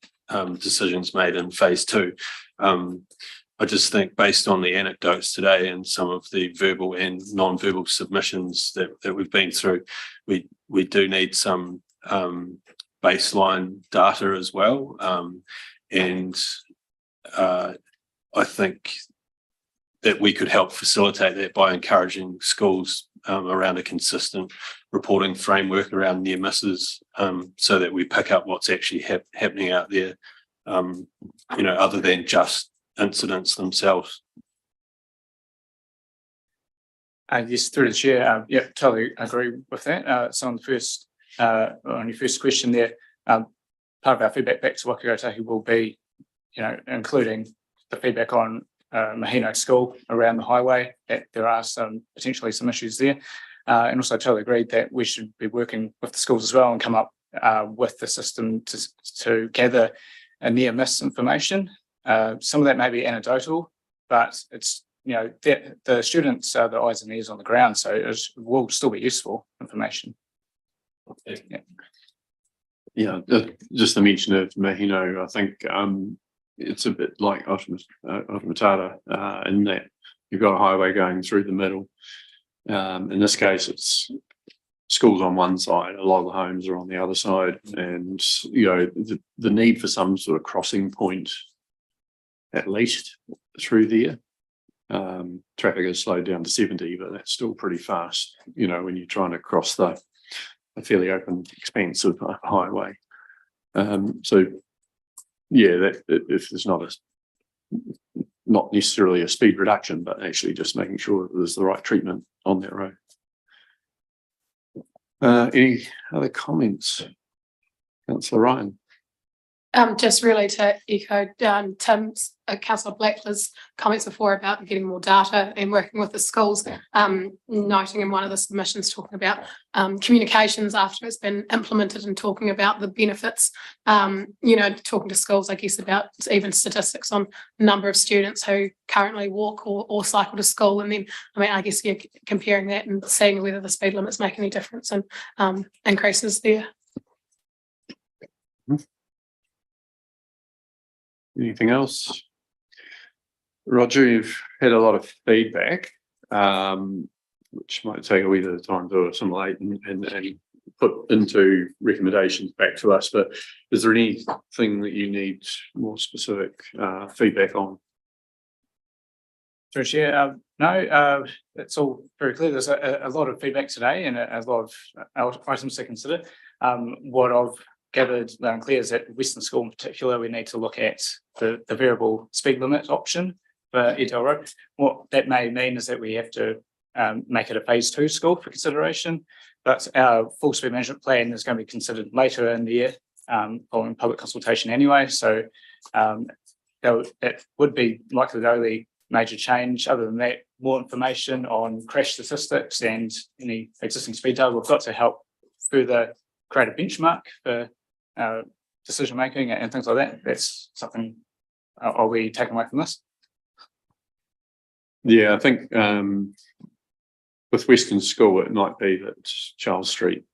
decisions made in phase 2. I just think based on the anecdotes today and some of the verbal and non-verbal submissions that we've been through, we do need some baseline data as well. And I think that we could help facilitate that by encouraging schools around a consistent reporting framework around near misses, so that we pick up what's actually happening out there, other than just incidents themselves. Yes, through the Chair, totally agree with that. So on your first question there, part of our feedback back to Waka Kotahi will be, including the feedback on Mahino School around the highway, that there are potentially some issues there. And also totally agreed that we should be working with the schools as well and come up with the system to gather a near miss information. Some of that may be anecdotal, but it's, you know, the students are the eyes and ears on the ground, so it will still be useful information. Yeah, just to mention it, Mahino, I think it's a bit like Automatata in that you've got a highway going through the middle. In this case, it's schools on one side, a lot of the homes are on the other side, and you know the need for some sort of crossing point, at least through there. Traffic has slowed down to 70, but that's still pretty fast, you know, when you're trying to cross a fairly open expanse of highway. So yeah, that if there's not necessarily a speed reduction, but actually just making sure that there's the right treatment on that road. Any other comments? Councillor Ryan. Just really to echo Tim's, Councillor Blackler's comments before about getting more data and working with the schools, noting in one of the submissions talking about communications after it's been implemented and talking about the benefits, you know, talking to schools, I guess, about even statistics on number of students who currently walk or cycle to school. And then, I mean, I guess you're comparing that and seeing whether the speed limits make any difference and increases there. Anything else? Roger, you've had a lot of feedback, which might take a wee bit of time to assimilate and put into recommendations back to us, but is there anything that you need more specific feedback on? Through Chair, no, it's all very clear. There's a lot of feedback today and a lot of items to consider. What I've gathered loud and clear is that Western School in particular, we need to look at the variable speed limit option for Edale Road. What that may mean is that we have to make it a phase 2 school for consideration, but our full speed management plan is going to be considered later in the year following public consultation anyway. So that would be likely the only major change. Other than that, more information on crash statistics and any existing speed data. We've got to help further create a benchmark for decision making and things like that. That's something I'll be taking away from this. Yeah, I think with Western School, it might be that Charles Street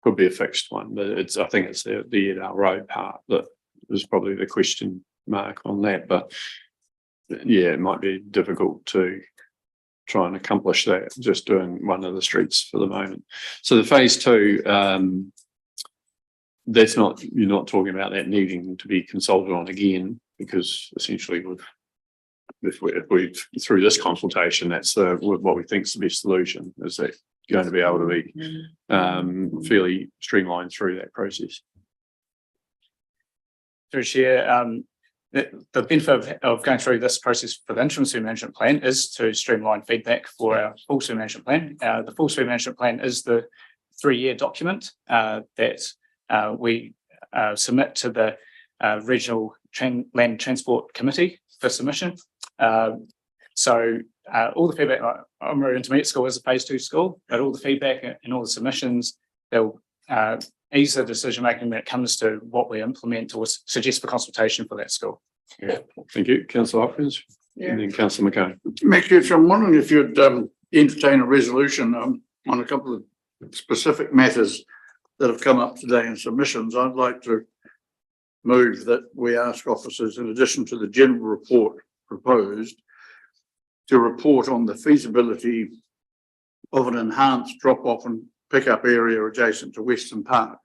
could be a fixed one, but I think it's the Edale Road part that is probably the question mark on that. But yeah, it might be difficult to try and accomplish that just doing one of the streets for the moment. So the phase 2, that's not, you're not talking about that needing to be consulted on again, because essentially if we through this consultation, that's what we think is the best solution, is that going to be able to be fairly streamlined through that process. Through Chair, the benefit of going through this process for the interim speed management plan is to streamline feedback for our full speed management plan. The full speed management plan is the 3-year document that we submit to the Regional Land Transport Committee for submission. So all the feedback, Oamaru Intermediate School is a phase 2 school, but all the feedback and all the submissions, they'll ease the decision making when it comes to what we implement or suggest for consultation for that school. Yeah, thank you, Councillor Hopkins, and then Councillor McCone. Mick, I'm wondering if you'd entertain a resolution on a couple of specific matters that have come up today in submissions. I'd like to move that we ask officers, in addition to the general report proposed, to report on the feasibility of an enhanced drop-off and pick-up area adjacent to Western Park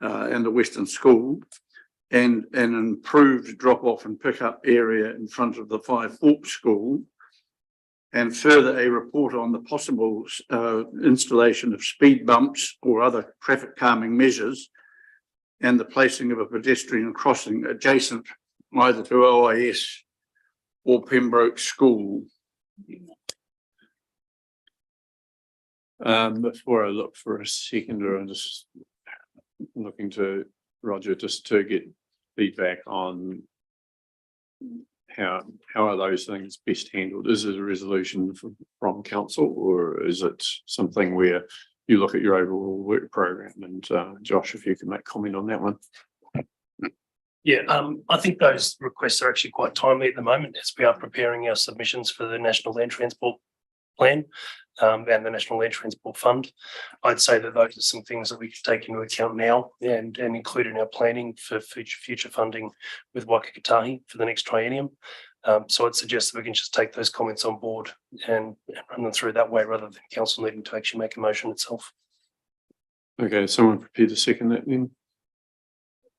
and the Western School, and an improved drop-off and pick-up area in front of the Five Forks School, and further a report on the possible installation of speed bumps or other traffic calming measures, and the placing of a pedestrian crossing adjacent either to OIS or Pembroke School. Before I look for a seconder, I'm just looking to Roger just to get feedback on how are those things best handled. Is it a resolution from council, or is it something where you look at your overall work program. And Josh, if you can make comment on that one. Yeah, I think those requests are actually quite timely at the moment as we are preparing our submissions for the National Land Transport Plan and the National Land Transport Fund. I'd say that those are some things that we can take into account now and include in our planning for future funding with Waka for the next triennium. So I'd suggest that we can just take those comments on board and run them through that way rather than council needing to actually make a motion itself. Okay, someone prepared to second that then?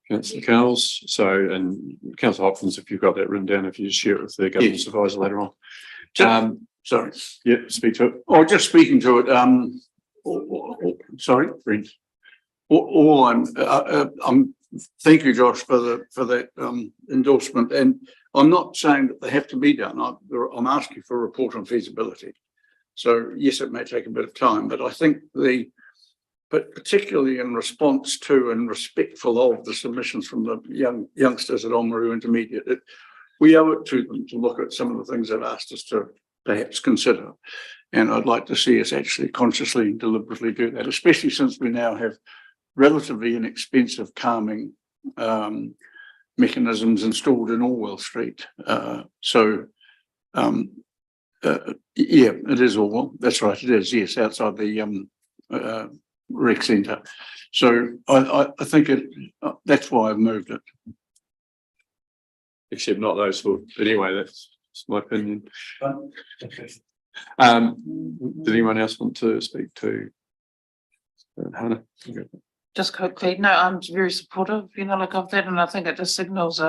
Councillor Cowles. So, and Councillor Hopkins, if you've got that written down, if you just share it with the government advisor later on. Sorry. Yeah, speak to it. Or just speaking to it, sorry, Brent. All I'm thank you, Josh, for that endorsement. And I'm not saying that they have to be done. I'm asking for a report on feasibility. So yes, it may take a bit of time, but I think but particularly in response to and respectful of the submissions from the youngsters at Oamaru Intermediate, we owe it to them to look at some of the things they've asked us to perhaps consider. And I'd like to see us actually consciously and deliberately do that, especially since we now have relatively inexpensive calming mechanisms installed in Orwell Street. Yeah, it is Orwell. That's right, it is, yes, outside the rec centre. So I think that's why I've moved it. Except not those four. But anyway, that's my opinion. Did anyone else want to speak to Hannah? Just quickly, no, I'm very supportive, of that, and I think it just signals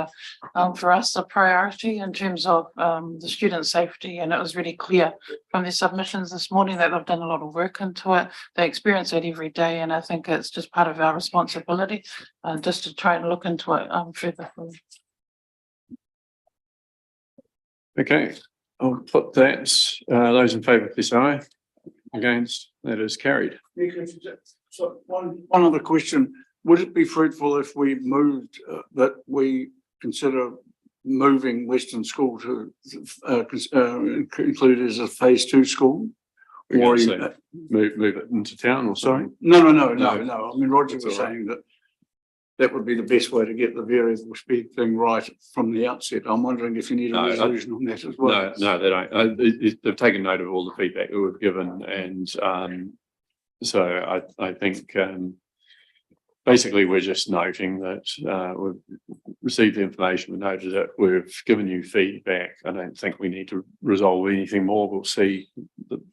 for us a priority in terms of the student safety. And it was really clear from their submissions this morning that they've done a lot of work into it. They experience it every day, and I think it's just part of our responsibility just to try and look into it further. Okay, I'll put that. Those in favour, please say aye. Against, that is carried. So one other question, would it be fruitful if we moved that we consider moving Western School to include as a phase 2 school? Or move it into town or something? No. I mean, Roger was saying that would be the best way to get the variable speed thing right from the outset. I'm wondering if you need a resolution on that as well. No, they don't. They've taken note of all the feedback that we've given, and so I think basically we're just noting that we've received the information, we noted it, we've given you feedback. I don't think we need to resolve anything more. We'll see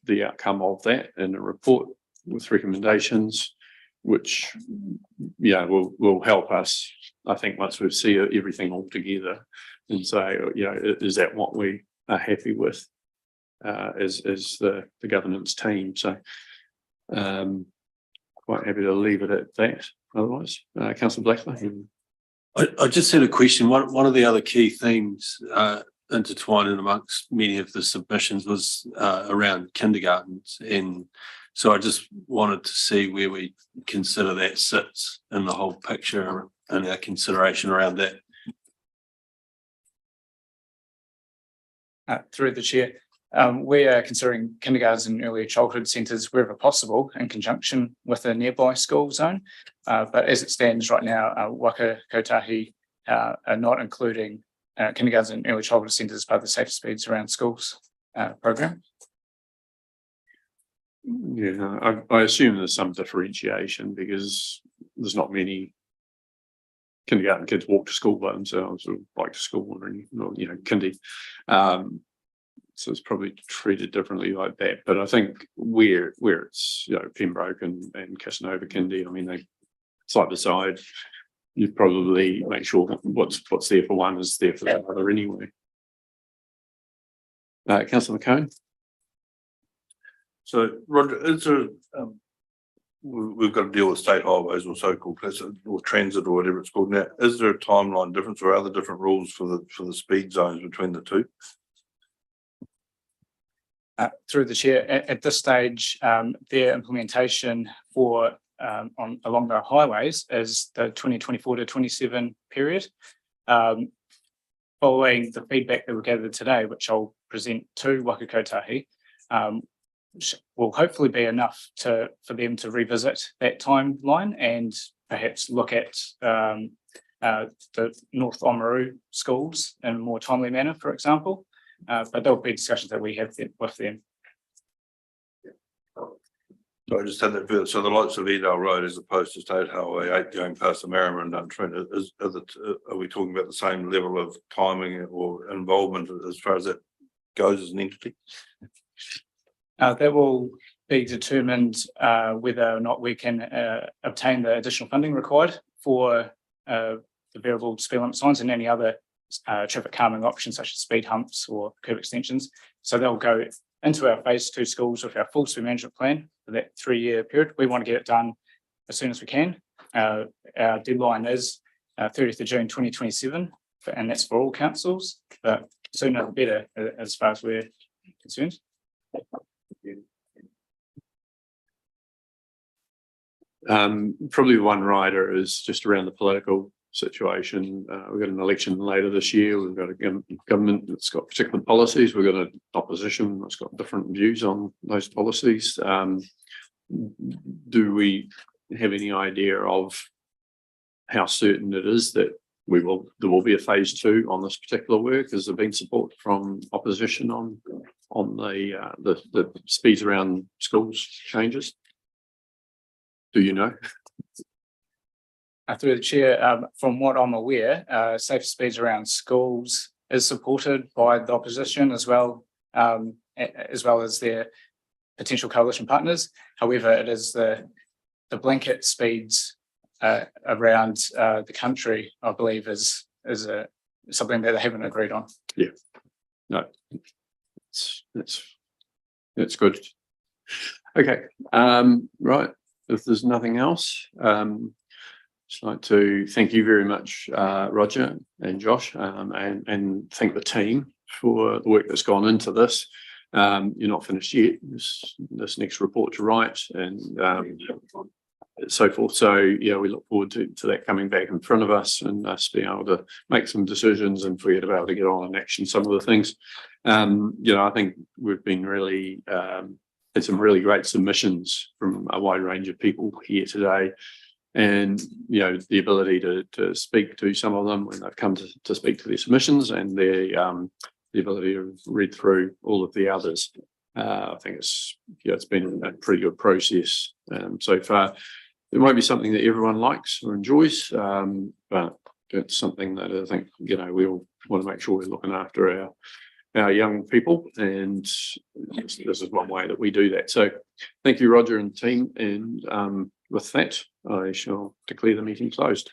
the outcome of that in a report with recommendations, which will help us, I think, once we see everything all together and say, is that what we are happy with as the governance team? So quite happy to leave it at that. Otherwise, Councillor Blackler. I just had a question. One of the other key themes intertwined amongst many of the submissions was around kindergartens, and so I just wanted to see where we consider that sits in the whole picture and our consideration around that. Through the chair, we are considering kindergartens and early childhood centres wherever possible in conjunction with a nearby school zone. But as it stands right now, Waka Kotahi are not including kindergartens and early childhood centres as part of the Safe Speeds Around Schools program. Yeah, I assume there's some differentiation because there's not many kindergarten kids walk to school by themselves or bike to school or kindy. So it's probably treated differently like that. But I think where it's Pembroke and Casanova Kindy, I mean they side by side, you probably make sure that what's there for one is there for the other anyway. Councillor McCone. So, Roger, is there, we've got to deal with state highways or so-called or transit or whatever it's called now. Is there a timeline difference or other different rules for the speed zones between the two? Through the chair, at this stage, their implementation for along the highways is the 2024 to 27 period. Following the feedback that we gathered today, which I'll present to Waka Kotahi, will hopefully be enough for them to revisit that timeline and perhaps look at the North Oamaru schools in a more timely manner, for example. But there'll be discussions that we have with them. So I just had that feel, so the likes of Edale Road as opposed to State Highway 8 going past the Marama and down Trent, are we talking about the same level of timing or involvement as far as that goes as an entity? That will be determined whether or not we can obtain the additional funding required for the variable speed limit signs and any other traffic calming options such as speed humps or curb extensions. So they'll go into our phase 2 schools with our full speed management plan for that 3-year period. We want to get it done as soon as we can. Our deadline is 30th of June 2027, and that's for all councils, but sooner the better as far as we're concerned. Probably one rider is just around the political situation. We've got an election later this year. We've got a government that's got particular policies. We've got an opposition that's got different views on those policies. Do we have any idea of how certain it is that there will be a phase 2 on this particular work? Has there been support from opposition on the speeds around schools changes? Do you know? Through the chair, from what I'm aware, safer speeds around schools is supported by the opposition as well as their potential coalition partners. However, it is the blanket speeds around the country, I believe, is something that they haven't agreed on. Yeah, no, that's good. Okay, right. If there's nothing else, just like to thank you very much, Roger and Josh, and thank the team for the work that's gone into this. You're not finished yet. This next report to write and so forth. So yeah, we look forward to that coming back in front of us and us being able to make some decisions and for you to be able to get on and action some of the things. I think we've been really had some really great submissions from a wide range of people here today. And, the ability to speak to some of them when they've come to speak to their submissions and the ability to read through all of the others. I think it's been a pretty good process so far. It won't be something that everyone likes or enjoys, but it's something that I think, we all want to make sure we're looking after our young people, and this is one way that we do that. So thank you, Roger and team, and with that, I shall declare the meeting closed.